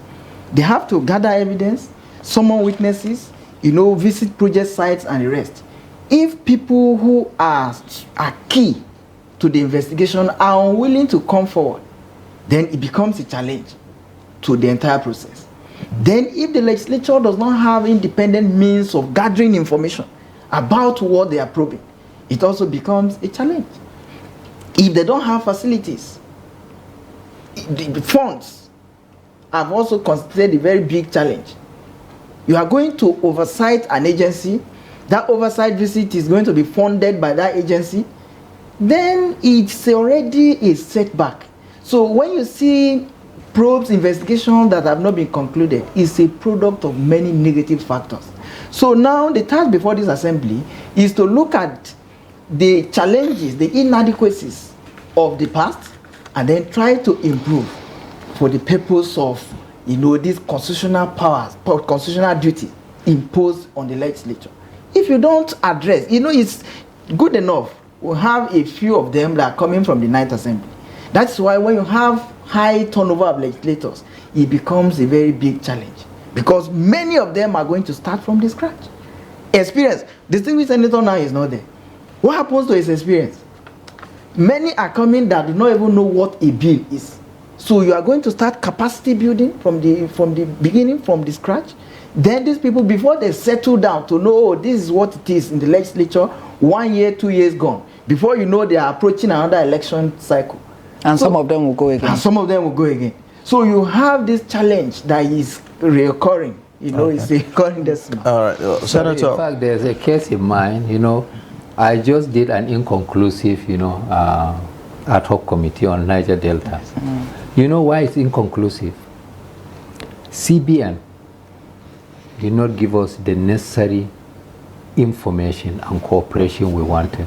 they have to gather evidence, summon witnesses, visit project sites and the rest. If people who are key to the investigation are unwilling to come forward, then it becomes a challenge to the entire process. Then if the legislature does not have independent means of gathering information about what they are probing, it also becomes a challenge. If they don't have facilities, the funds have also considered a very big challenge. You are going to oversight an agency, that oversight visit is going to be funded by that agency, then it's already a setback. So when you see probes, investigations that have not been concluded, it's a product of many negative factors. So now the task before this assembly is to look at the challenges, the inadequacies of the past, and then try to improve for the purpose of, these constitutional powers, constitutional duty imposed on the legislature. If you don't address, it's good enough. We have a few of them that are coming from the Ninth Assembly. That's why when you have high turnover of legislators, it becomes a very big challenge, because many of them are going to start from the scratch. Experience. Distinguished senator now is not there. What happens to his experience? Many are coming that do not even know what a bill is. So you are going to start capacity building from the beginning, from the scratch. Then these people, before they settle down to know, oh, this is what it is in the legislature, 1 year, 2 years gone. Before you know, they are approaching another election cycle. And some of them will go again. And some of them will go again. So you have this challenge that is recurring. You know, it's recurring decimal. All right, Senator. In fact, there's a case in mind, you know, I just did an inconclusive, you know, ad hoc committee on Niger Delta. You know why it's inconclusive? CBN did not give us the necessary information and cooperation we wanted.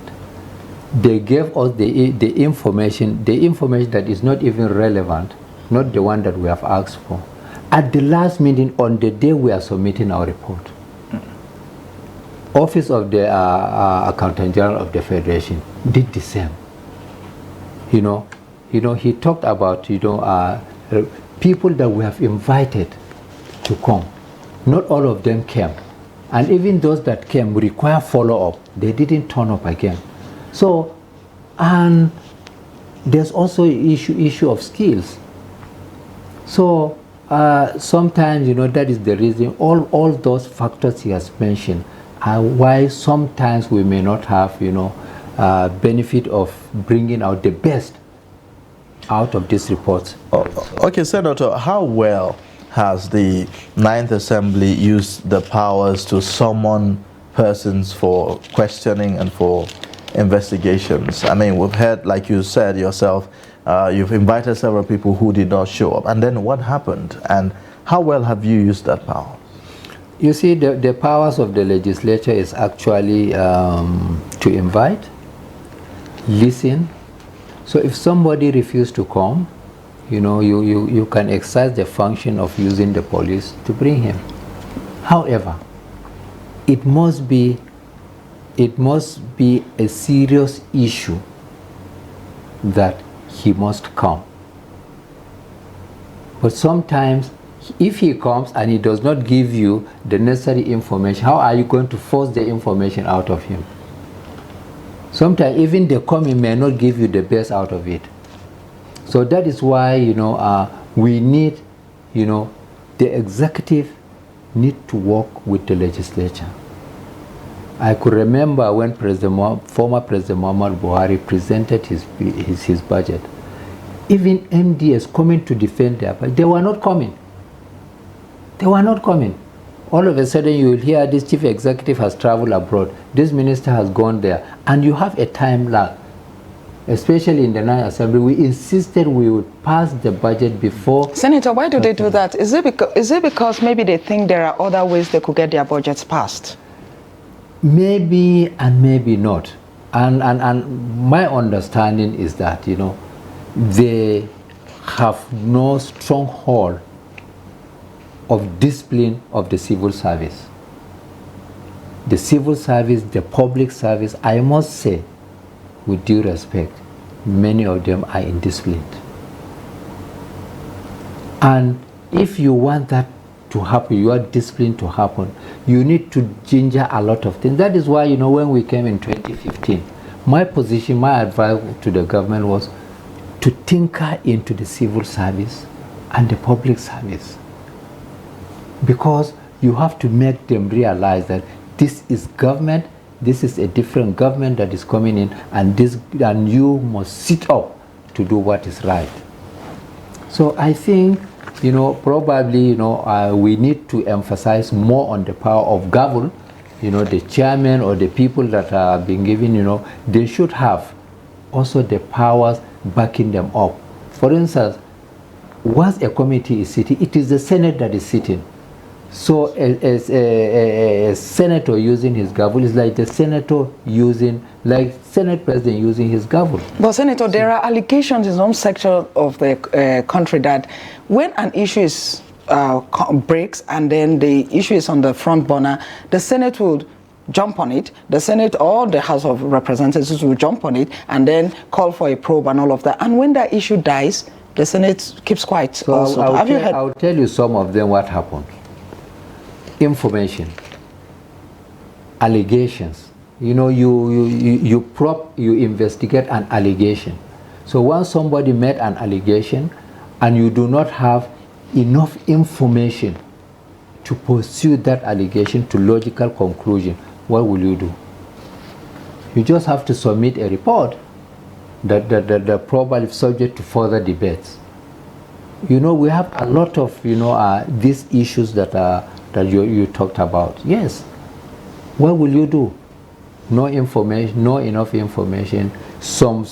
They gave us the information that is not even relevant, not the one that we have asked for. At the last meeting, on the day we are submitting our report, Office of the Accountant General of the Federation did the same. You know, he talked about, you know, people that we have invited to come. Not all of them came. And even those that came require follow-up. They didn't turn up again. So, and there's also issue of skills. So, sometimes, you know, that is the reason, all those factors he has mentioned are why sometimes we may not have, you know, benefit of bringing out the best out of these reports. Okay, Senator, how well has the Ninth Assembly used the powers to summon persons for questioning and for investigations? I mean, we've heard, like you said yourself, you've invited several people who did not show up. And then what happened? And how well have you used that power? You see, the powers of the legislature is actually to invite, listen. So if somebody refuses to come, you know, you can exercise the function of using the police to bring him. However, it must be a serious issue that he must come. But sometimes, if he comes and he does not give you the necessary information, how are you going to force the information out of him? Sometimes even the coming may not give you the best out of it. So that is why, you know, we need, you know, the executive need to work with the legislature. I could remember when former President Muhammad Buhari presented his budget. Even MDS coming to defend their budget, they were not coming. They were not coming. All of a sudden you will hear this chief executive has traveled abroad, this minister has gone there, and you have a time lag. Especially in the National Assembly, we insisted we would pass the budget before. Senator, why do they do that? Is it because maybe they think there are other ways they could get their budgets passed? Maybe and maybe not. And my understanding is that, you know, they have no stronghold of discipline of the civil service. The civil service, the public service, I must say, with due respect, many of them are indisciplined. And if you want that to happen, your discipline to happen, you need to ginger a lot of things. That is why, you know, when we came in 2015, my position, my advice to the government was to tinker into the civil service and the public service. Because you have to make them realize that this is government, this is a different government that is coming in, and you must sit up to do what is right. So I think, you know, probably, you know, we need to emphasize more on the power of government. You know, the chairman or the people that are being given, you know, they should have also the powers backing them up. For instance, once a committee is sitting, it is the Senate that is sitting. So as a senator using his gavel is like the senator using, like Senate President using his gavel. But Senator, there are allegations in some section of the country that when an issue is breaks and then the issue is on the front burner, the Senate would jump on it, the Senate or the House of Representatives will jump on it and then call for a probe and all of that. And when that issue dies, the Senate keeps quiet. So also. I'll tell you some of them what happened. Information, allegations. You know, you investigate an allegation. So once somebody made an allegation and you do not have enough information to pursue that allegation to logical conclusion, what will you do? You just have to submit a report that probably subject to further debates. You know, we have a lot of, these issues that you talked about. Yes. What will you do? No information, no enough information. Some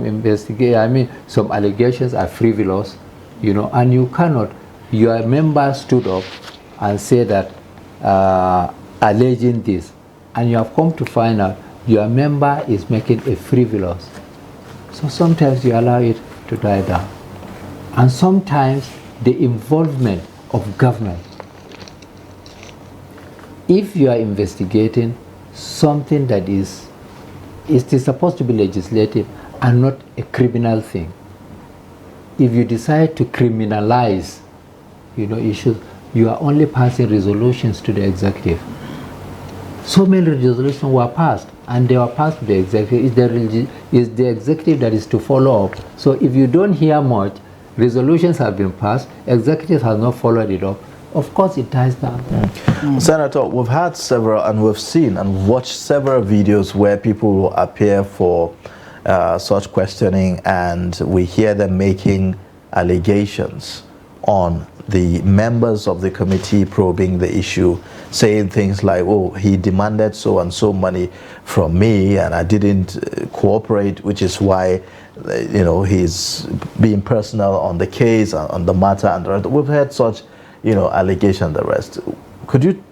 investigate. I mean, some allegations are frivolous, and you cannot. Your member stood up and said that alleging this, and you have come to find out your member is making a frivolous. So sometimes you allow it to die down. And sometimes the involvement of government. If you are investigating something that is supposed to be legislative and not a criminal thing, if you decide to criminalize, issues, you are only passing resolutions to the executive. So many resolutions were passed, and they were passed to the executive. It's the executive that is to follow up. So if you don't hear much, resolutions have been passed, executive has not followed it up, of course it dies down. Senator, we've had several, and we've seen and watched several videos where people will appear for such questioning, and we hear them making allegations on the members of the committee probing the issue, saying things like, oh, he demanded so and so money from me and I didn't cooperate, which is why he's being personal on the case, on the matter, and the rest. We've heard such allegation, the rest. Could you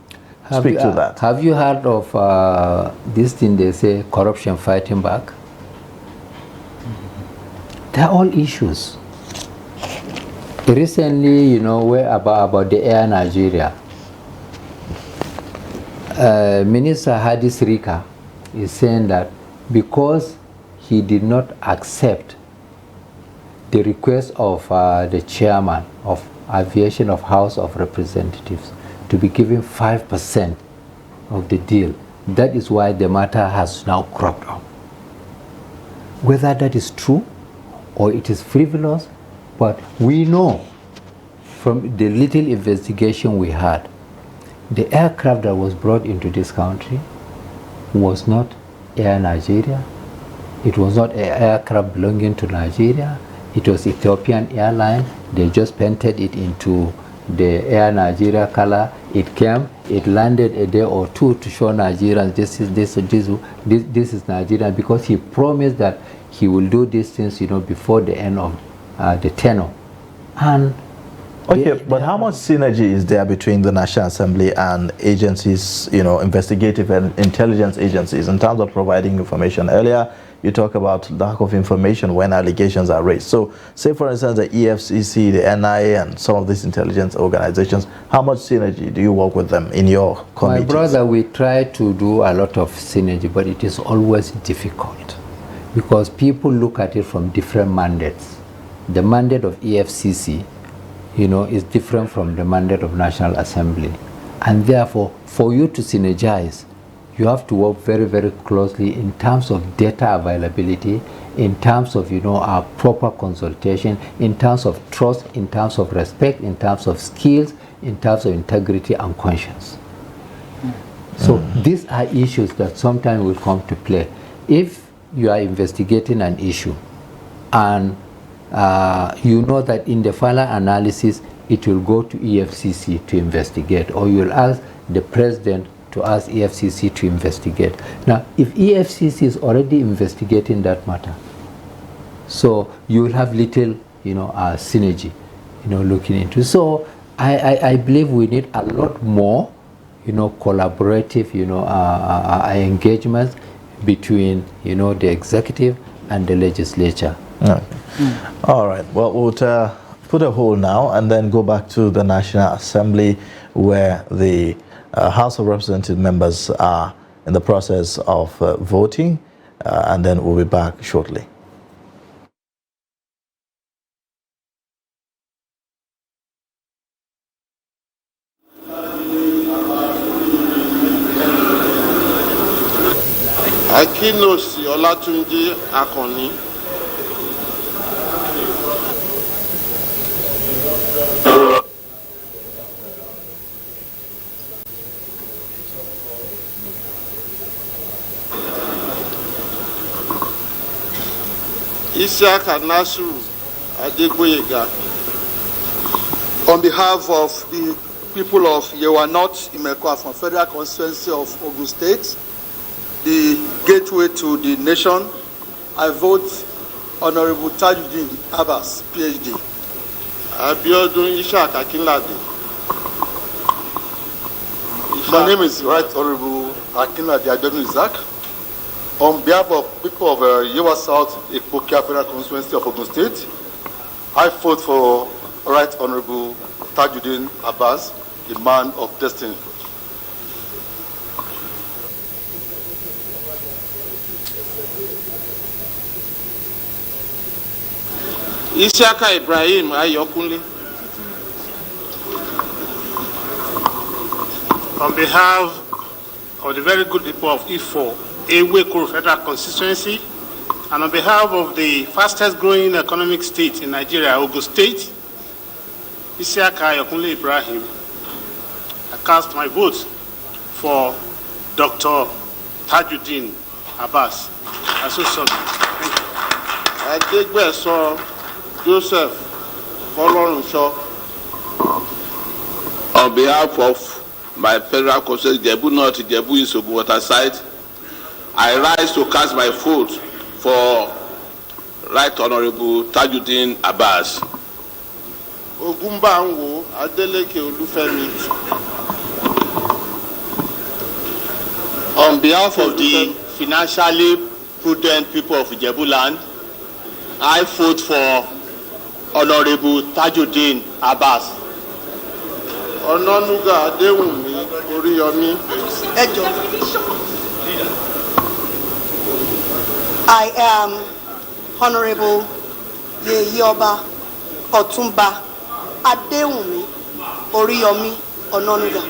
speak to that? Have you heard of this thing they say, corruption fighting back? They're all issues. Recently, about the Air Nigeria. Minister Hadis Rika is saying that because he did not accept the request of the chairman of aviation of House of Representatives to be given 5% of the deal, that is why the matter has now cropped up. Whether that is true or it is frivolous, but we know from the little investigation we had, the aircraft that was brought into this country was not Air Nigeria. It was not an aircraft belonging to Nigeria. It was Ethiopian Airline. They just painted it into the Air Nigeria color. It came, it landed a day or two to show Nigerians this is Nigeria, because he promised that he will do these things, before the end of the tenure. And okay, but how much synergy is there between the National Assembly and agencies, investigative and intelligence agencies, in terms of providing information? Earlier, you talk about lack of information when allegations are raised. So, say for instance, the EFCC, the NIA, and some of these intelligence organizations, how much synergy do you work with them in your committees? My brother, we try to do a lot of synergy, but it is always difficult because people look at it from different mandates. The mandate of EFCC, is different from the mandate of National Assembly. And therefore, for you to synergize, you have to work very, very closely in terms of data availability, in terms of, our proper consultation, in terms of trust, in terms of respect, in terms of skills, in terms of integrity and conscience. So these are issues that sometimes will come to play. If you are investigating an issue and you know that in the final analysis it will go to EFCC to investigate, or you will ask the president to ask EFCC to investigate. Now, if EFCC is already investigating that matter, so you will have little, synergy, looking into. So I believe we need a lot more, collaborative, engagements between, the executive and the legislature. Okay. All right. Well, we'll put a hold now and then go back to the National Assembly, where the House of Representative members are in the process of voting, and then we'll be back shortly. Akinosi Olatunji Akoni. Isiaka Nasru Adegboyega. On behalf of the people of Yewa North Imekwa from Federal Constituency of Ogun State, the gateway to the nation, I vote Honorable Tajuddin Abbas, PhD. Abiodun Ishaq Akinlade. My name is Right Honorable Akinlade Abiodun Isaac. On behalf of people of Yewa South Ikpokia Federal Constituency of Ogun State, I vote for Right Honorable Tajuddin Abbas, the man of destiny. Isiaka Ibrahim Ayokunle. On behalf of the very good people of Ifo, Ewekuru Federal Constituency, and on behalf of the fastest growing economic state in Nigeria, Ogun State, Isiaka Ayokunle Ibrahim, I cast my vote for Dr. Tajuddin Abbas. Adegbeso Joseph Folorunsho. On behalf of my federal constituency, Jebu North, Jebu East, Ogun Waterside, I rise to cast my vote for Right Honorable Tajuddin Abbas. Ogumbanwo Adeleke Olufemi. On behalf of the financially prudent people of Ijebuland, I vote for Honorable Tajuddin Abbas. Ononuga Adewumi Oriyomi. I am Honorable Yeyoba Otumba Adewumi Oriyomi Ononuga.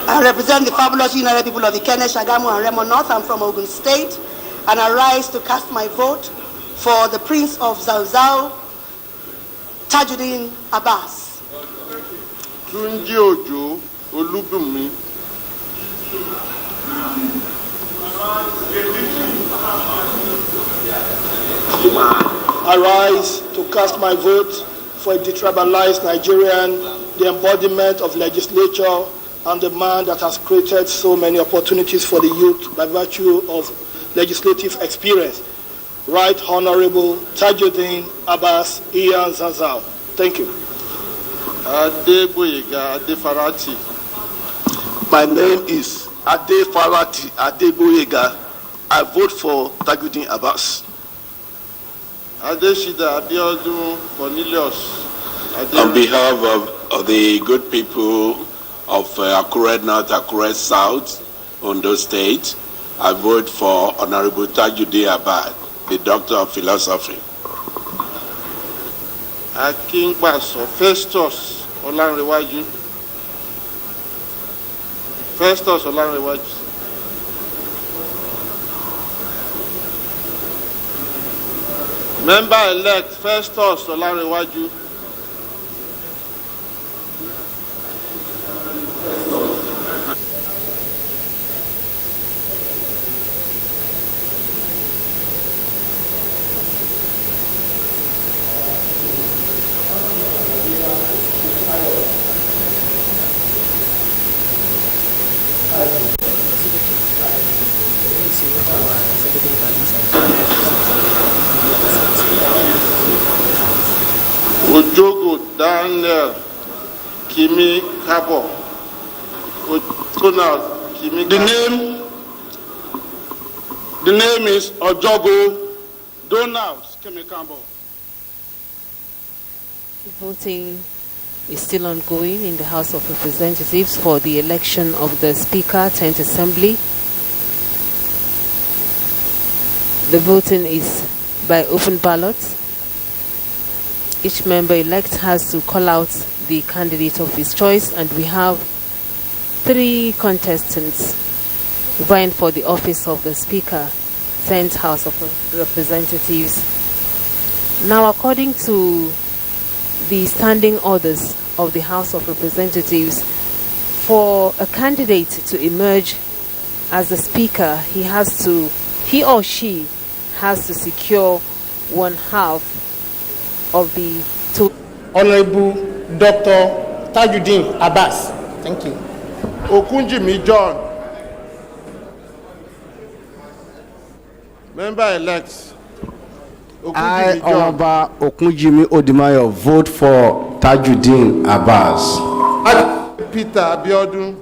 I represent the fabulous United people of the Kene, Shagamu, and Remo North. I'm from Ogun State, and I rise to cast my vote for the Prince of Zauzau, Tajuddin Abbas. Tunji Ojo Olubumi. I rise to cast my vote for a detribalized Nigerian, the embodiment of legislature and the man that has created so many opportunities for the youth by virtue of legislative experience. Right Honorable Tajuddin Abbas Ian Zazao. Thank you. Adegboyega Adefarati. My name is Adefarati Adegboyega. I vote for Tajuddin Abbas. Adeshida Abiodun Cornelius. On behalf of the good people of Akure North, Akure South, Ondo State, I vote for Honorable Tajuddin Abbas, the Doctor of Philosophy. Akingbaso Festus Olanrewaju. Festus Olanrewaju. Member-elect Festus Olanrewaju. Ojogo Daniel Kimi Kabo. Donald Kimi Kabo. The name is Ojogo Donald Kimi Kabo. Voting is still ongoing in the House of Representatives for the election of the Speaker, 10th Assembly. The voting is by open ballot. Each member-elect has to call out the candidate of his choice, and we have 3 contestants vying for the office of the Speaker, 10th House of Representatives. Now, according to the standing orders of the House of Representatives, for a candidate to emerge as the Speaker, he or she has to secure 1/2 of the total. Honorable Dr. Tajuddin Abbas. Thank you. Okunjimi John. Member-elect. I, Honorable Okunjimi Odimayo, vote for Tajuddin Abbas. Peter Abiodun.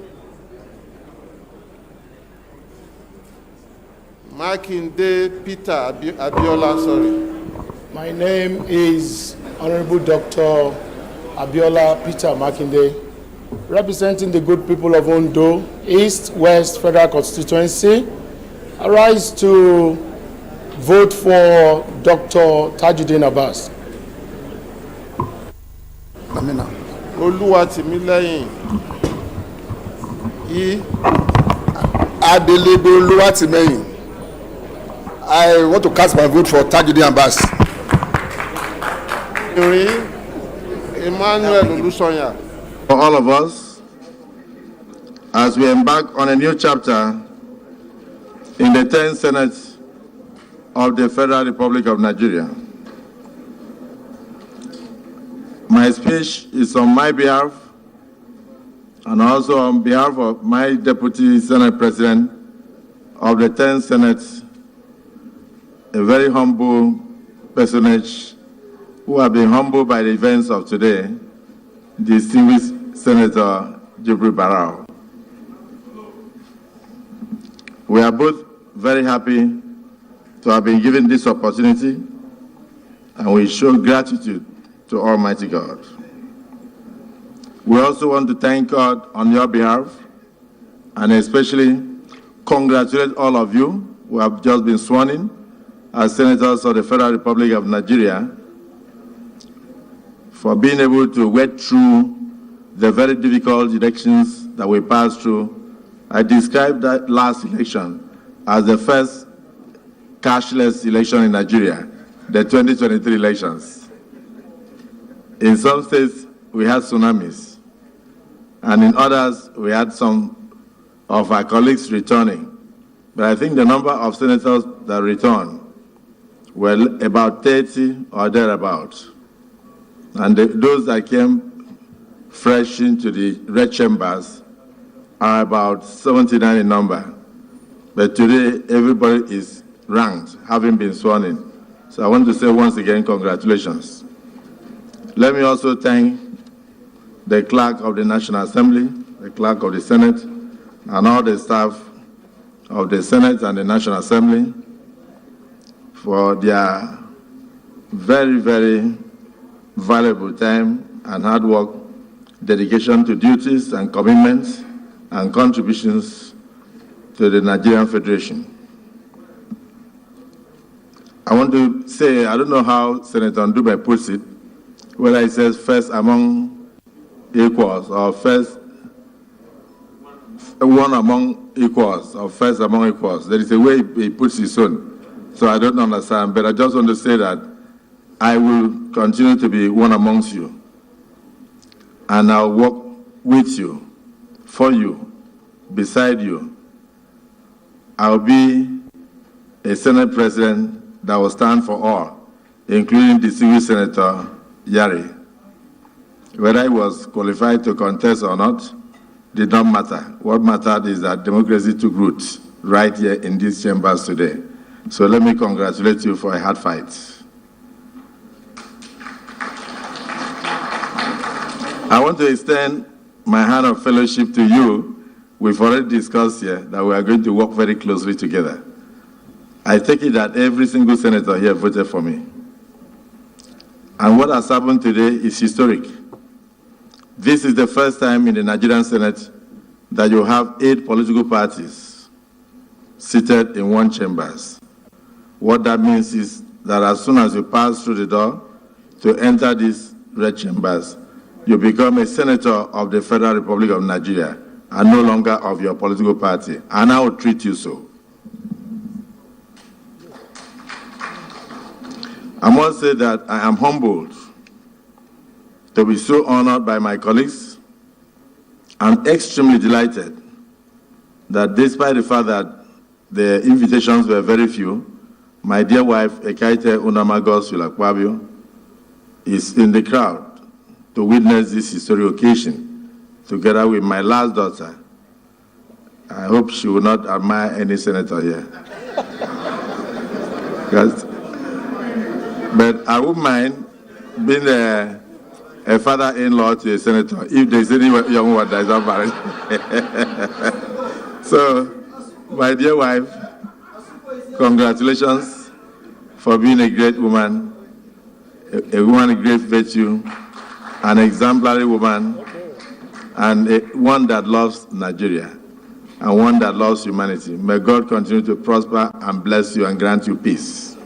Makinde Peter Abiola, sorry. My name is Honorable Dr. Abiola Peter Makinde, representing the good people of Ondo, East West Federal Constituency. I rise to vote for Dr. Tajuddin Abbas. Amina. Oluwatimileyin. Adelebe Oluwatimeyin. I want to cast my vote for Tajuddin Abbas. Emmanuel Olusoya. For all of us, as we embark on a new chapter in the 10th Senate of the Federal Republic of Nigeria, my speech is on my behalf and also on behalf of my Deputy Senate President of the 10th Senate, a very humble personage who have been humbled by the events of today, distinguished Senator DAYBREAK Barrow. We are both very happy to have been given this opportunity, and we show gratitude to Almighty God. We also want to thank God on your behalf, and especially congratulate all of you who have just been sworn in as senators of the Federal Republic of Nigeria for being able to wade through the very difficult elections that we passed through. I described that last election as the first cashless election in Nigeria, the 2023 elections. In some states, we had tsunamis, and in others, we had some of our colleagues returning. But I think the number of senators that returned were about 30 or thereabouts. And those that came fresh into the red chambers are about 79 in number. But today, everybody is ranked, having been sworn in. So I want to say once again, congratulations. Let me also thank the clerk of the National Assembly, the clerk of the Senate, and all the staff of the Senate and the National Assembly for their very, very valuable time and hard work, dedication to duties and commitments, and contributions to the Nigerian Federation. I want to say, I don't know how Senator Ndube puts it, whether he says first among equals or first one among equals or first among equals. There is a way he puts his own. So I don't understand, but I just want to say that I will continue to be one amongst you. And I'll work with you, for you, beside you. I'll be a Senate President that will stand for all, including distinguished Senator Yari. Whether he was qualified to contest or not did not matter. What mattered is that democracy took root right here in these chambers today. So let me congratulate you for a hard fight. I want to extend my hand of fellowship to you. We've already discussed here that we are going to work very closely together. I take it that every single senator here voted for me. And what has happened today is historic. This is the first time in the Nigerian Senate that you have 8 political parties seated in one chambers. What that means is that as soon as you pass through the door to enter these red chambers, you become a senator of the Federal Republic of Nigeria and no longer of your political party. And I will treat you so. I must say that I am humbled to be so honored by my colleagues. I'm extremely delighted that despite the fact that the invitations were very few, My dear wife, Ekaite Unamagos Yulakwabio, is in the crowd to witness this historic occasion, together with my last daughter. I hope she will not admire any senator here. But I wouldn't mind being a father-in-law to a senator if there's any young one that is not married. So, my dear wife, congratulations for being a great woman, a woman of great virtue, an exemplary woman, and one that loves Nigeria, and one that loves humanity. May God continue to prosper and bless you and grant you peace.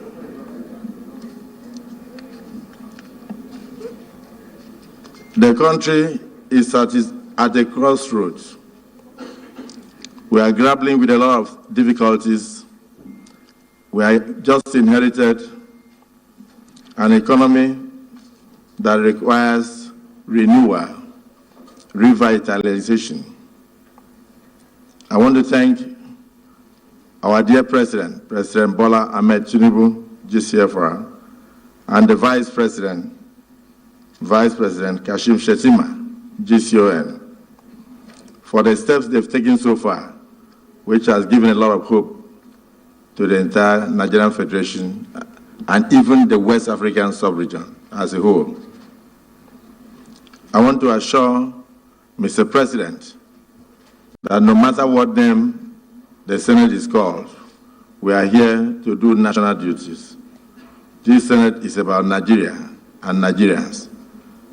The country is at a crossroads. We are grappling with a lot of difficulties. We are just inherited an economy that requires renewal, revitalization. I want to thank our dear President, President Bola Ahmed Tinubu, GCFR, and the Vice President Kashim Shettima, GCON, for the steps they've taken so far, which has given a lot of hope to the entire Nigerian Federation and even the West African sub-region as a whole. I want to assure Mr. President that no matter what name the Senate is called, we are here to do national duties. This Senate is about Nigeria and Nigerians.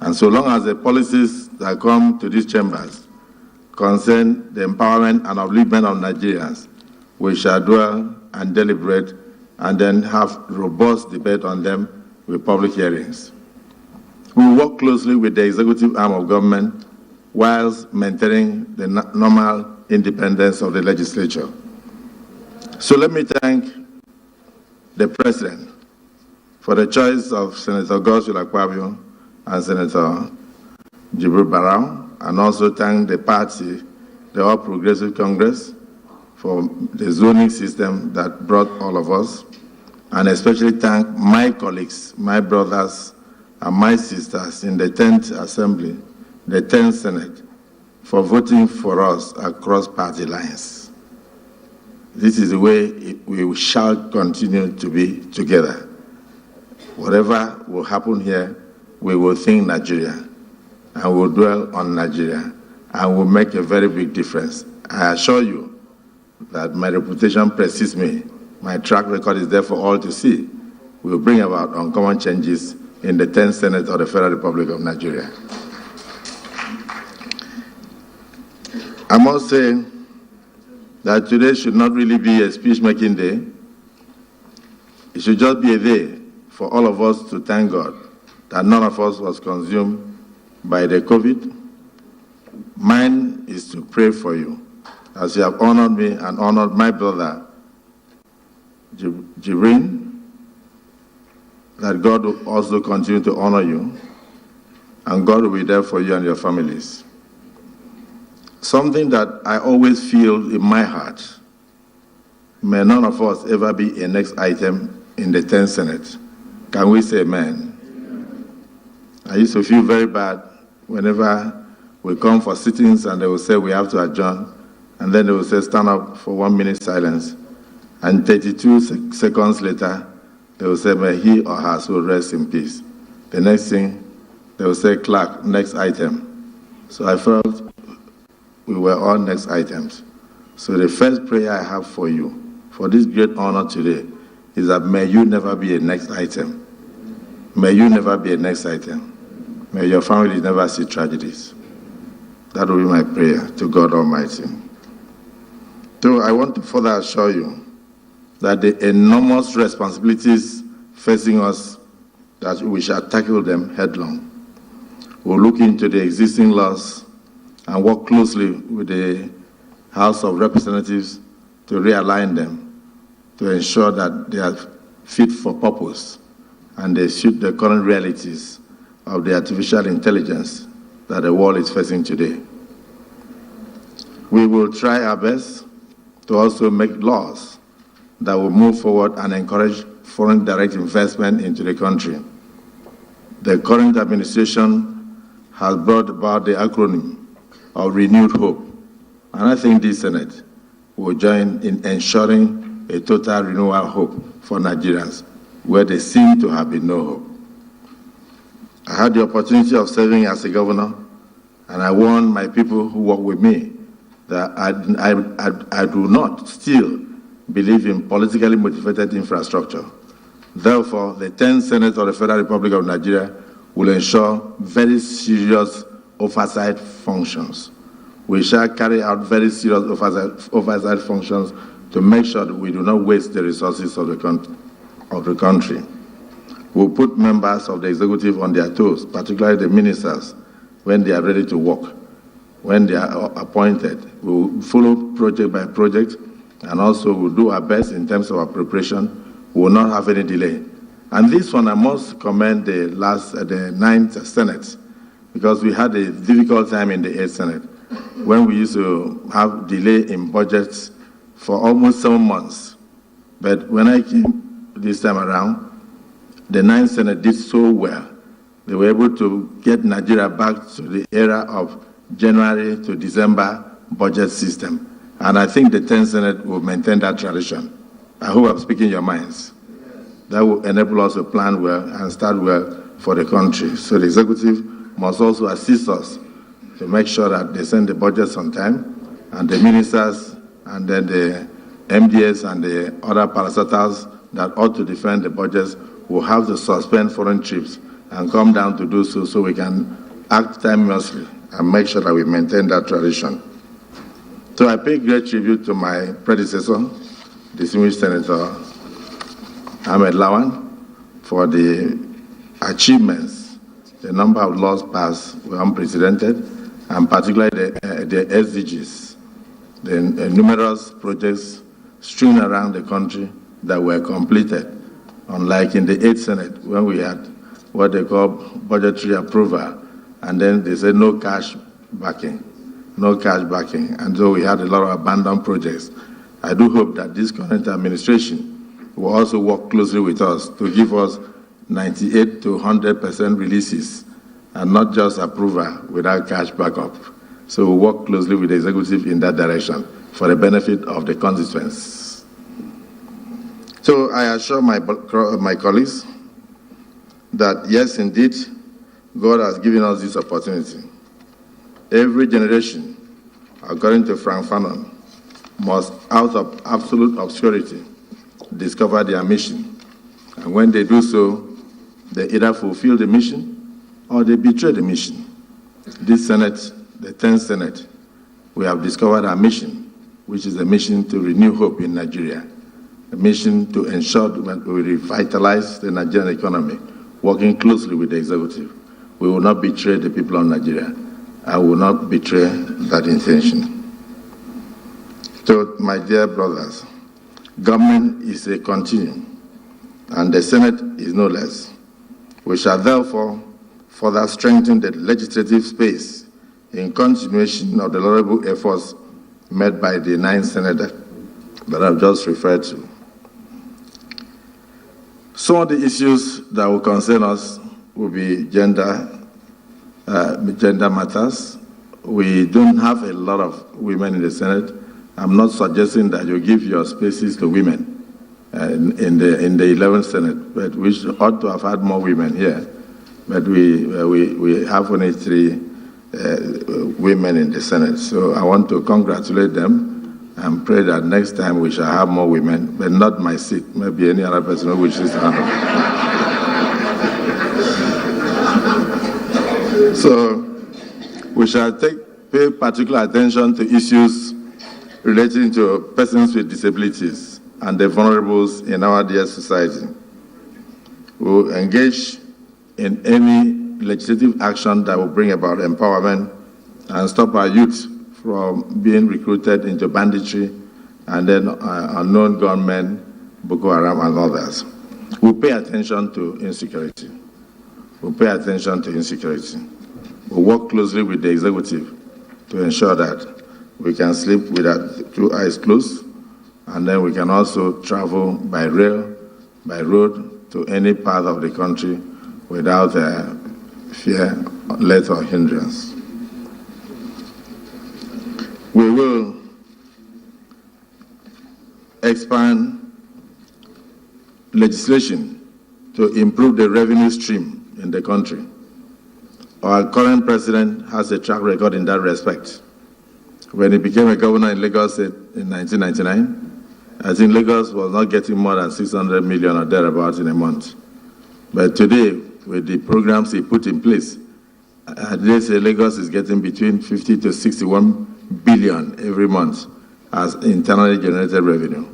And so long as the policies that come to these chambers concern the empowerment and upliftment of Nigerians, we shall dwell and deliberate and then have robust debate on them with public hearings. We work closely with the executive arm of government whilst maintaining the normal independence of the legislature. So let me thank the President for the choice of Senator Godswill Akpabio and Senator Jibril Barrow, and also thank the party, the All Progressive Congress, for the zoning system that brought all of us, and especially thank my colleagues, my brothers, and my sisters in the 10th Assembly, the 10th Senate, for voting for us across party lines. This is the way we shall continue to be together. Whatever will happen here, we will think Nigeria, and will dwell on Nigeria, and will make a very big difference. I assure you that my reputation precedes me. My track record is there for all to see. We will bring about uncommon changes in the 10th Senate of the Federal Republic of Nigeria. I must say that today should not really be a speech-making day. It should just be a day for all of us to thank God that none of us was consumed by the COVID. Mine is to pray for you, as you have honored me and honored my brother, Jibril, that God will also continue to honor you, and God will be there for you and your families. Something that I always feel in my heart, may none of us ever be a next item in the 10th Senate. Can we say amen? I used to feel very bad whenever we come for sittings and they will say we have to adjourn, and then they will say stand up for 1 minute silence, and 32 seconds later they will say may he or her soul rest in peace. The next thing they will say clerk, next item. So I felt we were all next items. So the first prayer I have for you, for this great honor today, is that may you never be a next item. May you never be a next item. May your family never see tragedies. That will be my prayer to God Almighty. So I want to further assure you that the enormous responsibilities facing us, that we shall tackle them headlong. We'll look into the existing laws and work closely with the House of Representatives to realign them, to ensure that they are fit for purpose and they suit the current realities of the artificial intelligence that the world is facing today. We will try our best to also make laws that will move forward and encourage foreign direct investment into the country. The current administration has brought about the acronym of Renewed Hope, and I think this Senate will join in ensuring a total renewal of hope for Nigerians, where there seem to have been no hope. I had the opportunity of serving as a governor, and I warned my people who work with me that I do not still believe in politically motivated infrastructure. Therefore, the 10th Senate of the Federal Republic of Nigeria will ensure very serious oversight functions. We shall carry out very serious oversight functions to make sure that we do not waste the resources of the country. We'll put members of the executive on their toes, particularly the ministers, when they are ready to work. When they are appointed, we'll follow project by project, and also we'll do our best in terms of our preparation. We will not have any delay. And this one, I must commend the 9th Senate, because we had a difficult time in the 8th Senate when we used to have delay in budgets for almost 7 months. But when I came this time around, the 9th Senate did so well. They were able to get Nigeria back to the era of January to December budget system. And I think the 10th Senate will maintain that tradition. I hope I'm speaking your minds. That will enable us to plan well and start well for the country. So the executive must also assist us to make sure that they send the budgets on time, and the ministers and then the MDS and the other parastatals that ought to defend the budgets will have to suspend foreign trips and come down to do so, so we can act timelessly and make sure that we maintain that tradition. So I pay great tribute to my predecessor, distinguished Senator Ahmed Lawan, for the achievements. The number of laws passed were unprecedented, and particularly the SDGs, the numerous projects strewn around the country that were completed, unlike in the 8th Senate, when we had what they call budgetary approval, and then they said no cash backing, and so we had a lot of abandoned projects. I do hope that this current administration will also work closely with us to give us 98 to 100% releases and not just approval without cash backup. So we'll work closely with the executive in that direction for the benefit of the constituents. So I assure my colleagues that yes, indeed, God has given us this opportunity. Every generation, according to Frank Fanon, must, out of absolute obscurity, discover their mission. And when they do so, they either fulfill the mission or they betray the mission. This Senate, the 10th Senate, we have discovered our mission, which is a mission to renew hope in Nigeria, a mission to ensure that we revitalize the Nigerian economy, working closely with the executive. We will not betray the people of Nigeria. I will not betray that intention. So, my dear brothers, government is a continuum, and the Senate is no less. We shall therefore further strengthen the legislative space in continuation of the laudable efforts made by the 9th Senate that I've just referred to. Some of the issues that will concern us will be gender matters. We don't have a lot of women in the Senate. I'm not suggesting that you give your spaces to women in the 11th Senate, but we ought to have had more women here. But we have only 3 women in the Senate. So I want to congratulate them and pray that next time we shall have more women, but not my seat, maybe any other person who wishes to handle it. So we shall pay particular attention to issues relating to persons with disabilities and the vulnerables in our dear society. We will engage in any legislative action that will bring about empowerment and stop our youth from being recruited into banditry and then unknown gunmen, Boko Haram and others. We'll pay attention to insecurity. We'll work closely with the executive to ensure that we can sleep with our 2 eyes closed, and then we can also travel by rail, by road to any part of the country without fear, let, or hindrance. We will expand legislation to improve the revenue stream in the country. Our current president has a track record in that respect. When he became a governor in Lagos State in 1999, I think Lagos was not getting more than 600 million or thereabouts in a month. But today, with the programs he put in place, they say Lagos is getting between 50 to 61 billion every month as internally generated revenue.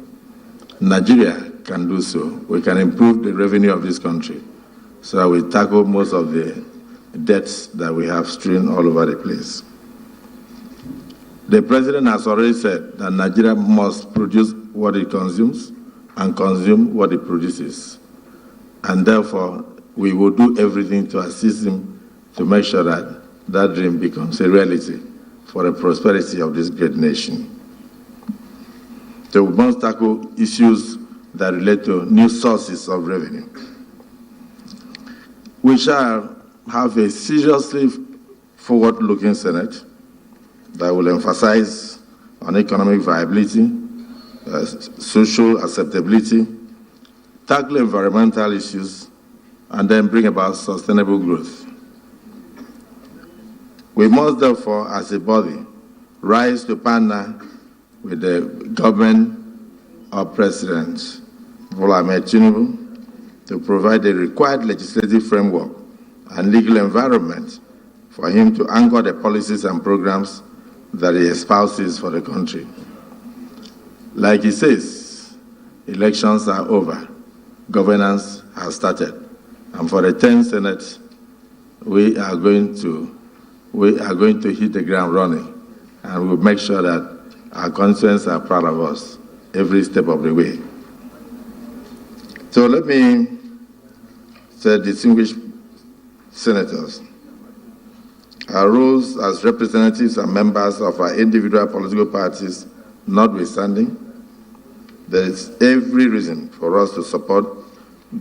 Nigeria can do so. We can improve the revenue of this country so that we tackle most of the debts that we have strewn all over the place. The president has already said that Nigeria must produce what it consumes and consume what it produces. And therefore, we will do everything to assist him to make sure that that dream becomes a reality for the prosperity of this great nation. So we must tackle issues that relate to new sources of revenue. We shall have a seriously forward-looking Senate that will emphasize on economic viability, social acceptability, tackle environmental issues, and then bring about sustainable growth. We must therefore, as a body, rise to partner with the government of President Bola Ahmed Tinubu to provide the required legislative framework and legal environment for him to anchor the policies and programs that he espouses for the country. Like he says, elections are over, governance has started, and for the 10th Senate, we are going to hit the ground running, and we'll make sure that our constituents are proud of us every step of the way. So let me say, distinguished senators, our roles as representatives and members of our individual political parties notwithstanding, there is every reason for us to support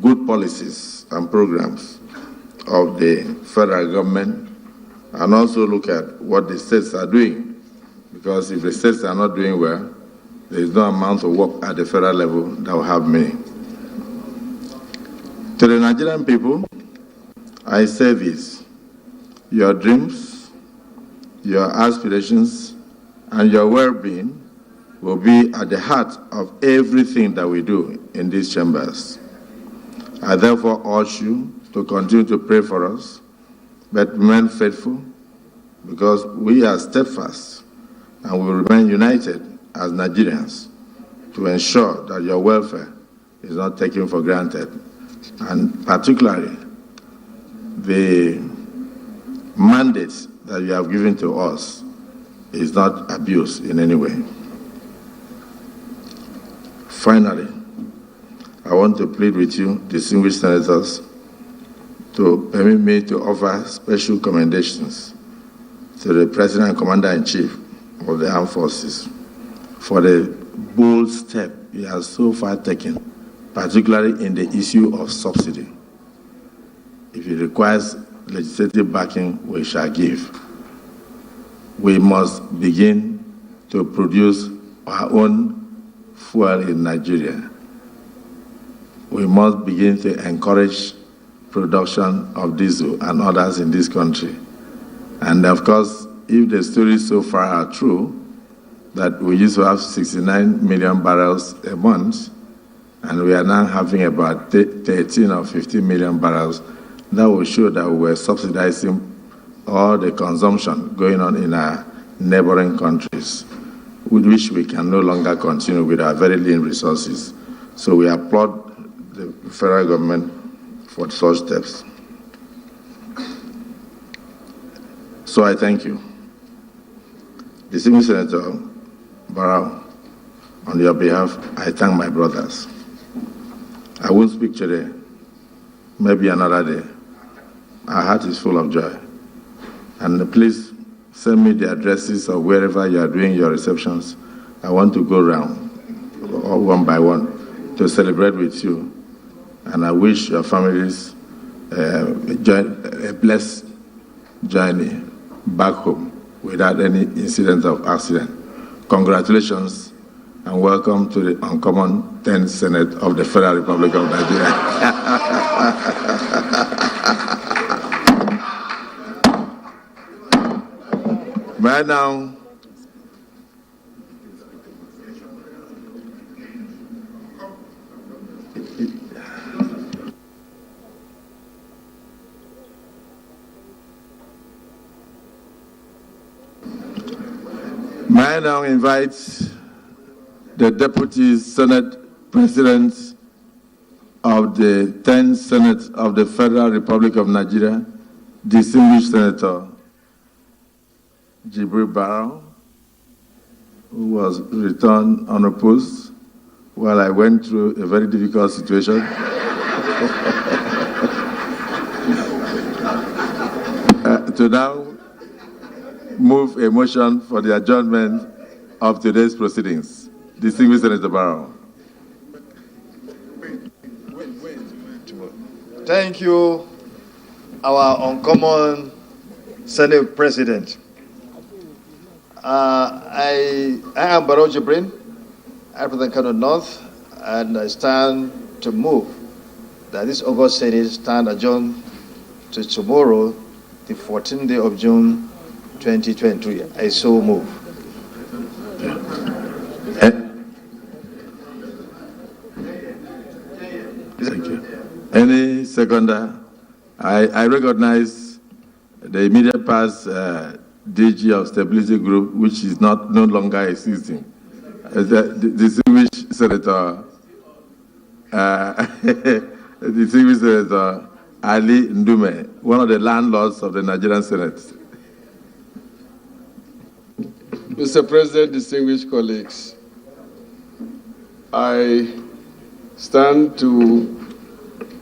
good policies and programs of the federal government and also look at what the states are doing. Because if the states are not doing well, there is no amount of work at the federal level that will have meaning. To the Nigerian people, I say this: your dreams, your aspirations, and your well-being will be at the heart of everything that we do in these chambers. I therefore urge you to continue to pray for us, but remain faithful, because we are steadfast and will remain united as Nigerians to ensure that your welfare is not taken for granted, and particularly the mandate that you have given to us is not abused in any way. Finally, I want to plead with you, distinguished senators, to permit me to offer special commendations to the President and Commander-in-Chief of the Armed Forces for the bold step he has so far taken, particularly in the issue of subsidy. If it requires legislative backing, we shall give. We must begin to produce our own fuel in Nigeria. We must begin to encourage production of diesel and others in this country. And of course, if the stories so far are true, that we used to have 69 million barrels a month, and we are now having about 13 or 15 million barrels, that will show that we were subsidizing all the consumption going on in our neighboring countries, with which we can no longer continue with our very lean resources. So we applaud the federal government for such steps. So I thank you. Distinguished Senator Barrow, on your behalf, I thank my brothers. I won't speak today, maybe another day. Our heart is full of joy. And please send me the addresses of wherever you are doing your receptions. I want to go around one by one to celebrate with you and I wish your families a blessed journey back home without any incident of accident. Congratulations and welcome to the Uncommon 10th Senate of the Federal Republic of Nigeria. Right now, may I now invite the Deputy Senate President of the 10th Senate of the Federal Republic of Nigeria, distinguished Senator DAYBREAK, who was returned unopposed while I went through a very difficult situation. To now move a motion for the adjournment of today's proceedings. Distinguished Senator Barrow. Thank you, our uncommon Senate President. I am Barrow Jibrin, I represent Kano North, and I stand to move that this August Senate stand adjourned to tomorrow, the 14th day of June, 2023. I so move. Thank you. Any seconder? I recognize the immediate past DG of Stability Group, which is no longer existing. Distinguished Senator, distinguished Senator Ali Ndume, one of the landlords of the Nigerian Senate. Mr. President, distinguished colleagues, I stand to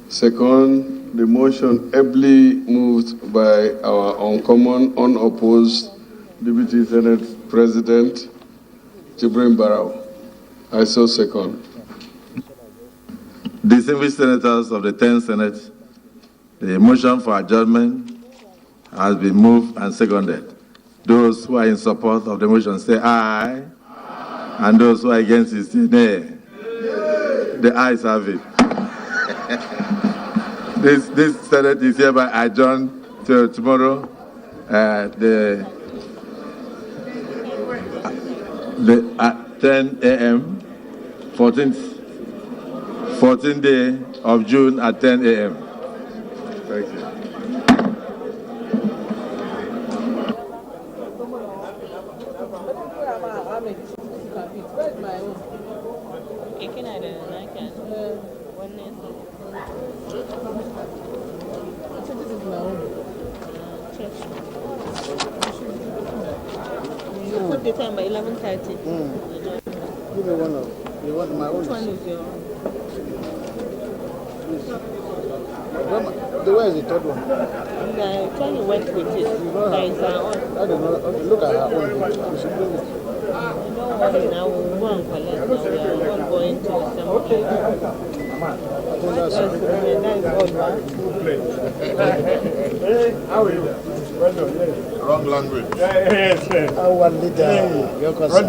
second the motion ably moved by our uncommon, unopposed Deputy Senate President, Jibrin Barrow. I so second. Distinguished senators of the 10th Senate, the motion for adjournment has been moved and seconded. Those who are in support of the motion say aye, and those who are against it say nay. The ayes have it. This Senate is hereby adjourned till tomorrow, at 10 a.m., 14th day of June at 10 a.m. Thank you. Put the time by 11:30. Give me one of you want my own. Which one is your? Where is the third one? The Tony went with it. That is her own. I don't know. Look at her own. You should bring it. Don't worry now. We'll go and collect. Now we are all going to the assembly. I think that's that is all right. How are you? Wrong language. Yes. Our leader. Your concern.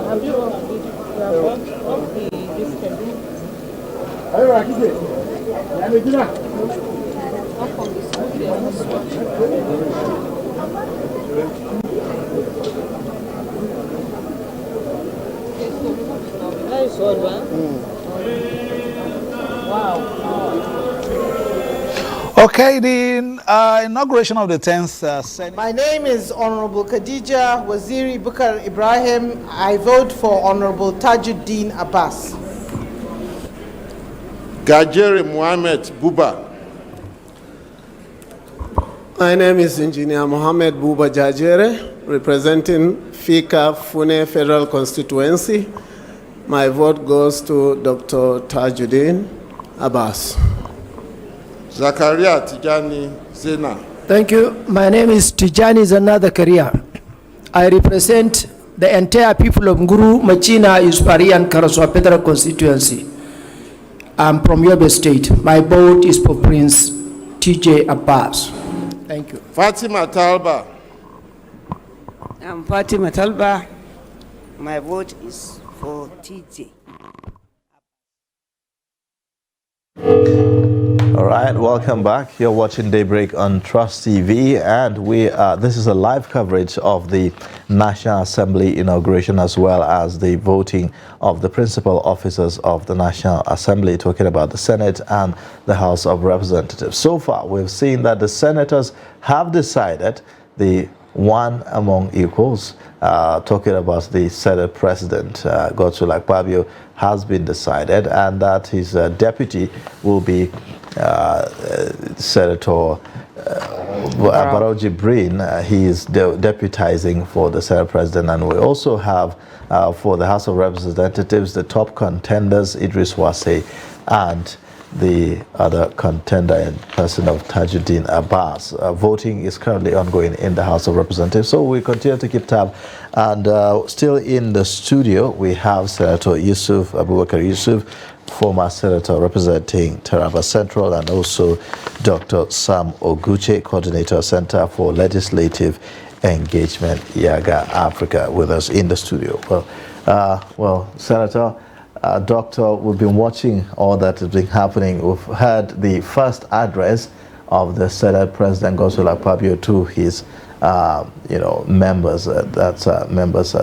Have you off the discount? That is all right. Wow. Okay, the inauguration of the 10th Senate. My name is Honorable Khadija Waziri Bukar Ibrahim. I vote for Honorable Tajuddin Abbas. Gajere Mohamed Buba. My name is Engineer Mohamed Buba Jajere, representing Fika Fune Federal Constituency. My vote goes to Dr. Tajuddin Abbas. Zakaria Tijani Zena. Thank you. My name is Tijani Zanna Zakaria. I represent the entire people of Nguru, Machina, Yuspari, and Karaswa Federal Constituency. I'm from Yobe State. My vote is for Prince TJ Abbas. Thank you. Fatima Talba. I'm Fatima Talba. My vote is for TJ. All right, welcome back. You're watching Daybreak on Trust TV, and this is a live coverage of the National Assembly inauguration as well as the voting of the principal officers of the National Assembly, talking about the Senate and the House of Representatives. So far, we've seen that the senators have decided the one among equals, talking about the Senate President, Godswill Akpabio, has been decided, and that his deputy will be Senator Barrow Jibrin. He is deputizing for the Senate President, and we also have for the House of Representatives the top contenders, Idris Wase, and the other contender in person of Tajuddin Abbas. Voting is currently ongoing in the House of Representatives, so we continue to keep tab. And still in the studio, we have Senator Yusuf Abubakar Yusuf, former senator representing Taraba Central, and also Dr. Sam Oguche, coordinator, Center for Legislative Engagement, Yaga Africa, with us in the studio. Well, Senator, Doctor, we've been watching all that has been happening. We've heard the first address of the Senate President Godswill Akpabio to his, members,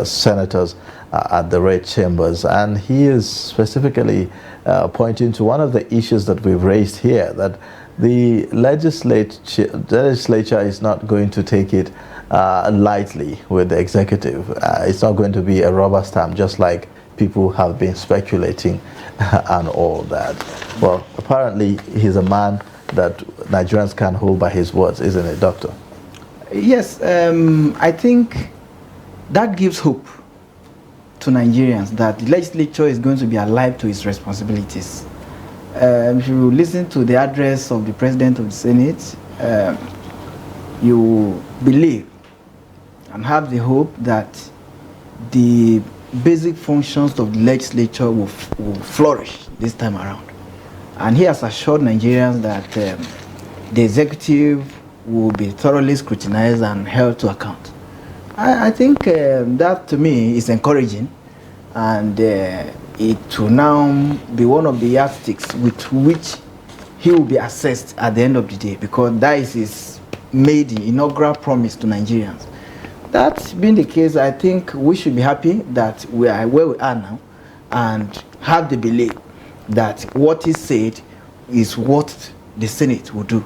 senators at the Red Chambers, and he is specifically pointing to one of the issues that we've raised here, that the legislature is not going to take it lightly with the executive. It's not going to be a rubber stamp, just like people have been speculating and all that. Well, apparently he's a man that Nigerians can hold by his words, isn't it, Doctor? Yes, I think that gives hope to Nigerians that the legislature is going to be alive to its responsibilities. If you listen to the address of the President of the Senate, you believe and have the hope that the basic functions of the legislature will flourish this time around. And he has assured Nigerians that the executive will be thoroughly scrutinized and held to account. I think that to me is encouraging, and it will now be one of the yardsticks with which he will be assessed at the end of the day, because that is his maiden inaugural promise to Nigerians. That being the case, I think we should be happy that we are where we are now and have the belief that what he said is what the Senate will do.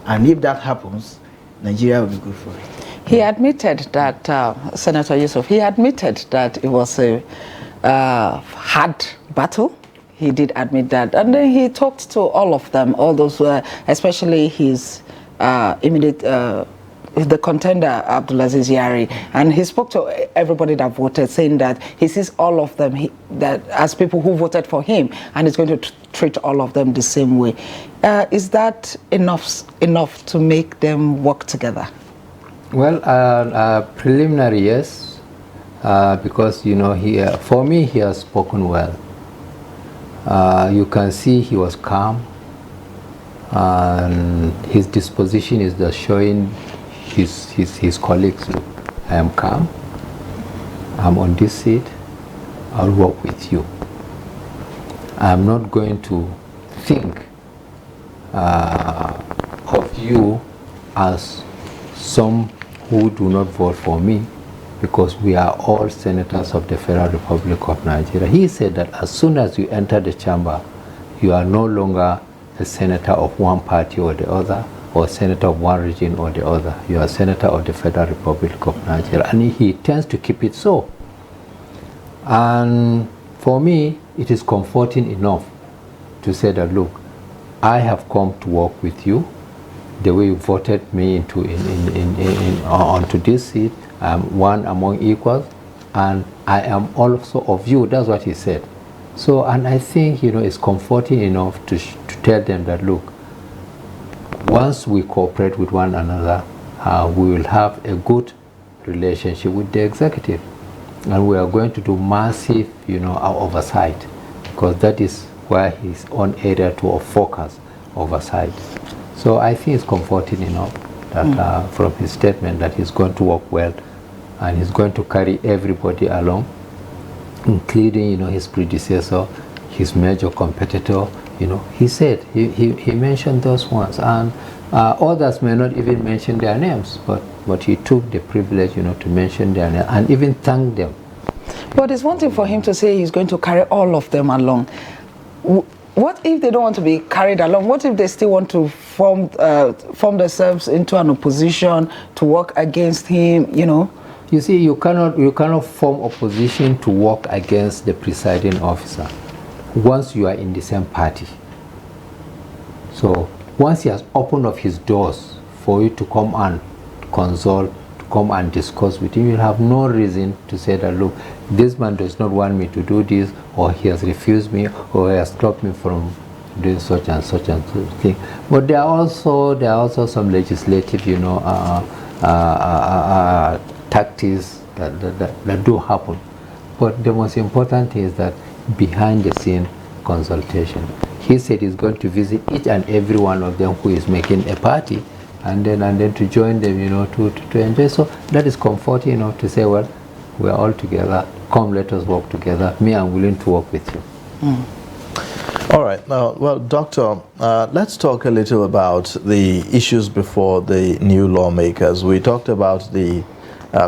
And if that happens, Nigeria will be good for it. He admitted that, Senator Yusuf, he admitted that it was a hard battle. He did admit that. And then he talked to all of them, all those, especially his immediate, the contender, Abdulaziz Yari. And he spoke to everybody that voted, saying that he sees all of them that as people who voted for him, and he's going to treat all of them the same way. Is that enough to make them work together? Well, preliminary, yes, because, for me, he has spoken well. You can see he was calm, and his disposition is just showing his colleagues, look, I am calm, I'm on this seat, I'll work with you. I'm not going to think of you as some who do not vote for me, because we are all senators of the Federal Republic of Nigeria. He said that as soon as you enter the chamber, you are no longer a senator of one party or the other, or a senator of one region or the other. You are a senator of the Federal Republic of Nigeria. And he tends to keep it so. And for me, it is comforting enough to say that, look, I have come to work with you. The way you voted me onto this seat, I'm one among equals, and I am also of you. That's what he said. So, and I think, it's comforting enough to tell them that, look, once we cooperate with one another, we will have a good relationship with the executive. And we are going to do massive, our oversight, because that is where his own area to focus, oversight. So I think it's comforting enough that from his statement that he's going to work well, and he's going to carry everybody along, including, his predecessor, his major competitor. He said, he mentioned those ones, and others may not even mention their names, but he took the privilege, to mention their names and even thank them. But it's one thing for him to say he's going to carry all of them along. What if they don't want to be carried along? What if they still want to form themselves into an opposition to work against him? You see, you cannot form opposition to work against the presiding officer once you are in the same party. So once he has opened up his doors for you to come and consult, to come and discuss with him, you have no reason to say that, look, this man does not want me to do this, or he has refused me, or he has stopped me from doing such and such thing. But there are also some legislative, tactics that do happen. But the most important thing is that behind the scene consultation. He said he's going to visit each and every one of them who is making a party, and then to join them, to enjoy. So that is comforting, to say, well, we are all together. Come, let us work together. Me, I'm willing to work with you. All right. Now, well, Doctor, let's talk a little about the issues before the new lawmakers. We talked about the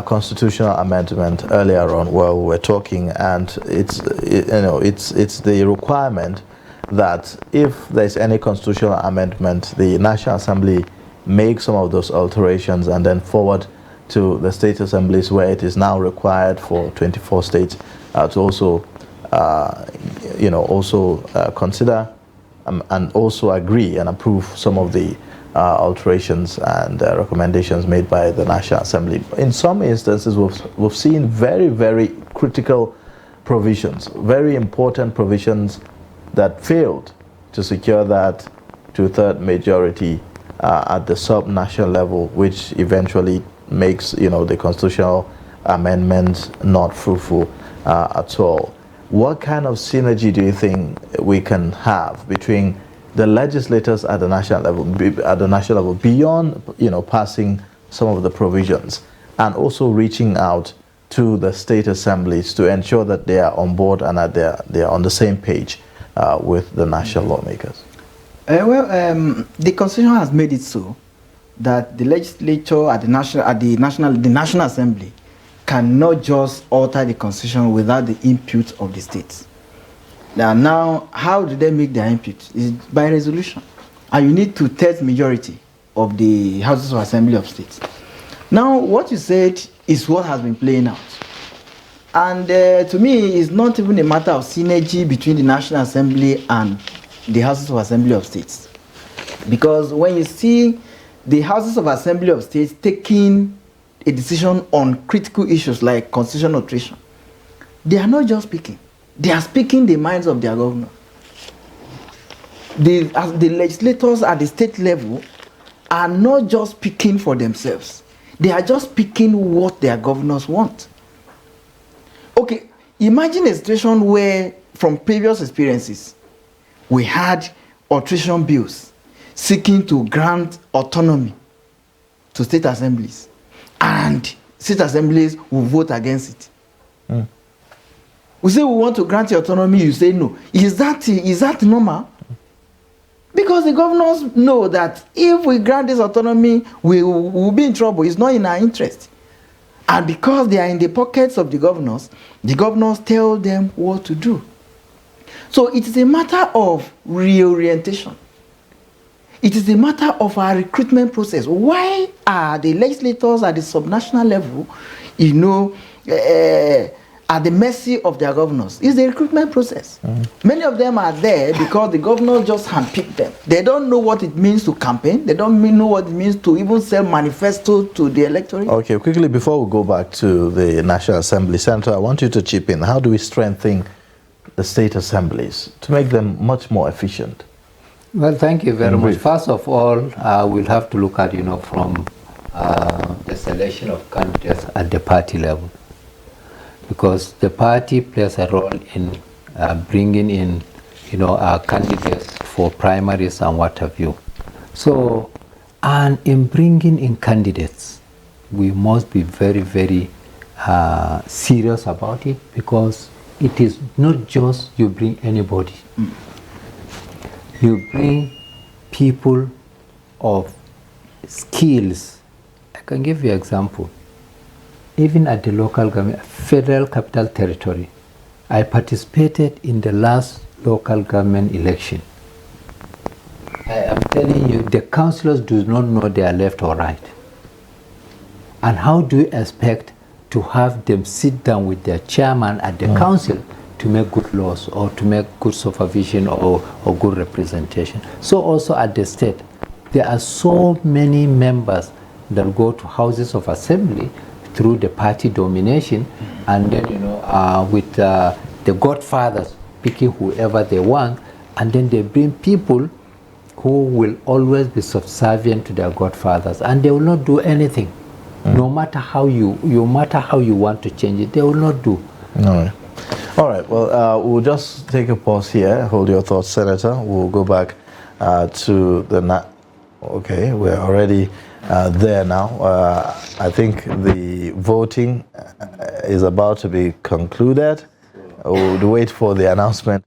constitutional amendment earlier on while we were talking, and it's the requirement that if there's any constitutional amendment, the National Assembly make some of those alterations and then forward to the state assemblies, where it is now required for 24 states to also consider and also agree and approve some of the alterations and recommendations made by the National Assembly. In some instances, we've seen very, very critical provisions, very important provisions that failed to secure that two-thirds majority at the sub-national level, which eventually makes the constitutional amendments not fruitful at all. What kind of synergy do you think we can have between the legislators at the national level, beyond passing some of the provisions, and also reaching out to the state assemblies to ensure that they are on board and that they are on the same page with the national lawmakers? The Constitution has made it so that the legislature at the National Assembly cannot just alter the Constitution without the input of the states. Now, how do they make their input? It's by resolution. And you need two-thirds majority of the Houses of Assembly of States. Now, what you said is what has been playing out. And to me, it's not even a matter of synergy between the National Assembly and the Houses of Assembly of States. Because when you see the Houses of Assembly of States taking a decision on critical issues like constitutional alteration, they are not just speaking. They are speaking the minds of their governor. The legislators at the state level are not just speaking for themselves. They are just speaking what their governors want. Okay, imagine a situation where, from previous experiences, we had alteration bills seeking to grant autonomy to state assemblies, and state assemblies will vote against it. We say we want to grant you autonomy, you say no. Is that normal? Because the governors know that if we grant this autonomy, we will be in trouble. It's not in our interest. And because they are in the pockets of the governors tell them what to do. So it is a matter of reorientation. It is a matter of our recruitment process. Why are the legislators at the subnational level, at the mercy of their governors? It's the recruitment process. Many of them are there because the governors just handpick them. They don't know what it means to campaign. They don't know what it means to even sell manifesto to the electorate. Okay, quickly, before we go back to the National Assembly, Senator, I want you to chip in. How do we strengthen the state assemblies to make them much more efficient? Well, thank you very much. First of all, we'll have to look at, from the selection of candidates at the party level. because the party plays a role in bringing in, candidates for primaries and what have you. So, and in bringing in candidates, we must be very, very serious about it, because it is not just you bring anybody. You bring people of skills. I can give you an example. Even at the local government, Federal Capital Territory, I participated in the last local government election. I am telling you, the councillors do not know they are left or right. And how do you expect to have them sit down with their chairman at the council to make good laws or to make good supervision or good representation? So also at the state, there are so many members that go to houses of assembly through the party domination, and then with the godfathers picking whoever they want, and then they bring people who will always be subservient to their godfathers, and they will not do anything. No matter how you want to change it, they will not do. All right. Well, we'll just take a pause here. Hold your thoughts, Senator. We'll go back to the. Okay, we're already there now. I think the voting is about to be concluded. We'll wait for the announcement.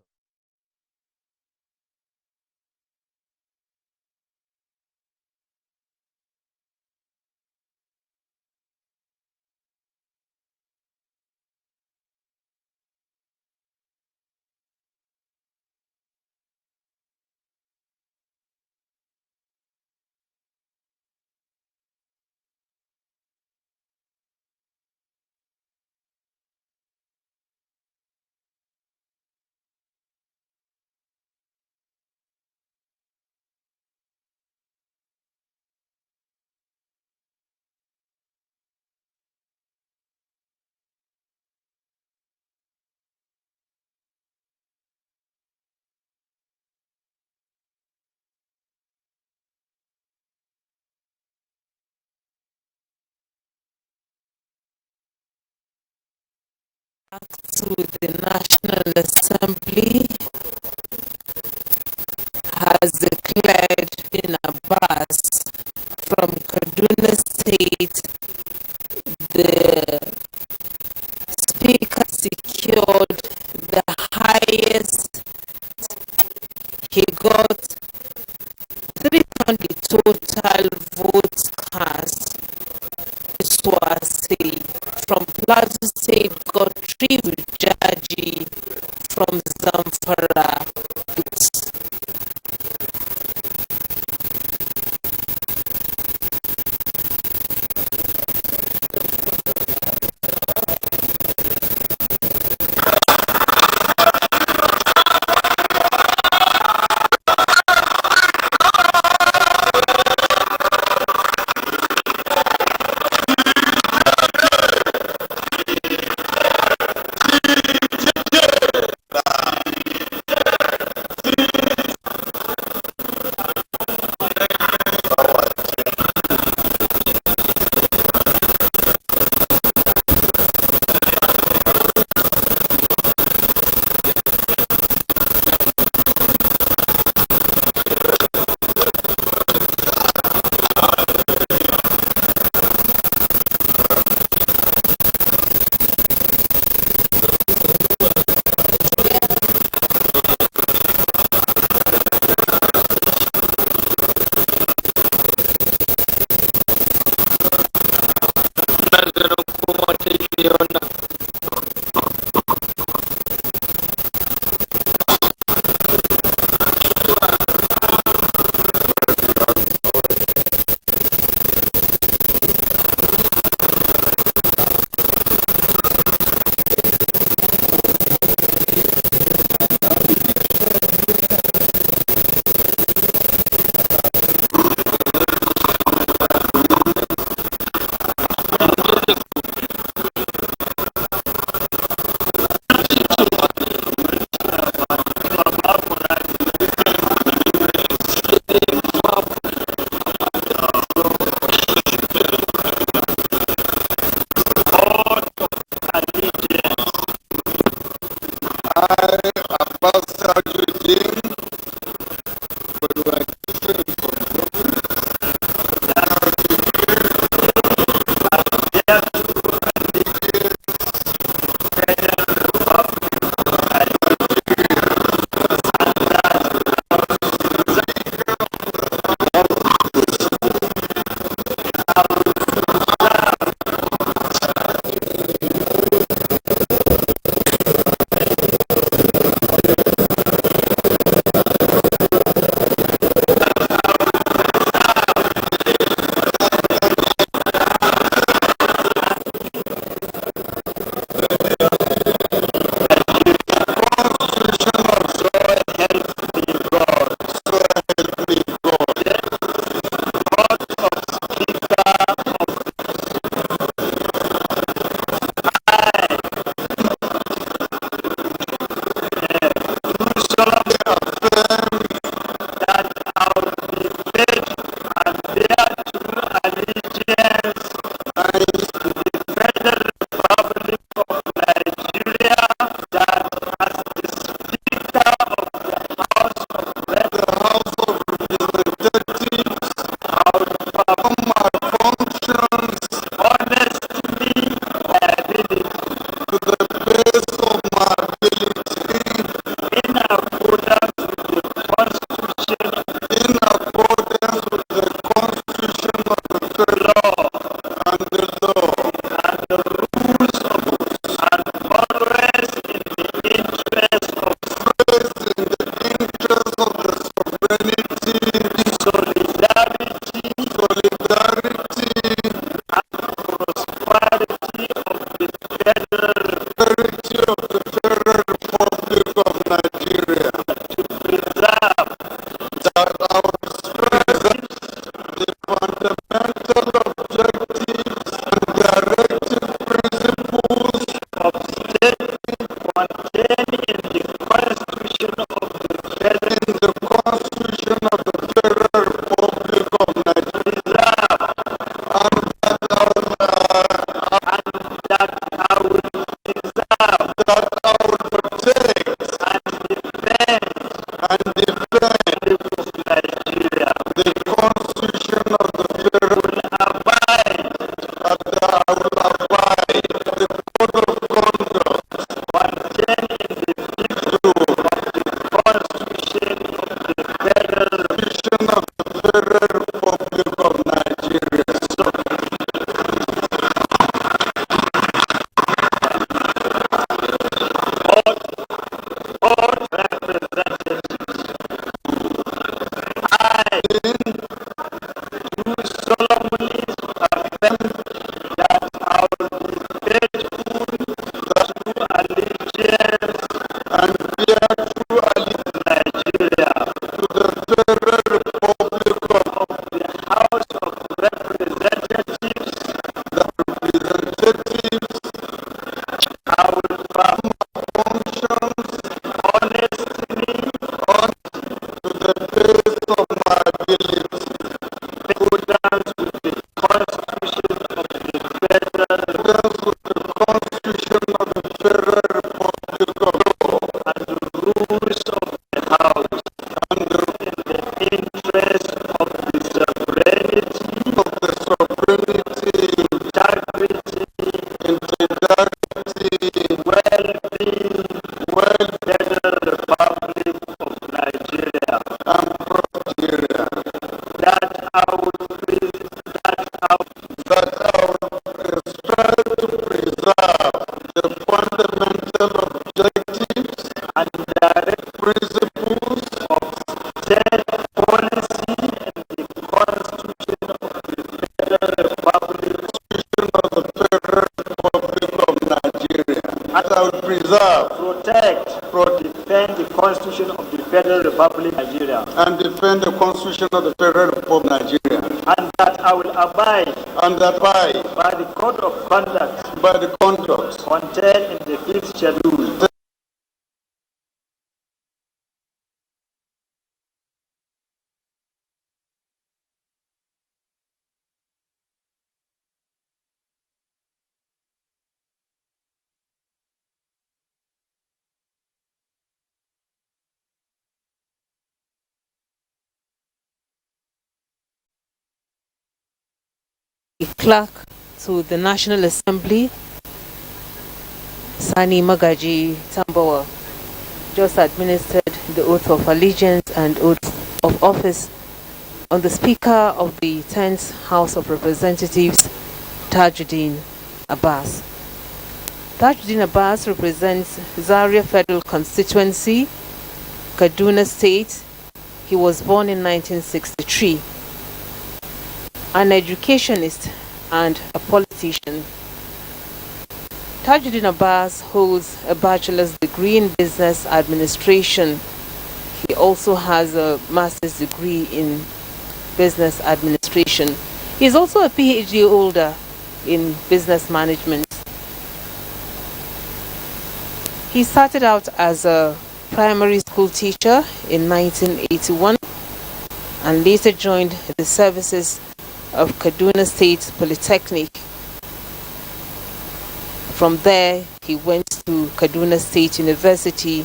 To the National Assembly has declared in Abbas from Kaduna State, the Speaker secured the highest. He got 300 total votes cast. This was from Plateau State got 3 Jaji, from Zamfara. integrity, well-being, well-better Republic of Nigeria and Nigeria. That I will strive to preserve the fundamental objectives and direct principles of state policy and the Constitution of the Federal Republic of Nigeria. And I will preserve, protect, defend the Constitution of the Federal Republic of Nigeria. And defend the Constitution of the Federal Republic of Nigeria. And that I will abide. And abide. By the code of conduct. By the conduct. Contained in the 5th schedule. Clerk to the National Assembly, Sani Magaji Tambawa, just administered the oath of allegiance and oath of office on the Speaker of the 10th House of Representatives, Tajuddin Abbas. Tajuddin Abbas represents Zaria Federal Constituency, Kaduna State. He was born in 1963. An educationist and a politician. Tajuddin Abbas holds a bachelor's degree in business administration. He also has a master's degree in business administration. He is also a PhD holder in business management. He started out as a primary school teacher in 1981 and later joined the services of Kaduna State Polytechnic. From there, he went to Kaduna State University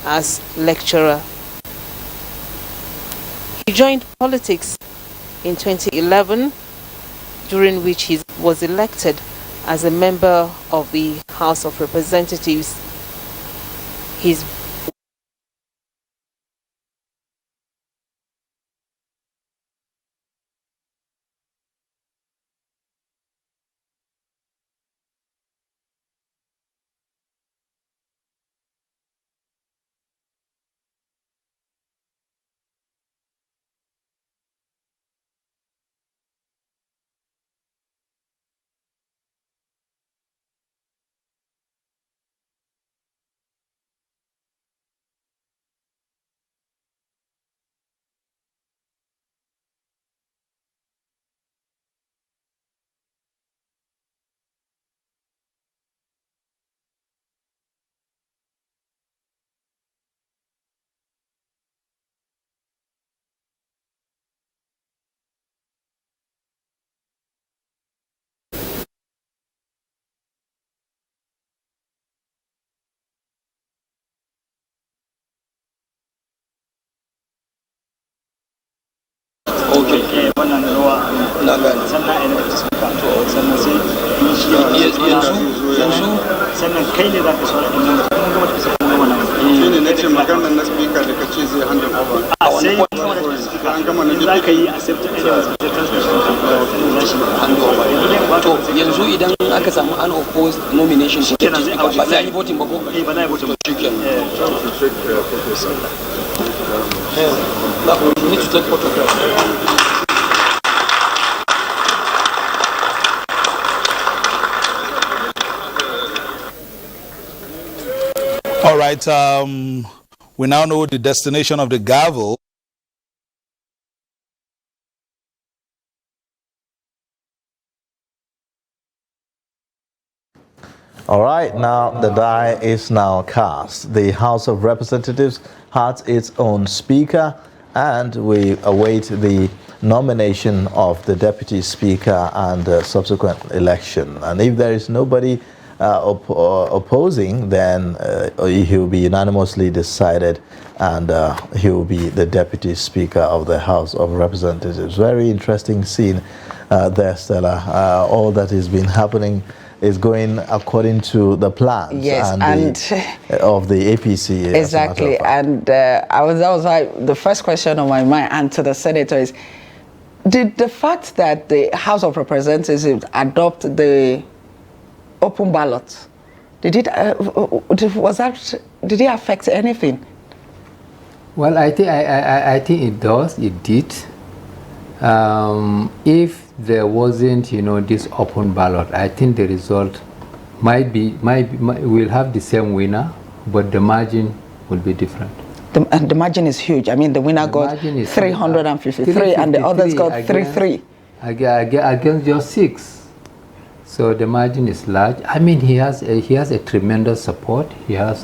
as lecturer. He joined politics in 2011, during which he was elected as a member of the House of Representatives. His Okay. Wannan ruwa na gani. Sannan a yi speaker. Sannan sai yanzu sannan kai ne za ka shawara ɗin nan kuma gama ta sai kuma nan. Shi ne na ce maganar na speaker da ka ce zai hand over. A sai an gama na za ka yi accept hand over. To yanzu idan aka samu unopposed nomination ba za a yi voting ba ko? Ba za a yi voting ba. Shi kenan. We need to take photographs. All right, we now know the destination of the gavel. All right, now the die is now cast. The House of Representatives has its own speaker, and we await the nomination of the deputy speaker and subsequent election. And if there is nobody opposing, then he will be unanimously decided, and he will be the deputy speaker of the House of Representatives. Very interesting scene there, Stella. All that has been happening is going according to the plans of the APC. Exactly, and that was why the first question on my mind, and to the senator, is: did the fact that the House of Representatives adopt the open ballot, did it affect anything? Well, I think it does. It did. If there wasn't, this open ballot, I think the result we'll have the same winner, but the margin will be different. And the margin is huge. I mean, the winner got 353 and the others got 33. Against just 6. So the margin is large. I mean, he has a tremendous support. He has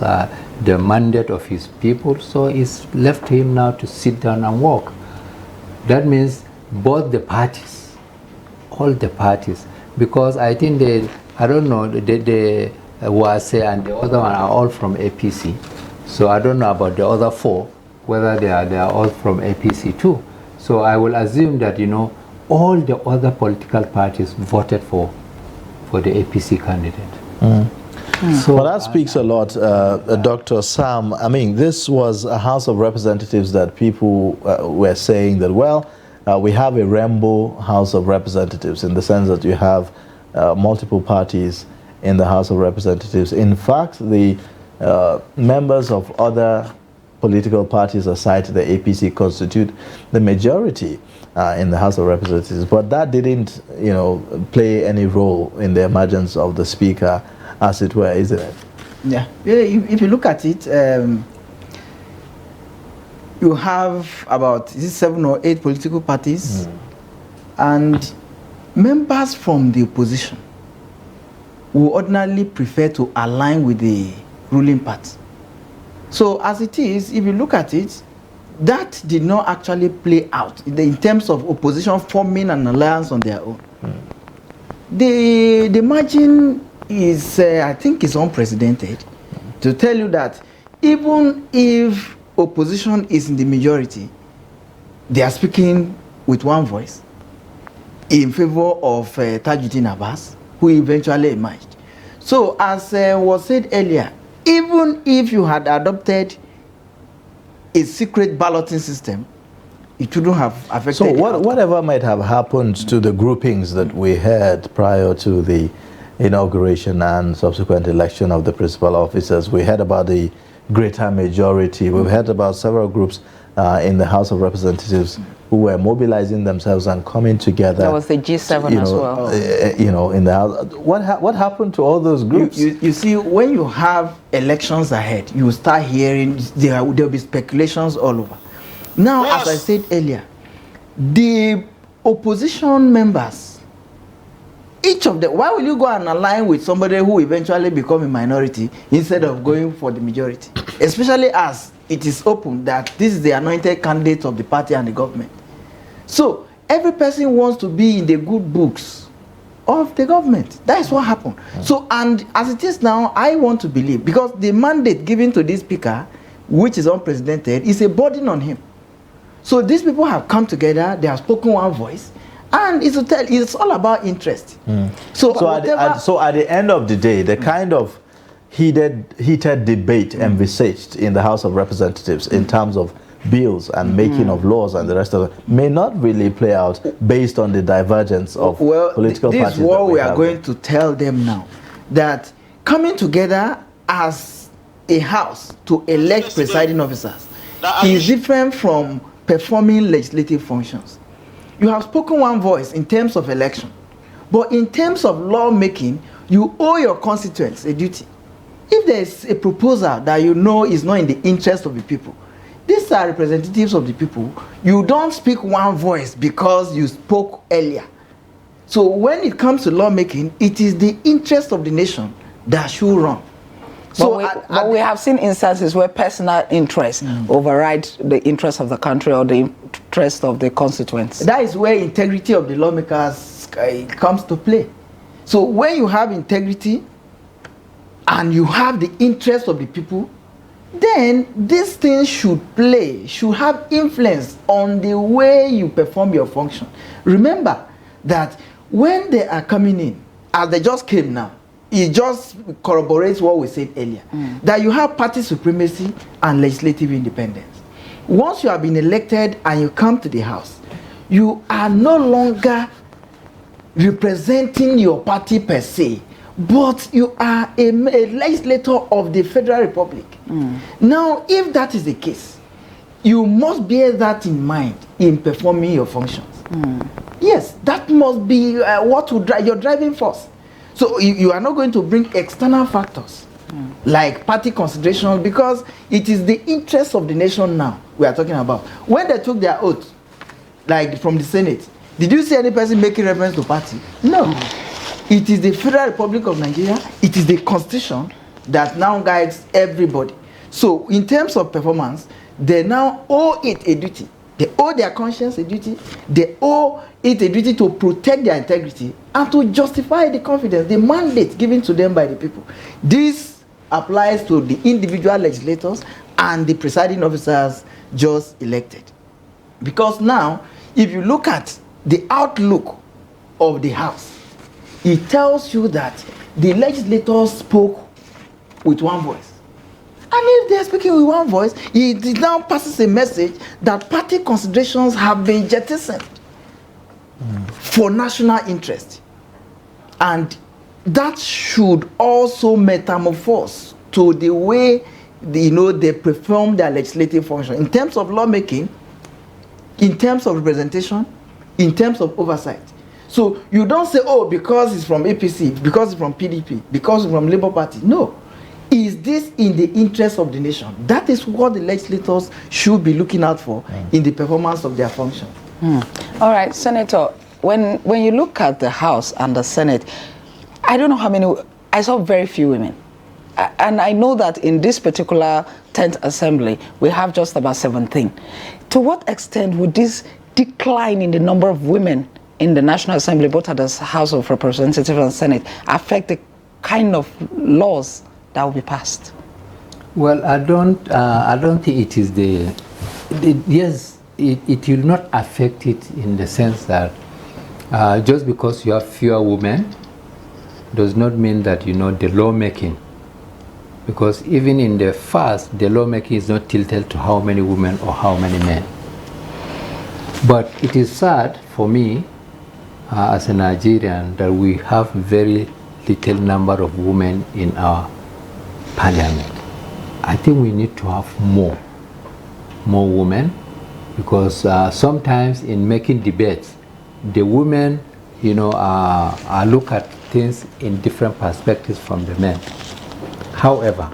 the mandate of his people. So it's left to him now to sit down and work. That means both the parties, all the parties, because I think the WASE and the other one are all from APC. So I don't know about the other 4, whether they are all from APC too. So I will assume that, all the other political parties voted for the APC candidate. So well, that speaks a lot, Dr. Sam. I mean, this was a House of Representatives that people were saying that, well, we have a rainbow House of Representatives in the sense that you have multiple parties in the House of Representatives. In fact, the members of other political parties aside the APC constitute the majority in the House of Representatives. But that didn't, play any role in the emergence of the Speaker, as it were, isn't it? Yeah. If you look at it, you have about 7 or 8 political parties and members from the opposition who ordinarily prefer to align with the ruling party. So as it is, if you look at it, that did not actually play out in terms of opposition forming an alliance on their own. The margin is, I think, is unprecedented. To tell you that even if opposition is in the majority, they are speaking with one voice in favor of Tajuddin Abbas, who eventually emerged. So as was said earlier, even if you had adopted a secret balloting system, it wouldn't have affected. So whatever might have happened to the groupings that we had prior to the inauguration and subsequent election of the principal officers, we heard about the greater majority. We've heard about several groups in the House of Representatives who were mobilizing themselves and coming together. There was the G7 as well. In the House. What happened to all those groups? You see, when you have elections ahead, you start hearing there will be speculations all over. Now, as I said earlier, the opposition members, each of them, why will you go and align with somebody who eventually become a minority instead of going for the majority? Especially as it is open that this is the anointed candidate of the party and the government. So every person wants to be in the good books of the government. That is what happened. So, and as it is now, I want to believe, because the mandate given to this speaker, which is unprecedented, is a burden on him. So these people have come together, they have spoken one voice, and it's all about interest. So at the end of the day, the kind of heated debate envisaged in the House of Representatives in terms of bills and making of laws and the rest of it may not really play out based on the divergence of political parties. This is what we are going to tell them now, that coming together as a house to elect presiding officers is different from performing legislative functions. You have spoken one voice in terms of election, but in terms of lawmaking, you owe your constituents a duty. If there is a proposal that you know is not in the interest of the people, these are representatives of the people. You don't speak one voice because you spoke earlier. So when it comes to lawmaking, it is the interest of the nation that should run. But we have seen instances where personal interest override the interest of the country or the interest of the constituents. That is where integrity of the lawmakers comes to play. So when you have integrity and you have the interest of the people, then these things should have influence on the way you perform your function. Remember that when they are coming in, as they just came now, it just corroborates what we said earlier, that you have party supremacy and legislative independence. Once you have been elected and you come to the House, you are no longer representing your party per se, but you are a legislator of the Federal Republic. Now, if that is the case, you must bear that in mind in performing your functions. Yes, that must be what will drive your driving force. So you are not going to bring external factors like party consideration, because it is the interest of the nation now we are talking about. When they took their oath, like from the Senate, did you see any person making reference to party? No. It is the Federal Republic of Nigeria, it is the Constitution that now guides everybody. So in terms of performance, they now owe it a duty. They owe their conscience a duty. They owe it a duty to protect their integrity and to justify the confidence, the mandate given to them by the people. This applies to the individual legislators and the presiding officers just elected. Because now, if you look at the outlook of the House, it tells you that the legislators spoke with one voice. And if they're speaking with one voice, it now passes a message that party considerations have been jettisoned for national interest. And that should also metamorphose to the way they perform their legislative function in terms of lawmaking, in terms of representation, in terms of oversight. So you don't say, oh, because it's from APC, because it's from PDP, because it's from Labour Party. No. Is this in the interest of the nation? That is what the legislators should be looking out for in the performance of their function. All right, Senator, when you look at the House and the Senate, I don't know how many, I saw very few women. And I know that in this particular 10th Assembly, we have just about 17. To what extent would this decline in the number of women in the National Assembly, both at the House of Representatives and Senate, affect the kind of laws that will be passed? Well, I don't think it is yes, it will not affect it in the sense that just because you have fewer women does not mean that, the lawmaking, because even in the first, the lawmaking is not tilted to how many women or how many men. But it is sad for me as a Nigerian that we have very little number of women in our parliament. I think we need to have more women, because sometimes in making debates, the women, look at things in different perspectives from the men. However,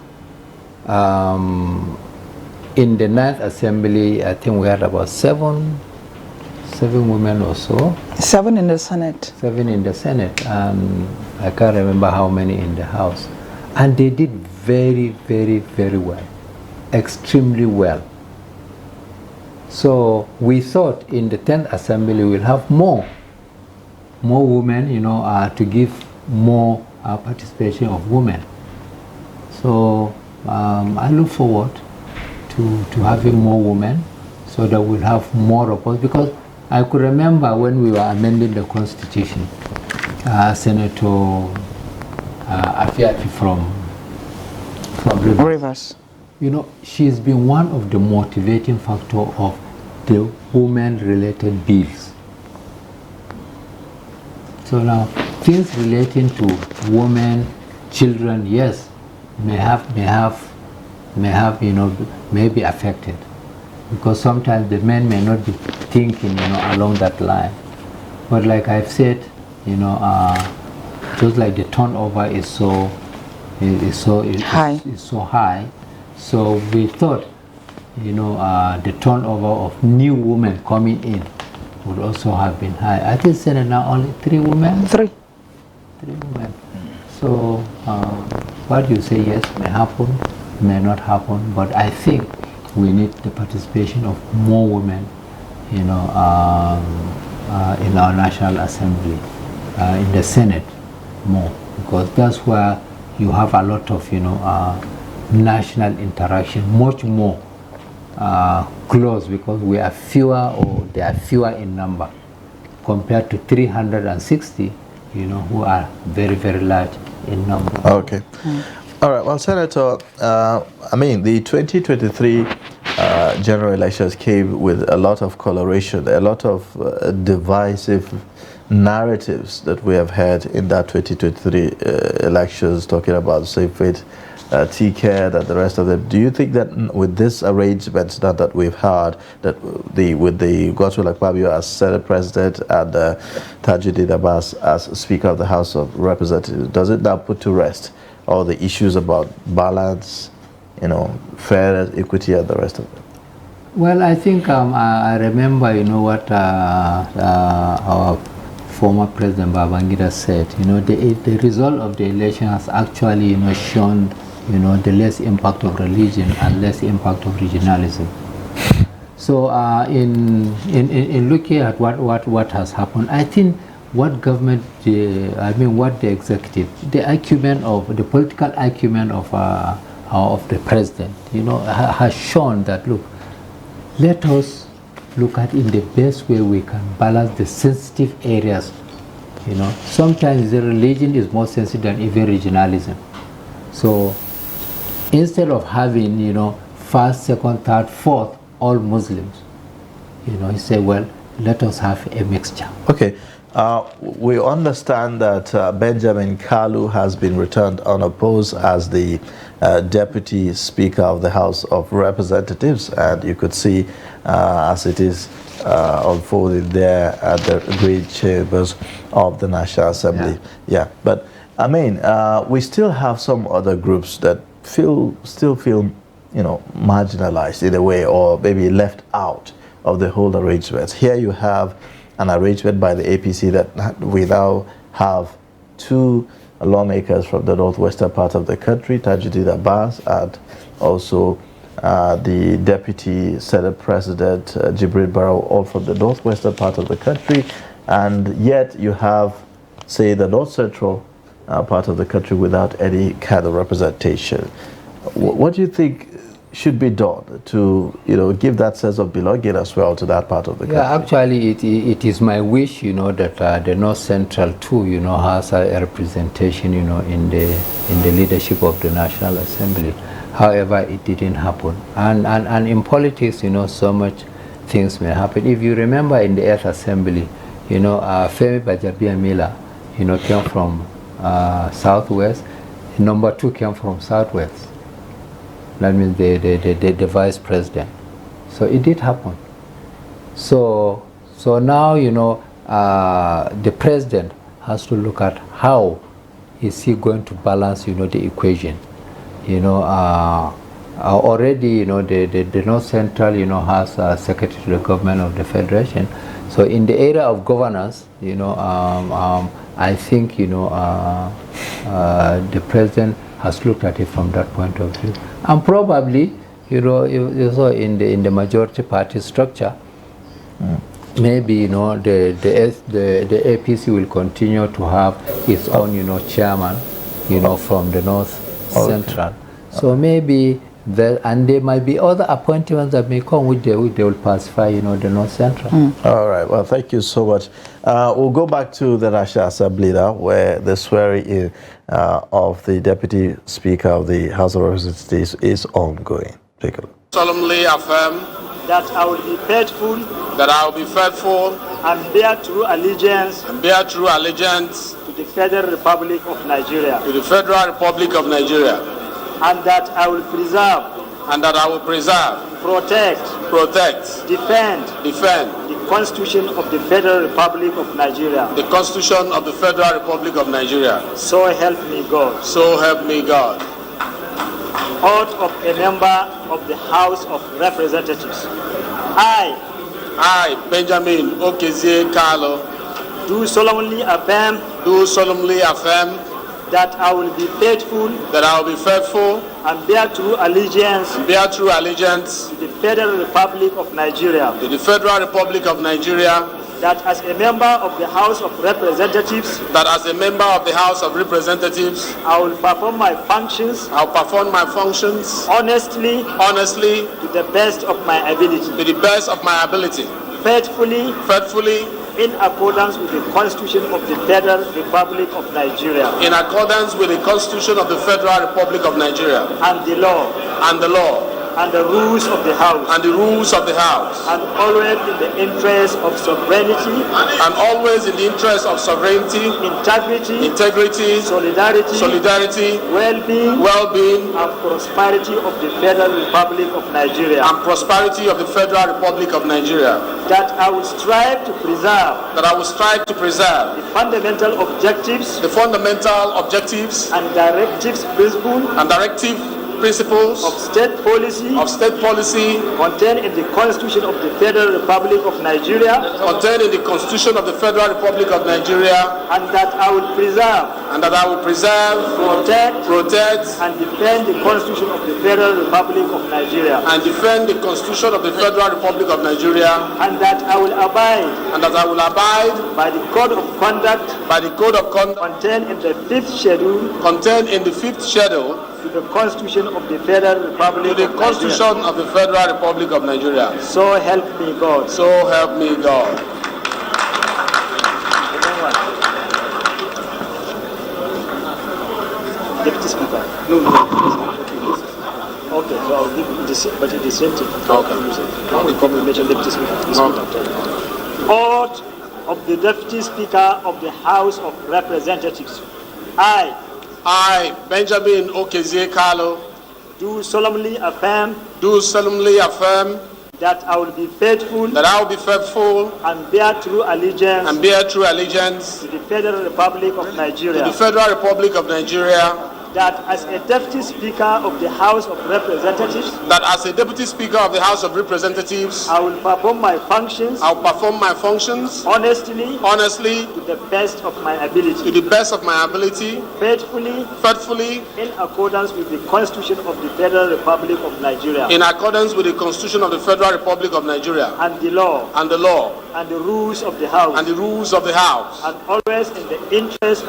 in the 9th Assembly, I think we had about seven women or so. 7 in the Senate. 7 in the Senate, and I can't remember how many in the House. And they did very, very, very well, extremely well. So we thought in the 10th Assembly we'll have more women, to give more participation of women. So I look forward to having more women so that we'll have more opposed, because I could remember when we were amending the Constitution, Senator Afiafi from Rivers. She's been one of the motivating factors of the women-related bills. So now, things relating to women, children, yes, may be affected, because sometimes the men may not be thinking, along that line. But like I've said, just like the turnover is so high, so we thought, the turnover of new women coming in would also have been high. I think Senate now only 3 women. 3 women. So what you say, yes, may happen, may not happen, but I think we need the participation of more women, in our National Assembly, in the Senate more, because that's where you have a lot of, national interaction, much more close, because we are fewer, or they are fewer in number, compared to 360, who are very, very large in number. Okay. All right. Well, Senator, I mean, the 2023 general elections came with a lot of coloration, a lot of divisive narratives that we have had in that 2023 elections, talking about safe faith, TCAD, and the rest of them. Do you think that with this arrangement that we've had, that with the Godswill Akpabio as Senate President and Tajuddin Abbas as Speaker of the House of Representatives, does it now put to rest all the issues about balance, you know, fairness, equity, and the rest of it? Well, I think I remember, you know, what our former President Babangida said. You know, the result of the election has actually, you know, shown, you know, the less impact of religion and less impact of regionalism. So in looking at what has happened, I think what government, what the executive, the political acumen of the president, you know, has shown that, look, let us look at in the best way we can balance the sensitive areas. You know, sometimes the religion is more sensitive than even regionalism. So instead of having, you know, first, second, third, fourth, all Muslims, you know, he said, well, let us have a mixture. Okay. We understand that Benjamin Kalu has been returned unopposed as the Deputy Speaker of the House of Representatives, and you could see as it is unfolded there at the great chambers of the National Assembly. Yeah. But I mean, we still have some other groups that still feel, you know, marginalized in a way, or maybe left out of the whole arrangement. Here you have an arrangement by the APC that we now have two lawmakers from the northwestern part of the country, Tajuddin Abbas, and also the Deputy Senate President, Jibril Barrow, all from the northwestern part of the country. And yet you have, say, the north central part of the country without any kind of representation. What do you think should be done to, you know, give that sense of belonging as well to that part of the country? Yeah, actually, it is my wish, you know, that the North Central too, you know, has a representation, you know, in the leadership of the National Assembly. However, it didn't happen. And in politics, you know, so much things may happen. If you remember in the 8th Assembly, you know, Femi Bajabiamila, you know, came from Southwest. Number 2 came from Southwest. That means the vice president. So it did happen. So now, you know, the president has to look at how is he going to balance, you know, the equation. You know, already, you know, the North Central, you know, has a secretary to the government of the Federation. So in the area of governance, you know, I think, you know, the president has looked at it from that point of view. And probably, you know, you saw in the majority party structure, maybe, you know, the APC will continue to have its own, you know, chairman, you know, from the North Central. So maybe and there might be other appointments that may come with they will pacify, you know, the North Central. All right. Well, thank you so much. We'll go back to the National Assembly now, where the swearing in of the Deputy Speaker of the House of Representatives is ongoing. Take a look. Solemnly affirm that I will be faithful and bear true allegiance to the Federal Republic of Nigeria, and that I will preserve, protect, defend the Constitution of the Federal Republic of Nigeria. So help me God. Oath of a member of the House of Representatives. I, Benjamin Okezie Carlo, do solemnly affirm that I will be faithful and bear true allegiance to the Federal Republic of Nigeria. That as a member of the House of Representatives, I will perform my functions honestly to the best of my ability. Faithfully, in accordance with the Constitution of the Federal Republic of Nigeria. In accordance with the Constitution of the Federal Republic of Nigeria. And the law. And the law. And the rules of the House. And the rules of the House. And always in the interest of sovereignty. And always in the interest of sovereignty. Integrity. Solidarity. Well-being. And prosperity of the Federal Republic of Nigeria. And prosperity of the Federal Republic of Nigeria. That I will strive to preserve. The fundamental objectives. And directives, principles of state policy contained in the Constitution of the Federal Republic of Nigeria, and that I will preserve, protect, and defend the Constitution of the Federal Republic of Nigeria, and that I will abide, by the code of conduct, contained in the fifth schedule, to the Constitution of the Federal Republic of Nigeria. So help me God. Deputy Speaker. No. Okay, so I'll give you this, but it is same thing. Okay. Now we come and mention Deputy Speaker. Oath of the Deputy Speaker of the House of Representatives. I, Benjamin Okezie Carlo, do solemnly affirm that I will be faithful, and bear true allegiance, to the Federal Republic of Nigeria, that as a Deputy Speaker of the House of Representatives, I will perform my functions, honestly, to the best of my ability, faithfully, in accordance with the Constitution of the Federal Republic of Nigeria, and the law, and the rules of the House, and always in the interest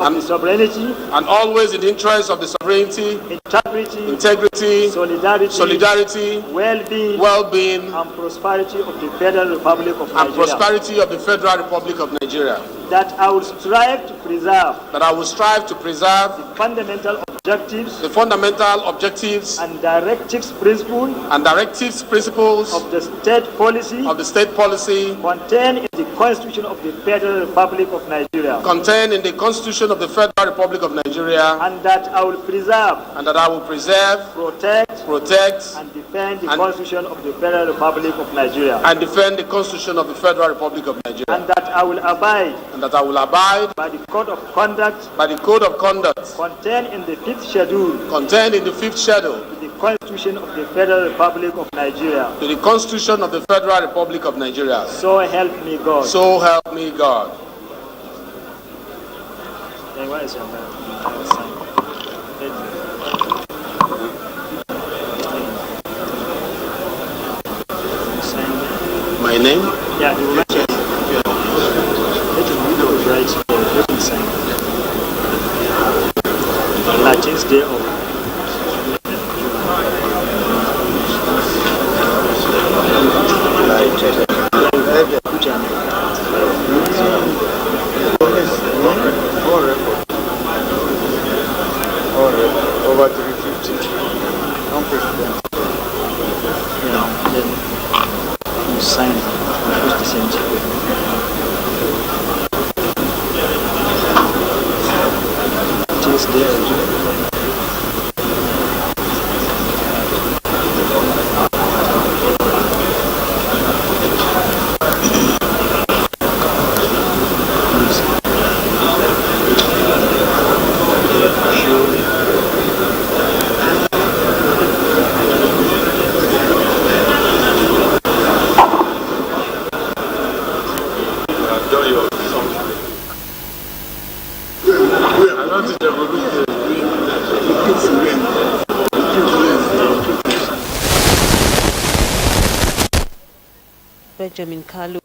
of the sovereignty, integrity, solidarity, well-being, and prosperity of the Federal Republic of Nigeria. That I will strive to preserve the fundamental objectives and directives principles of the state policy contained in the Constitution of the Federal Republic of Nigeria, and that I will preserve, protect, and defend the Constitution of the Federal Republic of Nigeria, and that I will abide, by the code of conduct, contained in the fifth schedule, to the Constitution of the Federal Republic of Nigeria, So help me God. Then where is your man? My name? Yeah, you will mention it. Let him read out right. Let him sign. 19th day of over 350. Non-president. Yeah, then you sign and push the same thing. Benjamin Kalu,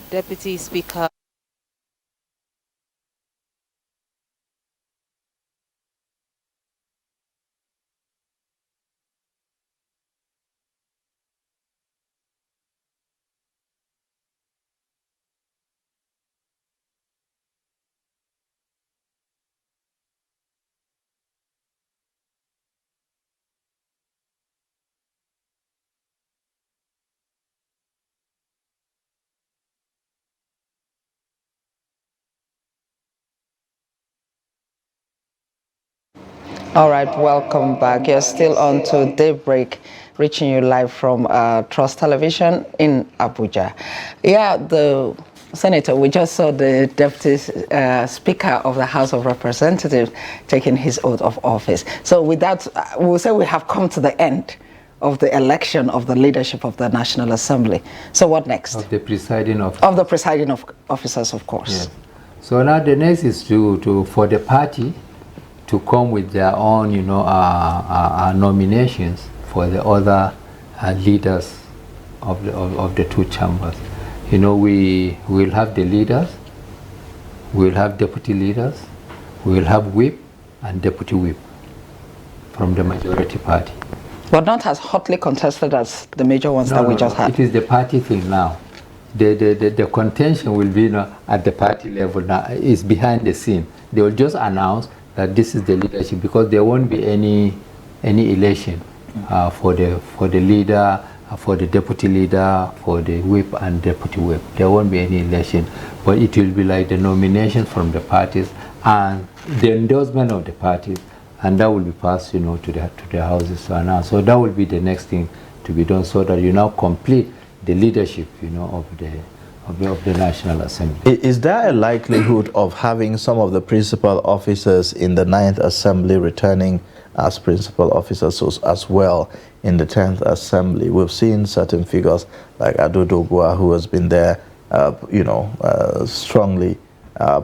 Deputy Speaker. All right, welcome back. You're still on to Daybreak, reaching you live from Trust Television in Abuja. Yeah, the Senator, we just saw the Deputy Speaker of the House of Representatives taking his oath of office. So with that, we'll say we have come to the end of the election of the leadership of the National Assembly. So what next? Of the presiding officers. Of the presiding officers, of course. Yes. So now the next is for the party to come with their own, nominations for the other leaders of the two chambers. We will have the leaders, we will have deputy leaders, we will have whip and deputy whip from the majority party. But not as hotly contested as the major ones that we just had. It is the party thing now. The contention will be at the party level now. It's behind the scene. They will just announce that this is the leadership, because there won't be any election for the leader, for the deputy leader, for the whip and deputy whip. There won't be any election, but it will be like the nomination from the parties and the endorsement of the parties, and that will be passed, to the houses to announce. So that will be the next thing to be done, so that you now complete the leadership, of the National Assembly. Is there a likelihood of having some of the principal officers in the 9th Assembly returning as principal officers as well in the 10th Assembly? We've seen certain figures like Adodogwa, who has been there, strongly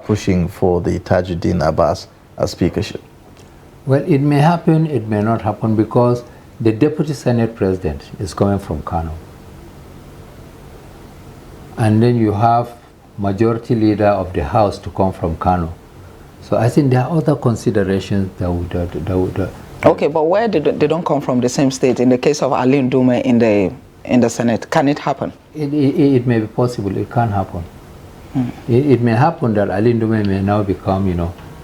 pushing for the Tajuddin Abbas speakership. Well, it may happen, it may not happen, because the Deputy Senate President is coming from Kano. And then you have majority leader of the House to come from Kano. So I think there are other considerations that would Okay, but where they don't come from the same state? In the case of Ali Ndume in the Senate, can it happen? It may be possible. It can happen. It may happen that Ali Ndume may now become,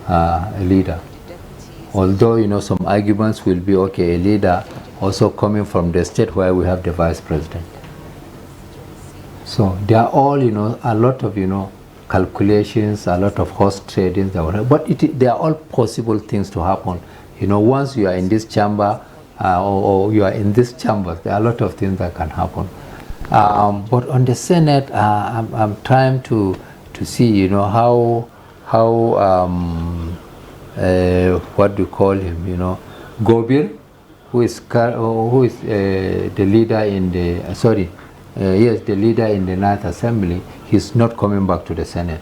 a leader. Although, some arguments will be, okay, a leader also coming from the state where we have the vice president. So they are all, a lot of, calculations, a lot of horse trading, but they are all possible things to happen. Once you are in this chamber or you are in this chamber, there are a lot of things that can happen. But on the Senate, I'm trying to see, how what do you call him, Gobir, who is the leader in the, the leader in the 9th Assembly, he's not coming back to the Senate.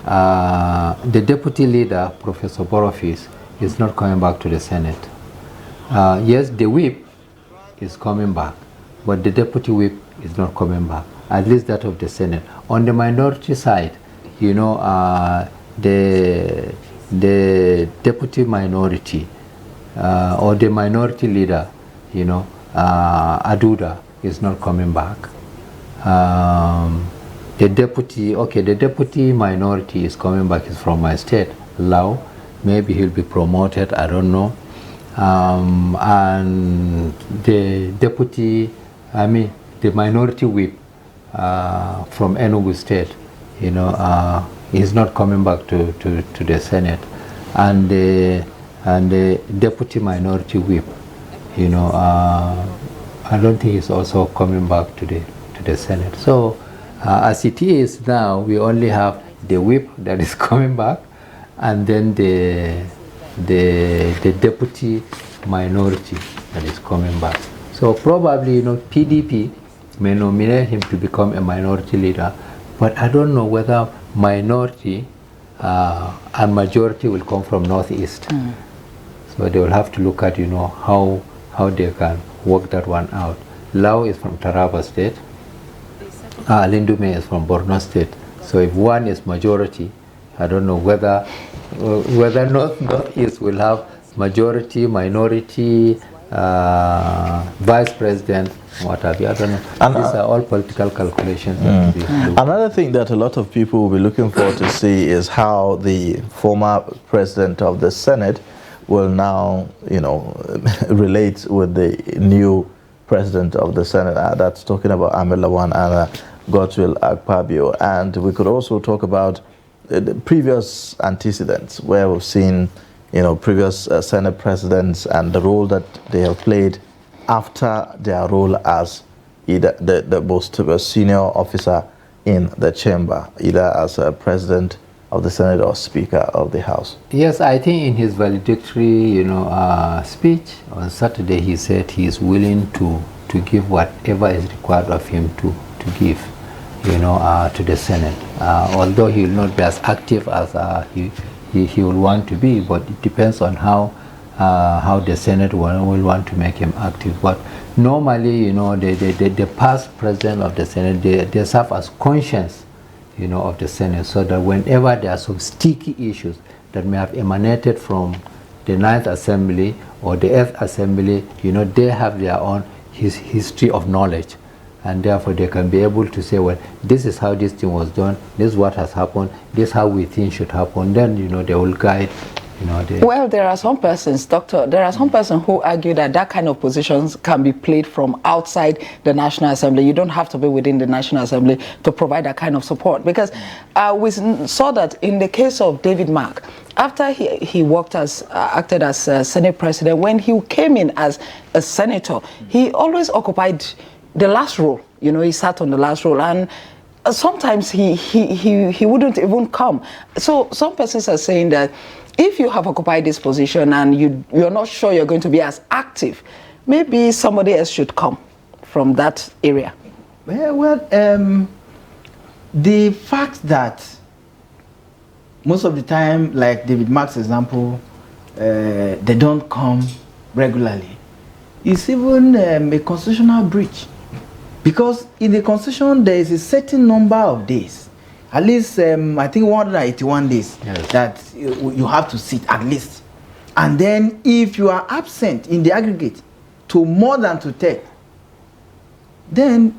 The deputy leader, Professor Borofis, is not coming back to the Senate. Yes, the whip is coming back, but the deputy whip is not coming back, at least that of the Senate. On the minority side, the deputy minority or the minority leader, Aduda, is not coming back. The deputy minority is coming back. Is from my state, Lao. Maybe he'll be promoted, I don't know. And the minority whip from Enugu state, he's not coming back to the Senate. And the deputy minority whip, I don't think he's also coming back to the Senate. So as it is now, we only have the whip that is coming back, and then the deputy minority that is coming back. So probably, PDP may nominate him to become a minority leader, but I don't know whether minority and majority will come from Northeast. So they will have to look at, how they can work that one out. Lao is from Taraba State. Lindume is from Borno State. So if one is majority, I don't know whether Northeast will have majority, minority, vice president, what have you. I don't know. And these are all political calculations. Another thing that a lot of people will be looking forward to see is how the former president of the Senate will now, relate with the new president of the Senate. That's talking about Amelawan and Godswill Akpabio. And we could also talk about the previous antecedents where we've seen, previous Senate presidents and the role that they have played after their role as either the most senior officer in the chamber, either as a president of the Senate or Speaker of the House? Yes, I think in his valedictory, speech on Saturday, he said he is willing to give whatever is required of him to give, to the Senate. Although he will not be as active as he will want to be, but it depends on how the Senate will want to make him active. But normally, the past president of the Senate, they serve as conscience, of the Senate, so that whenever there are some sticky issues that may have emanated from the 9th Assembly or the 8th Assembly, they have their own history of knowledge, and therefore they can be able to say, well, this is how this thing was done, this is what has happened, this is how we think should happen. Then, they will guide. Well, there are some persons, Doctor, who argue that kind of positions can be played from outside the National Assembly. You don't have to be within the National Assembly to provide that kind of support. Because we saw that in the case of David Mark, after he acted as Senate President, when he came in as a senator, he always occupied the last row. He sat on the last row, and sometimes he wouldn't even come. So some persons are saying that if you have occupied this position and you're not sure you're going to be as active, maybe somebody else should come from that area. Well, the fact that most of the time, like David Mark's example, they don't come regularly, is even a constitutional breach. Because in the Constitution, there is a certain number of days, at least, I think 181 days, yes, that you have to sit at least. And then if you are absent in the aggregate to more than 2/3, then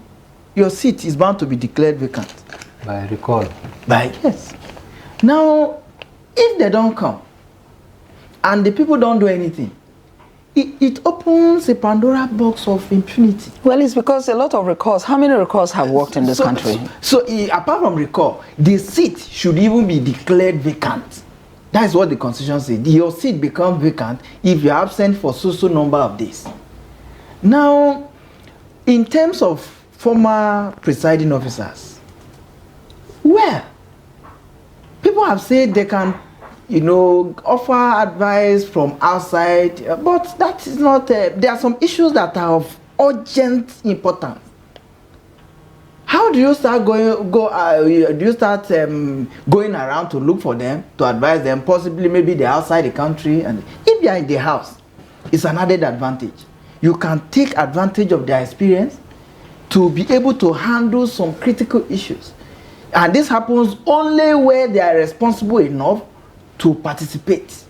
your seat is bound to be declared vacant. By recall. Yes. Now, if they don't come and the people don't do anything, it opens a Pandora box of impunity. Well, it's because a lot of recalls. How many recalls have worked in this country? So apart from recall, the seat should even be declared vacant. That is what the Constitution says. Your seat becomes vacant if you're absent for so number of days. Now, in terms of former presiding officers, well, people have said they can offer advice from outside, but that is not, there are some issues that are of urgent importance. How do you start going around to look for them, to advise them, possibly maybe they're outside the country, and if they are in the house, it's an added advantage. You can take advantage of their experience to be able to handle some critical issues. And this happens only where they are responsible enough to participate.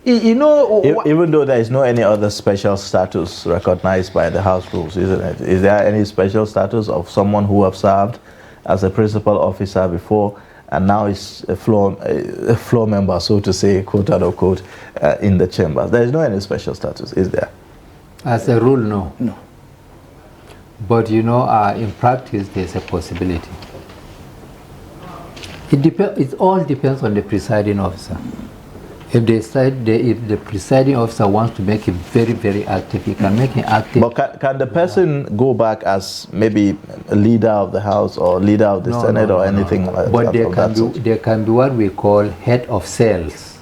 Even though there is no any other special status recognized by the House rules, isn't it? Is there any special status of someone who have served as a principal officer before and now is a floor member, so to say, quote unquote, in the chamber? There is no any special status, is there? As a rule, no. No. But in practice, there's a possibility. It all depends on the presiding officer. If the presiding officer wants to make him very, very active, he can make him active. But can the person go back as maybe a leader of the House or leader of the Senate or anything like that? But there can be what we call head of cells.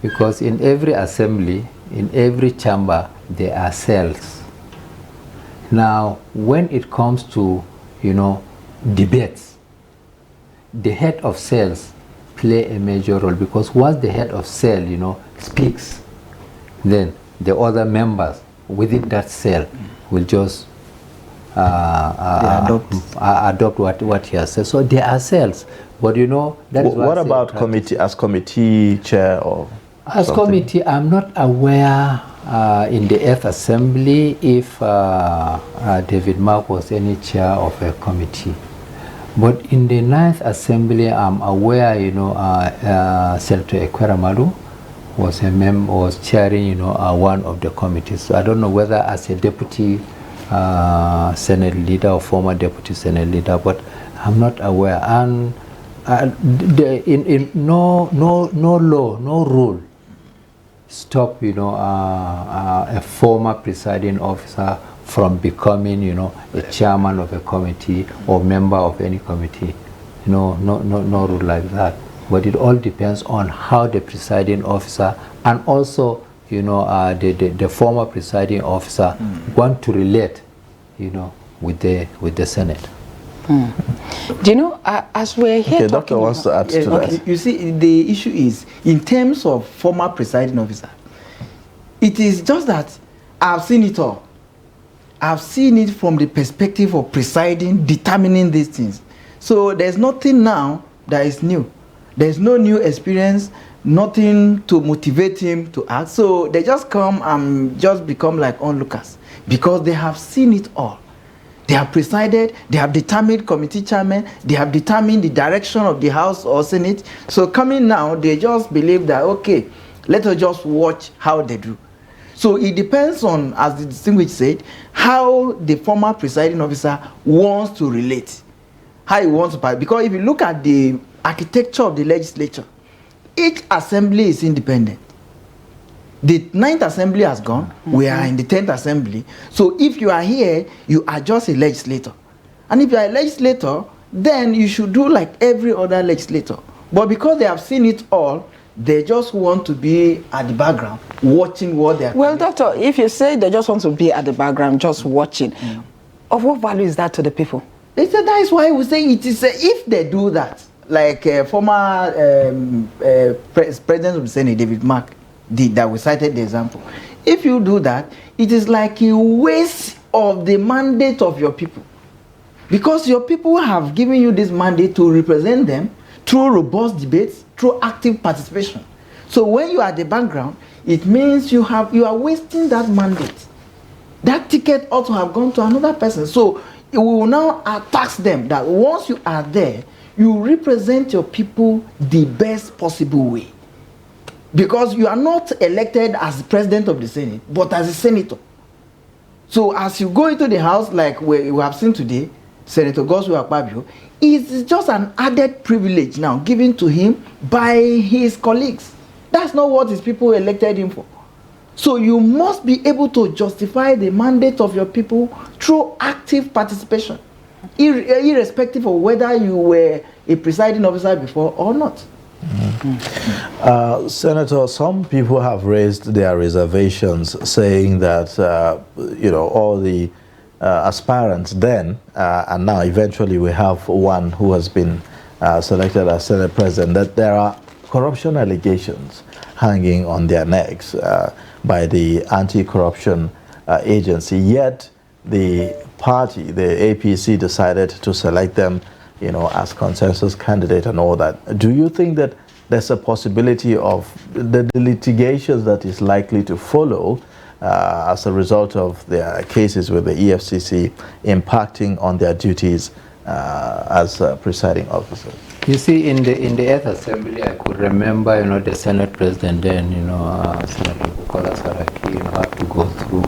Because in every assembly, in every chamber, there are cells. Now, when it comes to, debates, the head of cells play a major role, because once the head of cell, speaks, then the other members within that cell will just adopt what he has said. So there are cells, but that is what about committee chair or as something? Committee? I'm not aware in the 8th Assembly if David Mark was any chair of a committee. But in the 9th Assembly, I'm aware, Senator Ekweramadu was chairing, one of the committees. So I don't know whether as a deputy Senate leader or former deputy Senate leader, but I'm not aware. And no law, no rule stop, a former presiding officer from becoming, a chairman of a committee or member of any committee. No rule like that. But it all depends on how the presiding officer and also, the former presiding officer want to relate, with the Senate. Do you know, as we're here talking... Doctor wants to add to that. You see, the issue is, in terms of former presiding officer, it is just that I've seen it all. I've seen it from the perspective of presiding, determining these things. So there's nothing now that is new. There's no new experience, nothing to motivate him to act. So they just come and just become like onlookers because they have seen it all. They have presided, they have determined committee chairman, they have determined the direction of the House or Senate. So coming now, they just believe that, okay, let us just watch how they do. So it depends on, as the distinguished said, how the former presiding officer wants to relate, how he wants to, because if you look at the architecture of the legislature, each assembly is independent. The 9th assembly has gone, we are in the 10th assembly. So if you are here, you are just a legislator. And if you are a legislator, then you should do like every other legislator. But because they have seen it all, they just want to be at the background, watching what they are doing. Well, Doctor, if you say they just want to be at the background, just watching, of what value is that to the people? That is why we say it is, if they do that, like former President of the Senate, David Mark, that we cited the example. If you do that, it is like a waste of the mandate of your people. Because your people have given you this mandate to represent them through robust debates, through active participation. So when you are at the background, it means you are wasting that mandate. That ticket ought to have gone to another person. So we will now tax them that once you are there, you represent your people the best possible way. Because you are not elected as the president of the Senate, but as a senator. So as you go into the House, like we have seen today, Senator Godswill Akpabio, it's just an added privilege now given to him by his colleagues. That's not what his people elected him for. So you must be able to justify the mandate of your people through active participation, irrespective of whether you were a presiding officer before or not. Senator, some people have raised their reservations, saying that all the aspirants then and now eventually we have one who has been selected as Senate President, that there are corruption allegations hanging on their necks by the anti-corruption agency. Yet the party, the APC, decided to select them as consensus candidate and all that. Do you think that there's a possibility of the litigations that is likely to follow as a result of their cases with the EFCC impacting on their duties as presiding officers? You see, in the 8th Assembly, I could remember, the Senate President then, Senator Bukola Saraki, had to go through,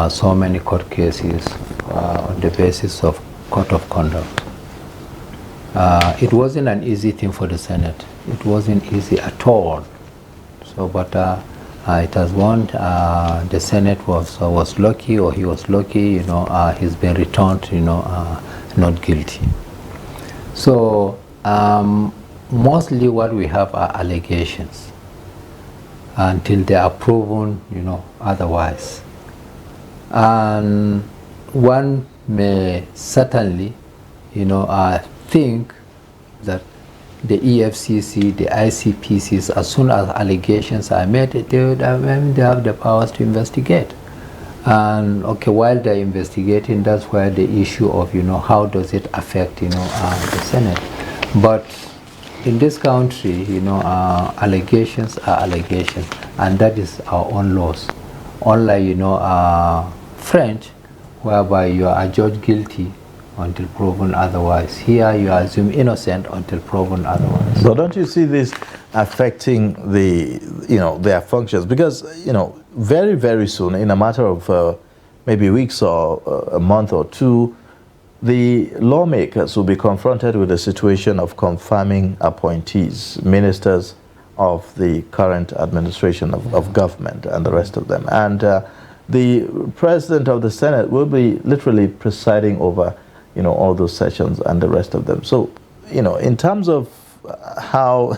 so many court cases on the basis of code of conduct. It wasn't an easy thing for the Senate. It wasn't easy at all. So, but it has won. The Senate was lucky, or he was lucky. He's been returned, not guilty. So, mostly what we have are allegations until they are proven, otherwise. And one may certainly, think that the EFCC, the ICPCs, as soon as allegations are made, they have the powers to investigate. And okay, while they're investigating, that's where the issue of, how does it affect, the Senate. But in this country, allegations are allegations, and that is our own laws. Unlike, French, whereby you are adjudged guilty until proven otherwise. Here you are assumed innocent until proven otherwise. So don't you see this affecting their functions? Because, very, very soon, in a matter of maybe weeks or a month or two, the lawmakers will be confronted with the situation of confirming appointees, ministers of the current administration of government and the rest of them. And the president of the Senate will be literally presiding over, all those sessions and the rest of them. So, in terms of how,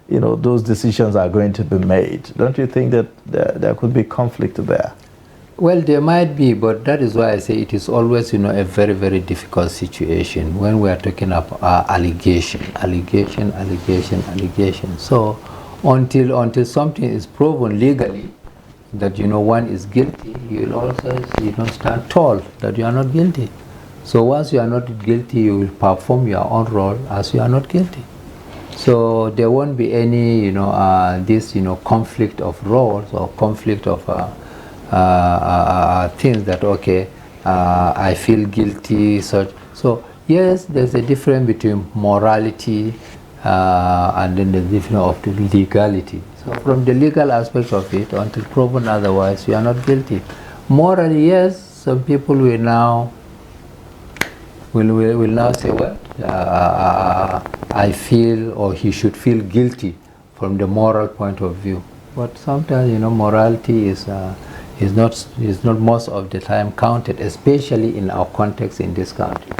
those decisions are going to be made, don't you think that there could be conflict there? Well, there might be, but that is why I say it is always, a very, very difficult situation when we are talking about allegation. So until something is proven legally that, one is guilty, you will also, stand tall that you are not guilty. So once you are not guilty, you will perform your own role as you are not guilty. So there won't be any, this, conflict of roles or conflict of things that, okay, I feel guilty, such. So yes, there's a difference between morality and then the difference of the legality. So from the legal aspect of it, until proven otherwise, you are not guilty. Morally, yes, some people will now say, well, I feel, or he should feel guilty from the moral point of view. But sometimes, morality is not most of the time counted, especially in our context in this country.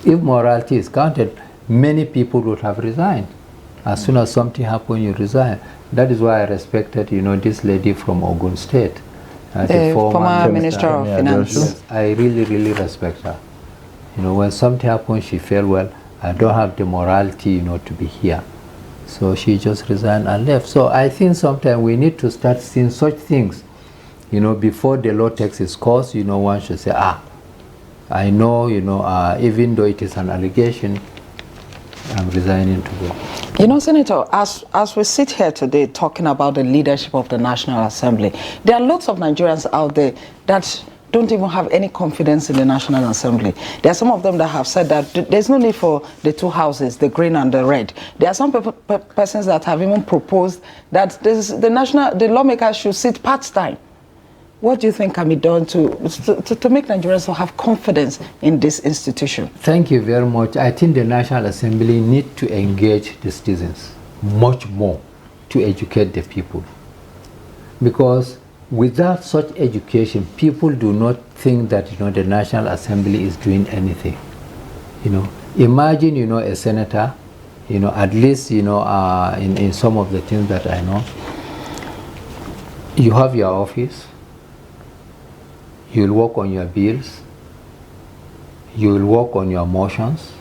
If morality is counted, many people would have resigned. As soon as something happened, you resign. That is why I respected, this lady from Ogun State, the former Minister of Finance. Yes, I really, really respect her. When something happened, she felt, well, I don't have the morality, to be here. So she just resigned and left. So I think sometimes we need to start seeing such things, before the law takes its course. One should say, I know, even though it is an allegation, I'm resigning to go. Senator, as we sit here today talking about the leadership of the National Assembly, there are lots of Nigerians out there that don't even have any confidence in the National Assembly. There are some of them that have said that there's no need for the two houses, the green and the red. There are some persons that have even proposed that the lawmakers should sit part-time. What do you think can be done to make Nigerians have confidence in this institution? Thank you very much. I think the National Assembly need to engage the citizens much more to educate the people. Because without such education, people do not think that the National Assembly is doing anything. Imagine a senator, at least in some of the things that I know, you have your office, you'll work on your bills, you'll work on your motions,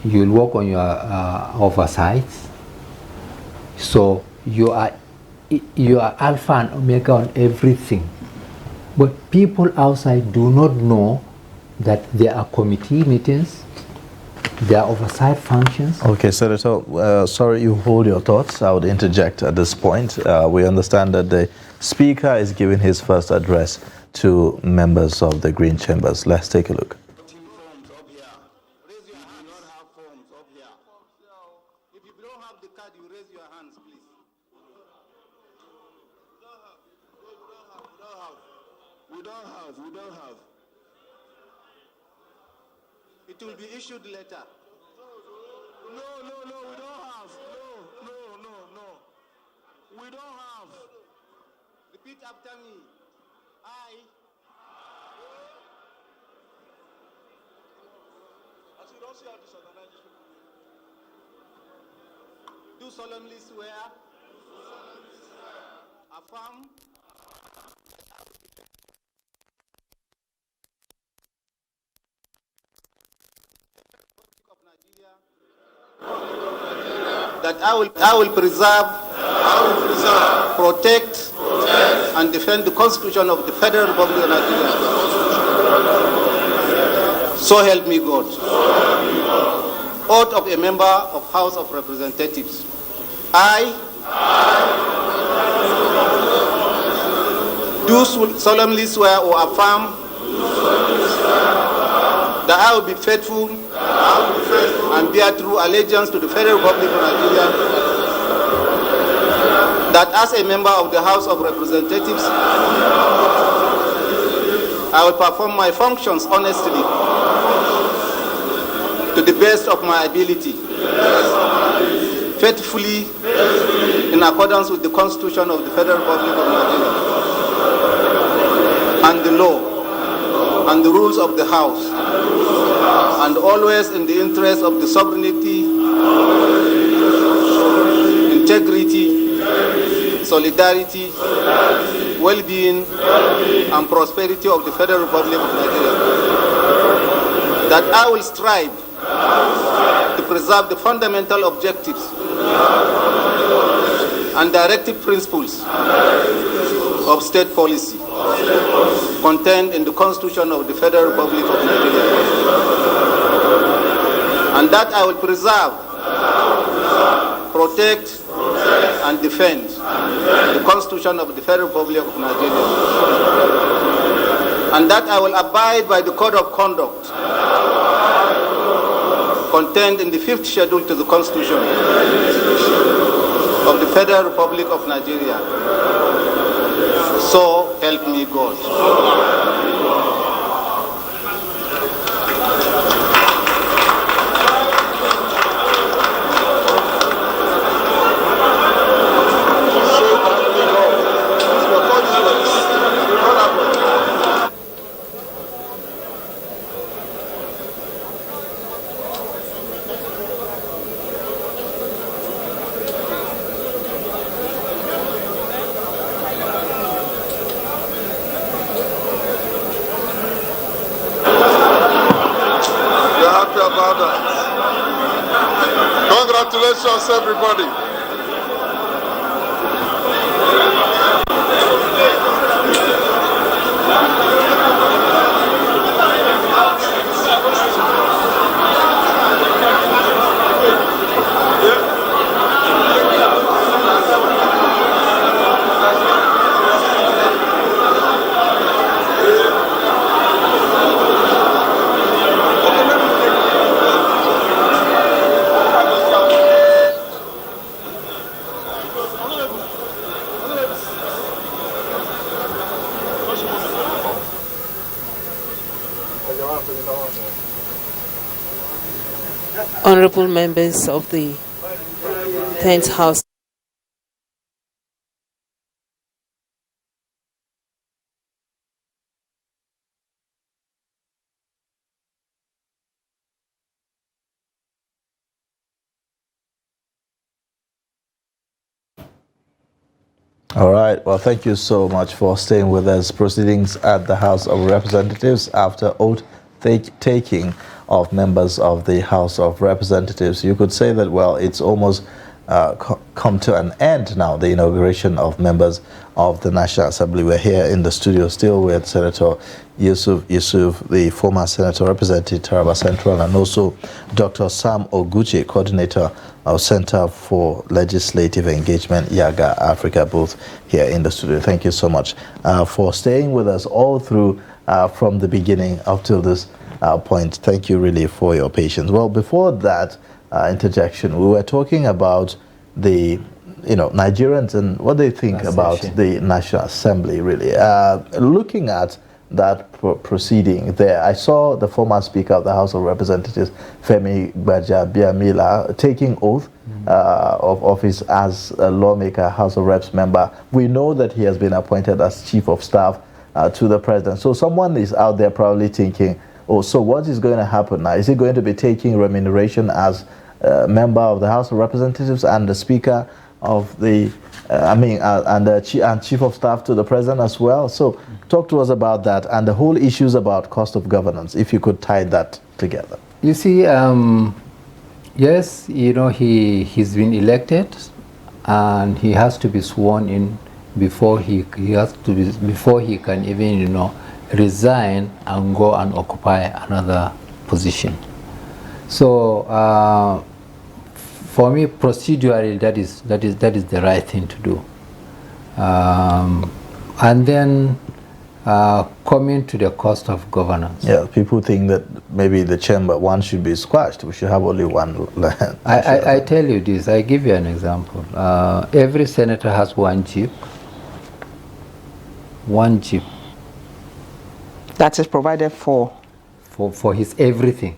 you'll work on your oversights. So you are alpha and omega on everything. But people outside do not know that there are committee meetings, there are oversight functions. Okay, Senator, sorry, you hold your thoughts. I would interject at this point. We understand that the Speaker is giving his first address to members of the Green Chambers. Let's take a look. We don't have. It will be issued later. No, we don't have. No. We don't have. Repeat after me. As you don't see how disorganized people. Do solemnly swear. Affirm. That I will preserve, protect, and defend the Constitution of the Federal Republic of Nigeria. So help me God. Oath of a member of House of Representatives. I do solemnly swear or affirm that I will be faithful and bear true allegiance to the Federal Republic of Nigeria, that as a member of the House of Representatives, I will perform my functions honestly to the best of my ability, faithfully, in accordance with the Constitution of the Federal Republic of Nigeria, and the law, and the rules of the House, and always in the interest of the sovereignty, integrity, solidarity, well-being, and prosperity of the Federal Republic of Nigeria. That I will strive to preserve the fundamental objectives and directive principles of state policy contained in the Constitution of the Federal Republic of Nigeria. And that I will preserve, protect, and defend the Constitution of the Federal Republic of Nigeria. And that I will abide by the Code of Conduct contained in the 5th schedule to the Constitution of the Federal Republic of Nigeria. So help me God. Congratulations, everybody. Honorable members of the 10th House. All right. Well, thank you so much for staying with us. Proceedings at the House of Representatives after oath taking of members of the House of Representatives. You could say that, well, it's almost come to an end now, the inauguration of members of the National Assembly. We're here in the studio still with Senator Yusuf, the former senator representing Taraba Central, and also Dr. Sam Oguchi, coordinator of Center for Legislative Engagement, Yaga Africa, both here in the studio. Thank you so much for staying with us all through from the beginning up till this point. Thank you really for your patience. Well, before that interjection, we were talking about the Nigerians and what they think about the National Assembly, really. Looking at that proceeding there, I saw the former Speaker of the House of Representatives, Femi Gbajabiamila, taking oath of office as a lawmaker, House of Reps member. We know that he has been appointed as Chief of Staff to the President. So someone is out there probably thinking, oh, so what is going to happen now? Is he going to be taking remuneration as a member of the House of Representatives and the Speaker of the, and Chief of Staff to the President as well? So talk to us about that and the whole issues about cost of governance, if you could tie that together. You see, yes, he's been elected and he has to be sworn in before he can even, resign and go and occupy another position. So for me, procedurally, that is the right thing to do. And then coming to the cost of governance. Yeah, people think that maybe the chamber one should be squashed. We should have only one. I tell you this. I give you an example. Every senator has one jeep. One jeep. That is provided for his everything.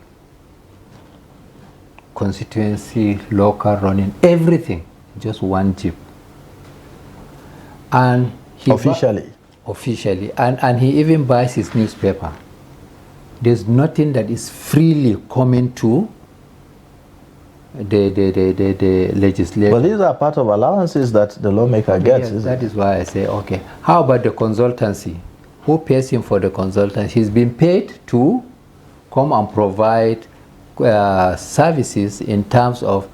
constituency, local running, everything, just one jeep. And he officially, and he even buys his newspaper. There's nothing that is freely coming to the legislature. But these are part of allowances that the lawmaker gets. Yes, that is why I say, okay, how about the consultancy? Who pays him for the consultancy? He's been paid to come and provide services in terms of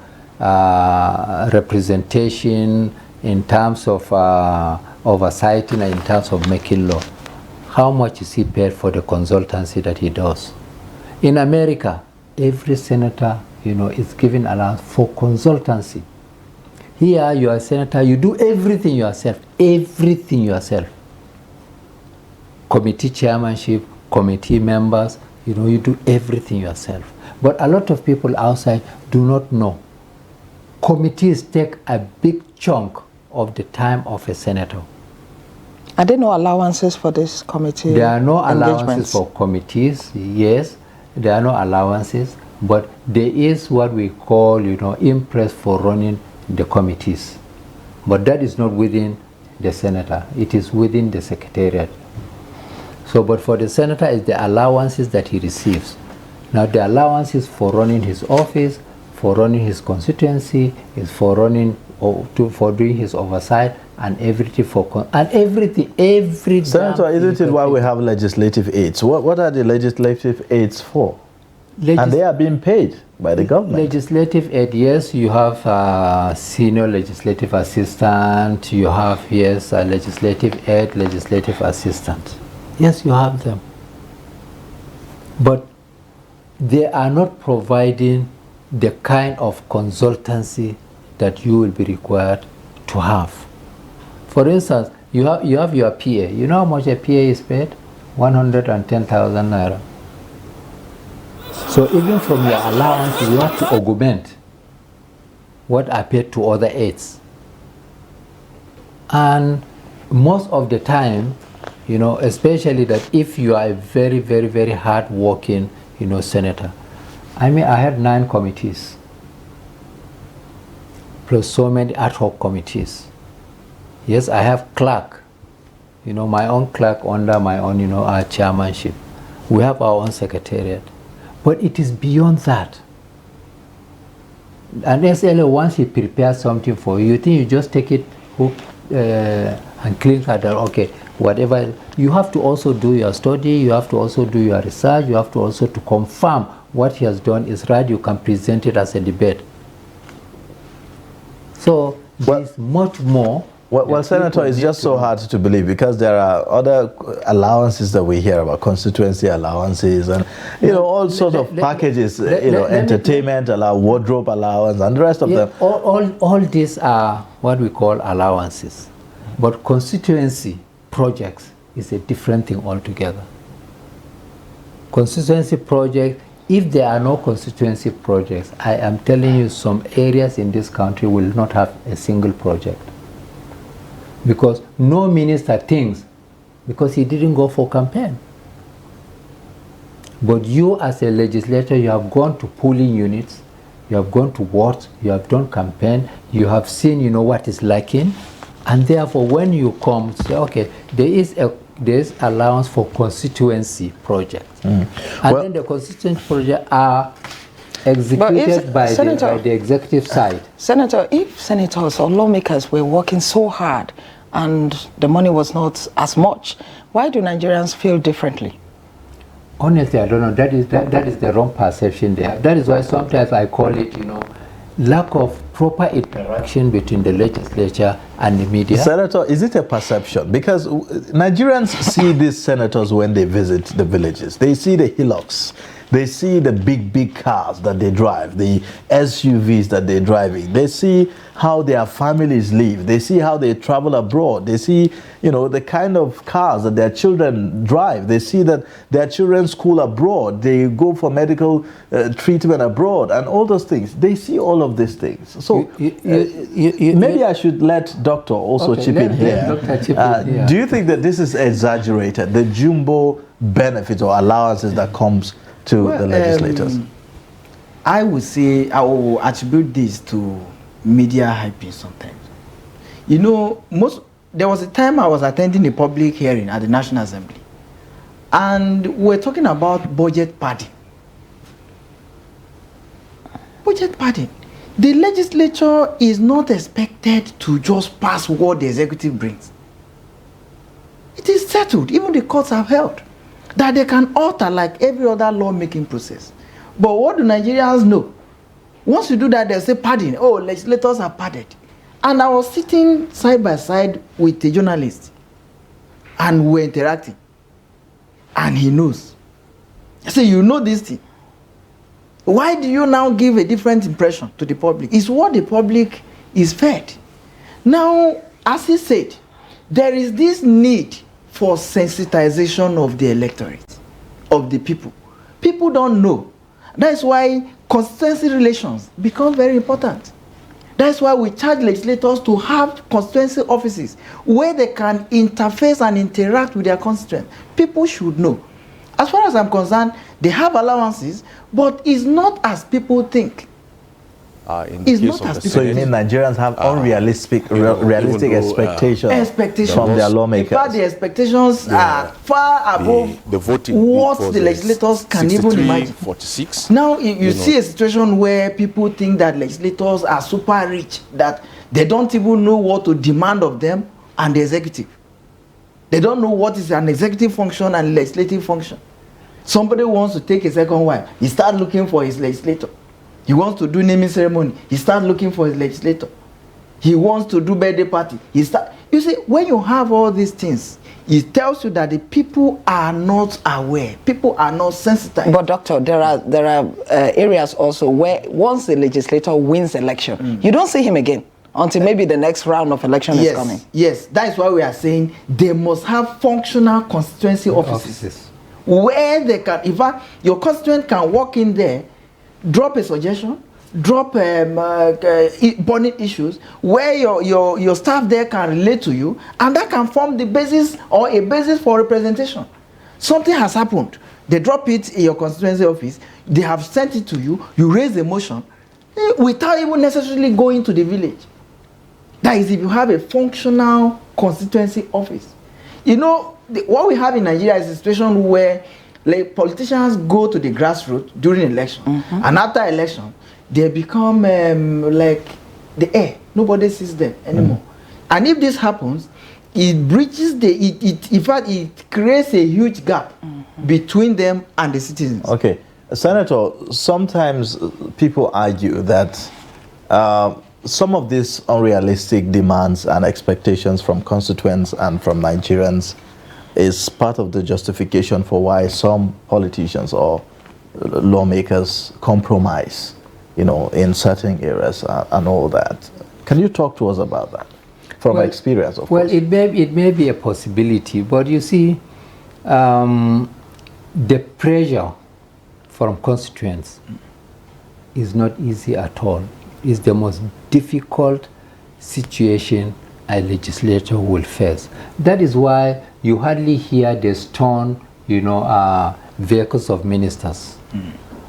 representation, in terms of oversighting, and in terms of making law. How much is he paid for the consultancy that he does? In America, every senator, is given allowance for consultancy. Here, you are a senator, you do everything yourself, Committee chairmanship, committee members, you do everything yourself. But a lot of people outside do not know. Committees take a big chunk of the time of a senator. Are there no allowances for this committee? There are no allowances for committees, yes, there are no allowances, but there is what we call, impress for running the committees. But that is not within the senator, it is within the secretariat. So, but for the senator, it's the allowances that he receives. Now, the allowances for running his office, for running his constituency, is for running, for doing his oversight, and everything every Senator, isn't it why we have legislative aids? What are the legislative aids for? And they are being paid by the government. Legislative aid, yes, you have senior legislative assistant, you have, yes, legislative aid, legislative assistant. Yes, you have them. But they are not providing the kind of consultancy that you will be required to have. For instance, you have your PA. You know how much a PA is paid? 110,000 naira. So even from your allowance, you have to augment what are paid to other aides. And most of the time, especially that if you are a very, very, very hard-working, senator. I had 9 committees, plus so many ad hoc committees. Yes, I have clerk, my own clerk under my own, our chairmanship. We have our own secretariat. But it is beyond that. An SLA, once he prepares something for you, you think you just take it and clean that, okay, whatever. You have to also do your study, you have to also do your research, you have to also to confirm what he has done is right, you can present it as a debate. So there's much more. Well, Senator, it's just so hard to believe because there are other allowances that we hear about, constituency allowances and, all sorts of packages, entertainment, wardrobe allowance and the rest of them. All these are what we call allowances. But constituency projects is a different thing altogether. Constituency project, if there are no constituency projects, I am telling you some areas in this country will not have a single project. Because no minister thinks, because he didn't go for campaign. But you as a legislator, you have gone to polling units, you have gone to wards, you have done campaign, you have seen, what is lacking, and therefore when you come, say, okay, there is allowance for constituency projects. And then the constituency projects are executed by the executive side. Senator, if senators or lawmakers were working so hard and the money was not as much, why do Nigerians feel differently? Honestly, I don't know. That is the wrong perception there. That is why sometimes I call it, lack of proper interaction between the legislature and the media. Senator, is it a perception? Because Nigerians see these senators when they visit the villages. They see the hillocks. They see the big cars that they drive, the SUVs that they're driving. They see how their families live. They see how they travel abroad. They see, the kind of cars that their children drive. They see that their children school abroad. They go for medical treatment abroad and all those things. They see all of these things. So maybe I should let Doctor also chip in here. Do you think that this is exaggerated, the jumbo benefits or allowances that comes to the legislators? I would say I will attribute this to media hyping sometimes. You know, there was a time I was attending a public hearing at the National Assembly, and we're talking about budget padding. Budget padding. The legislature is not expected to just pass what the executive brings. It is settled, even the courts have held, that they can alter like every other lawmaking process. But what do Nigerians know? Once you do that, they say padding. Oh, legislators are padded. And I was sitting side by side with a journalist, and we were interacting. And he knows. I say, you know this thing. Why do you now give a different impression to the public? It's what the public is fed. Now, as he said, there is this need for sensitization of the electorate, of the people. People don't know. That's why constituency relations become very important. That's why we charge legislators to have constituency offices where they can interface and interact with their constituents. People should know. As far as I'm concerned, they have allowances, but it's not as people think. It's not as people So you mean Nigerians have unrealistic realistic expectations from their lawmakers? In fact, the expectations are far above the voting what the legislators can even imagine. 46. Now, you see a situation where people think that legislators are super rich, that they don't even know what to demand of them and the executive. They don't know what is an executive function and legislative function. Somebody wants to take a second wife, he starts looking for his legislator. He wants to do naming ceremony, he starts looking for his legislator. He wants to do birthday party, you see, when you have all these things, it tells you that the people are not aware, people are not sensitized. But doctor, there are areas also where once the legislator wins election, you don't see him again until maybe the next round of election is coming. Yes, that is why we are saying they must have functional constituency offices. Where they can, in fact, your constituent can walk in there, drop a suggestion, drop burning issues, where your staff there can relate to you, and that can form the basis or a basis for representation. Something has happened, they drop it in your constituency office, they have sent it to you, you raise a motion, without even necessarily going to the village. That is if you have a functional constituency office. You know, what we have in Nigeria is a situation where politicians go to the grassroots during election, and after election, they become like the air. Nobody sees them anymore. And if this happens, it breaches in fact, it creates a huge gap between them and the citizens. Okay. Senator, sometimes people argue that some of these unrealistic demands and expectations from constituents and from Nigerians is part of the justification for why some politicians or lawmakers compromise, you know, in certain areas and all that. Can you talk to us about that from experience, of course? Well, it may be a possibility, but you see, the pressure from constituents is not easy at all. It's the most difficult situation a legislature will face. That is why you hardly hear the stone, vehicles of ministers,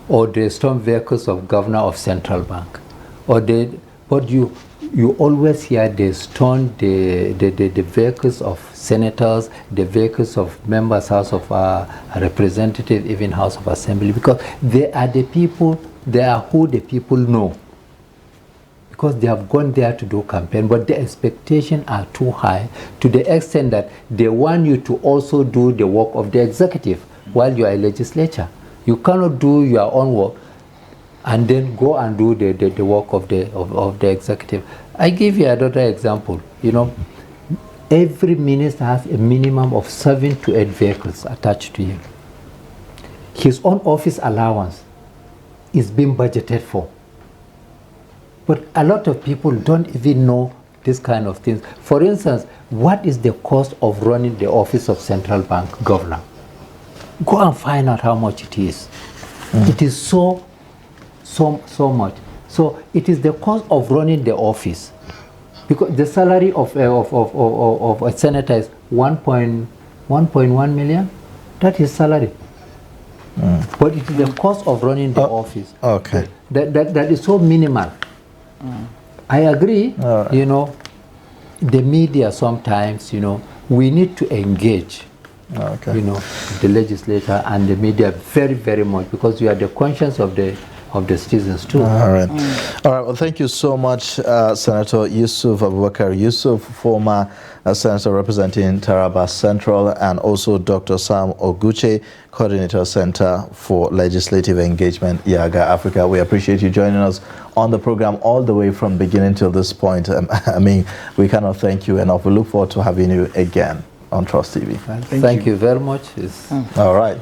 or the stone vehicles of governor of central bank, but you always hear the stone the vehicles of senators, the vehicles of members, House of Representatives, even House of Assembly, because they are the people, they are who the people know. Because they have gone there to do campaign, but the expectations are too high to the extent that they want you to also do the work of the executive while you are a legislature. You cannot do your own work and then go and do the work of the executive. I give you another example. Every minister has a minimum of 7 to 8 vehicles attached to him. His own office allowance is being budgeted for. But a lot of people don't even know this kind of things. For instance, what is the cost of running the office of central bank governor? Go and find out how much it is. It is so much. So it is the cost of running the office. Because the salary of a senator is 1.1 million. That is salary. But it is the cost of running the office. Okay. that is so minimal. I agree, you know, the media sometimes, you know, we need to engage, you know, the legislator and the media very, very much, because you are the conscience of the citizens too. All right. All right. Well, thank you so much, Senator Yusuf Abubakar Yusuf, former senator representing Taraba Central, and also Dr. Sam Oguche, Coordinator Center for Legislative Engagement, Yaga Africa. We appreciate you joining us on the program all the way from beginning till this point. I mean, we cannot thank you enough. We look forward to having you again on Trust TV. Thank you very much. All right.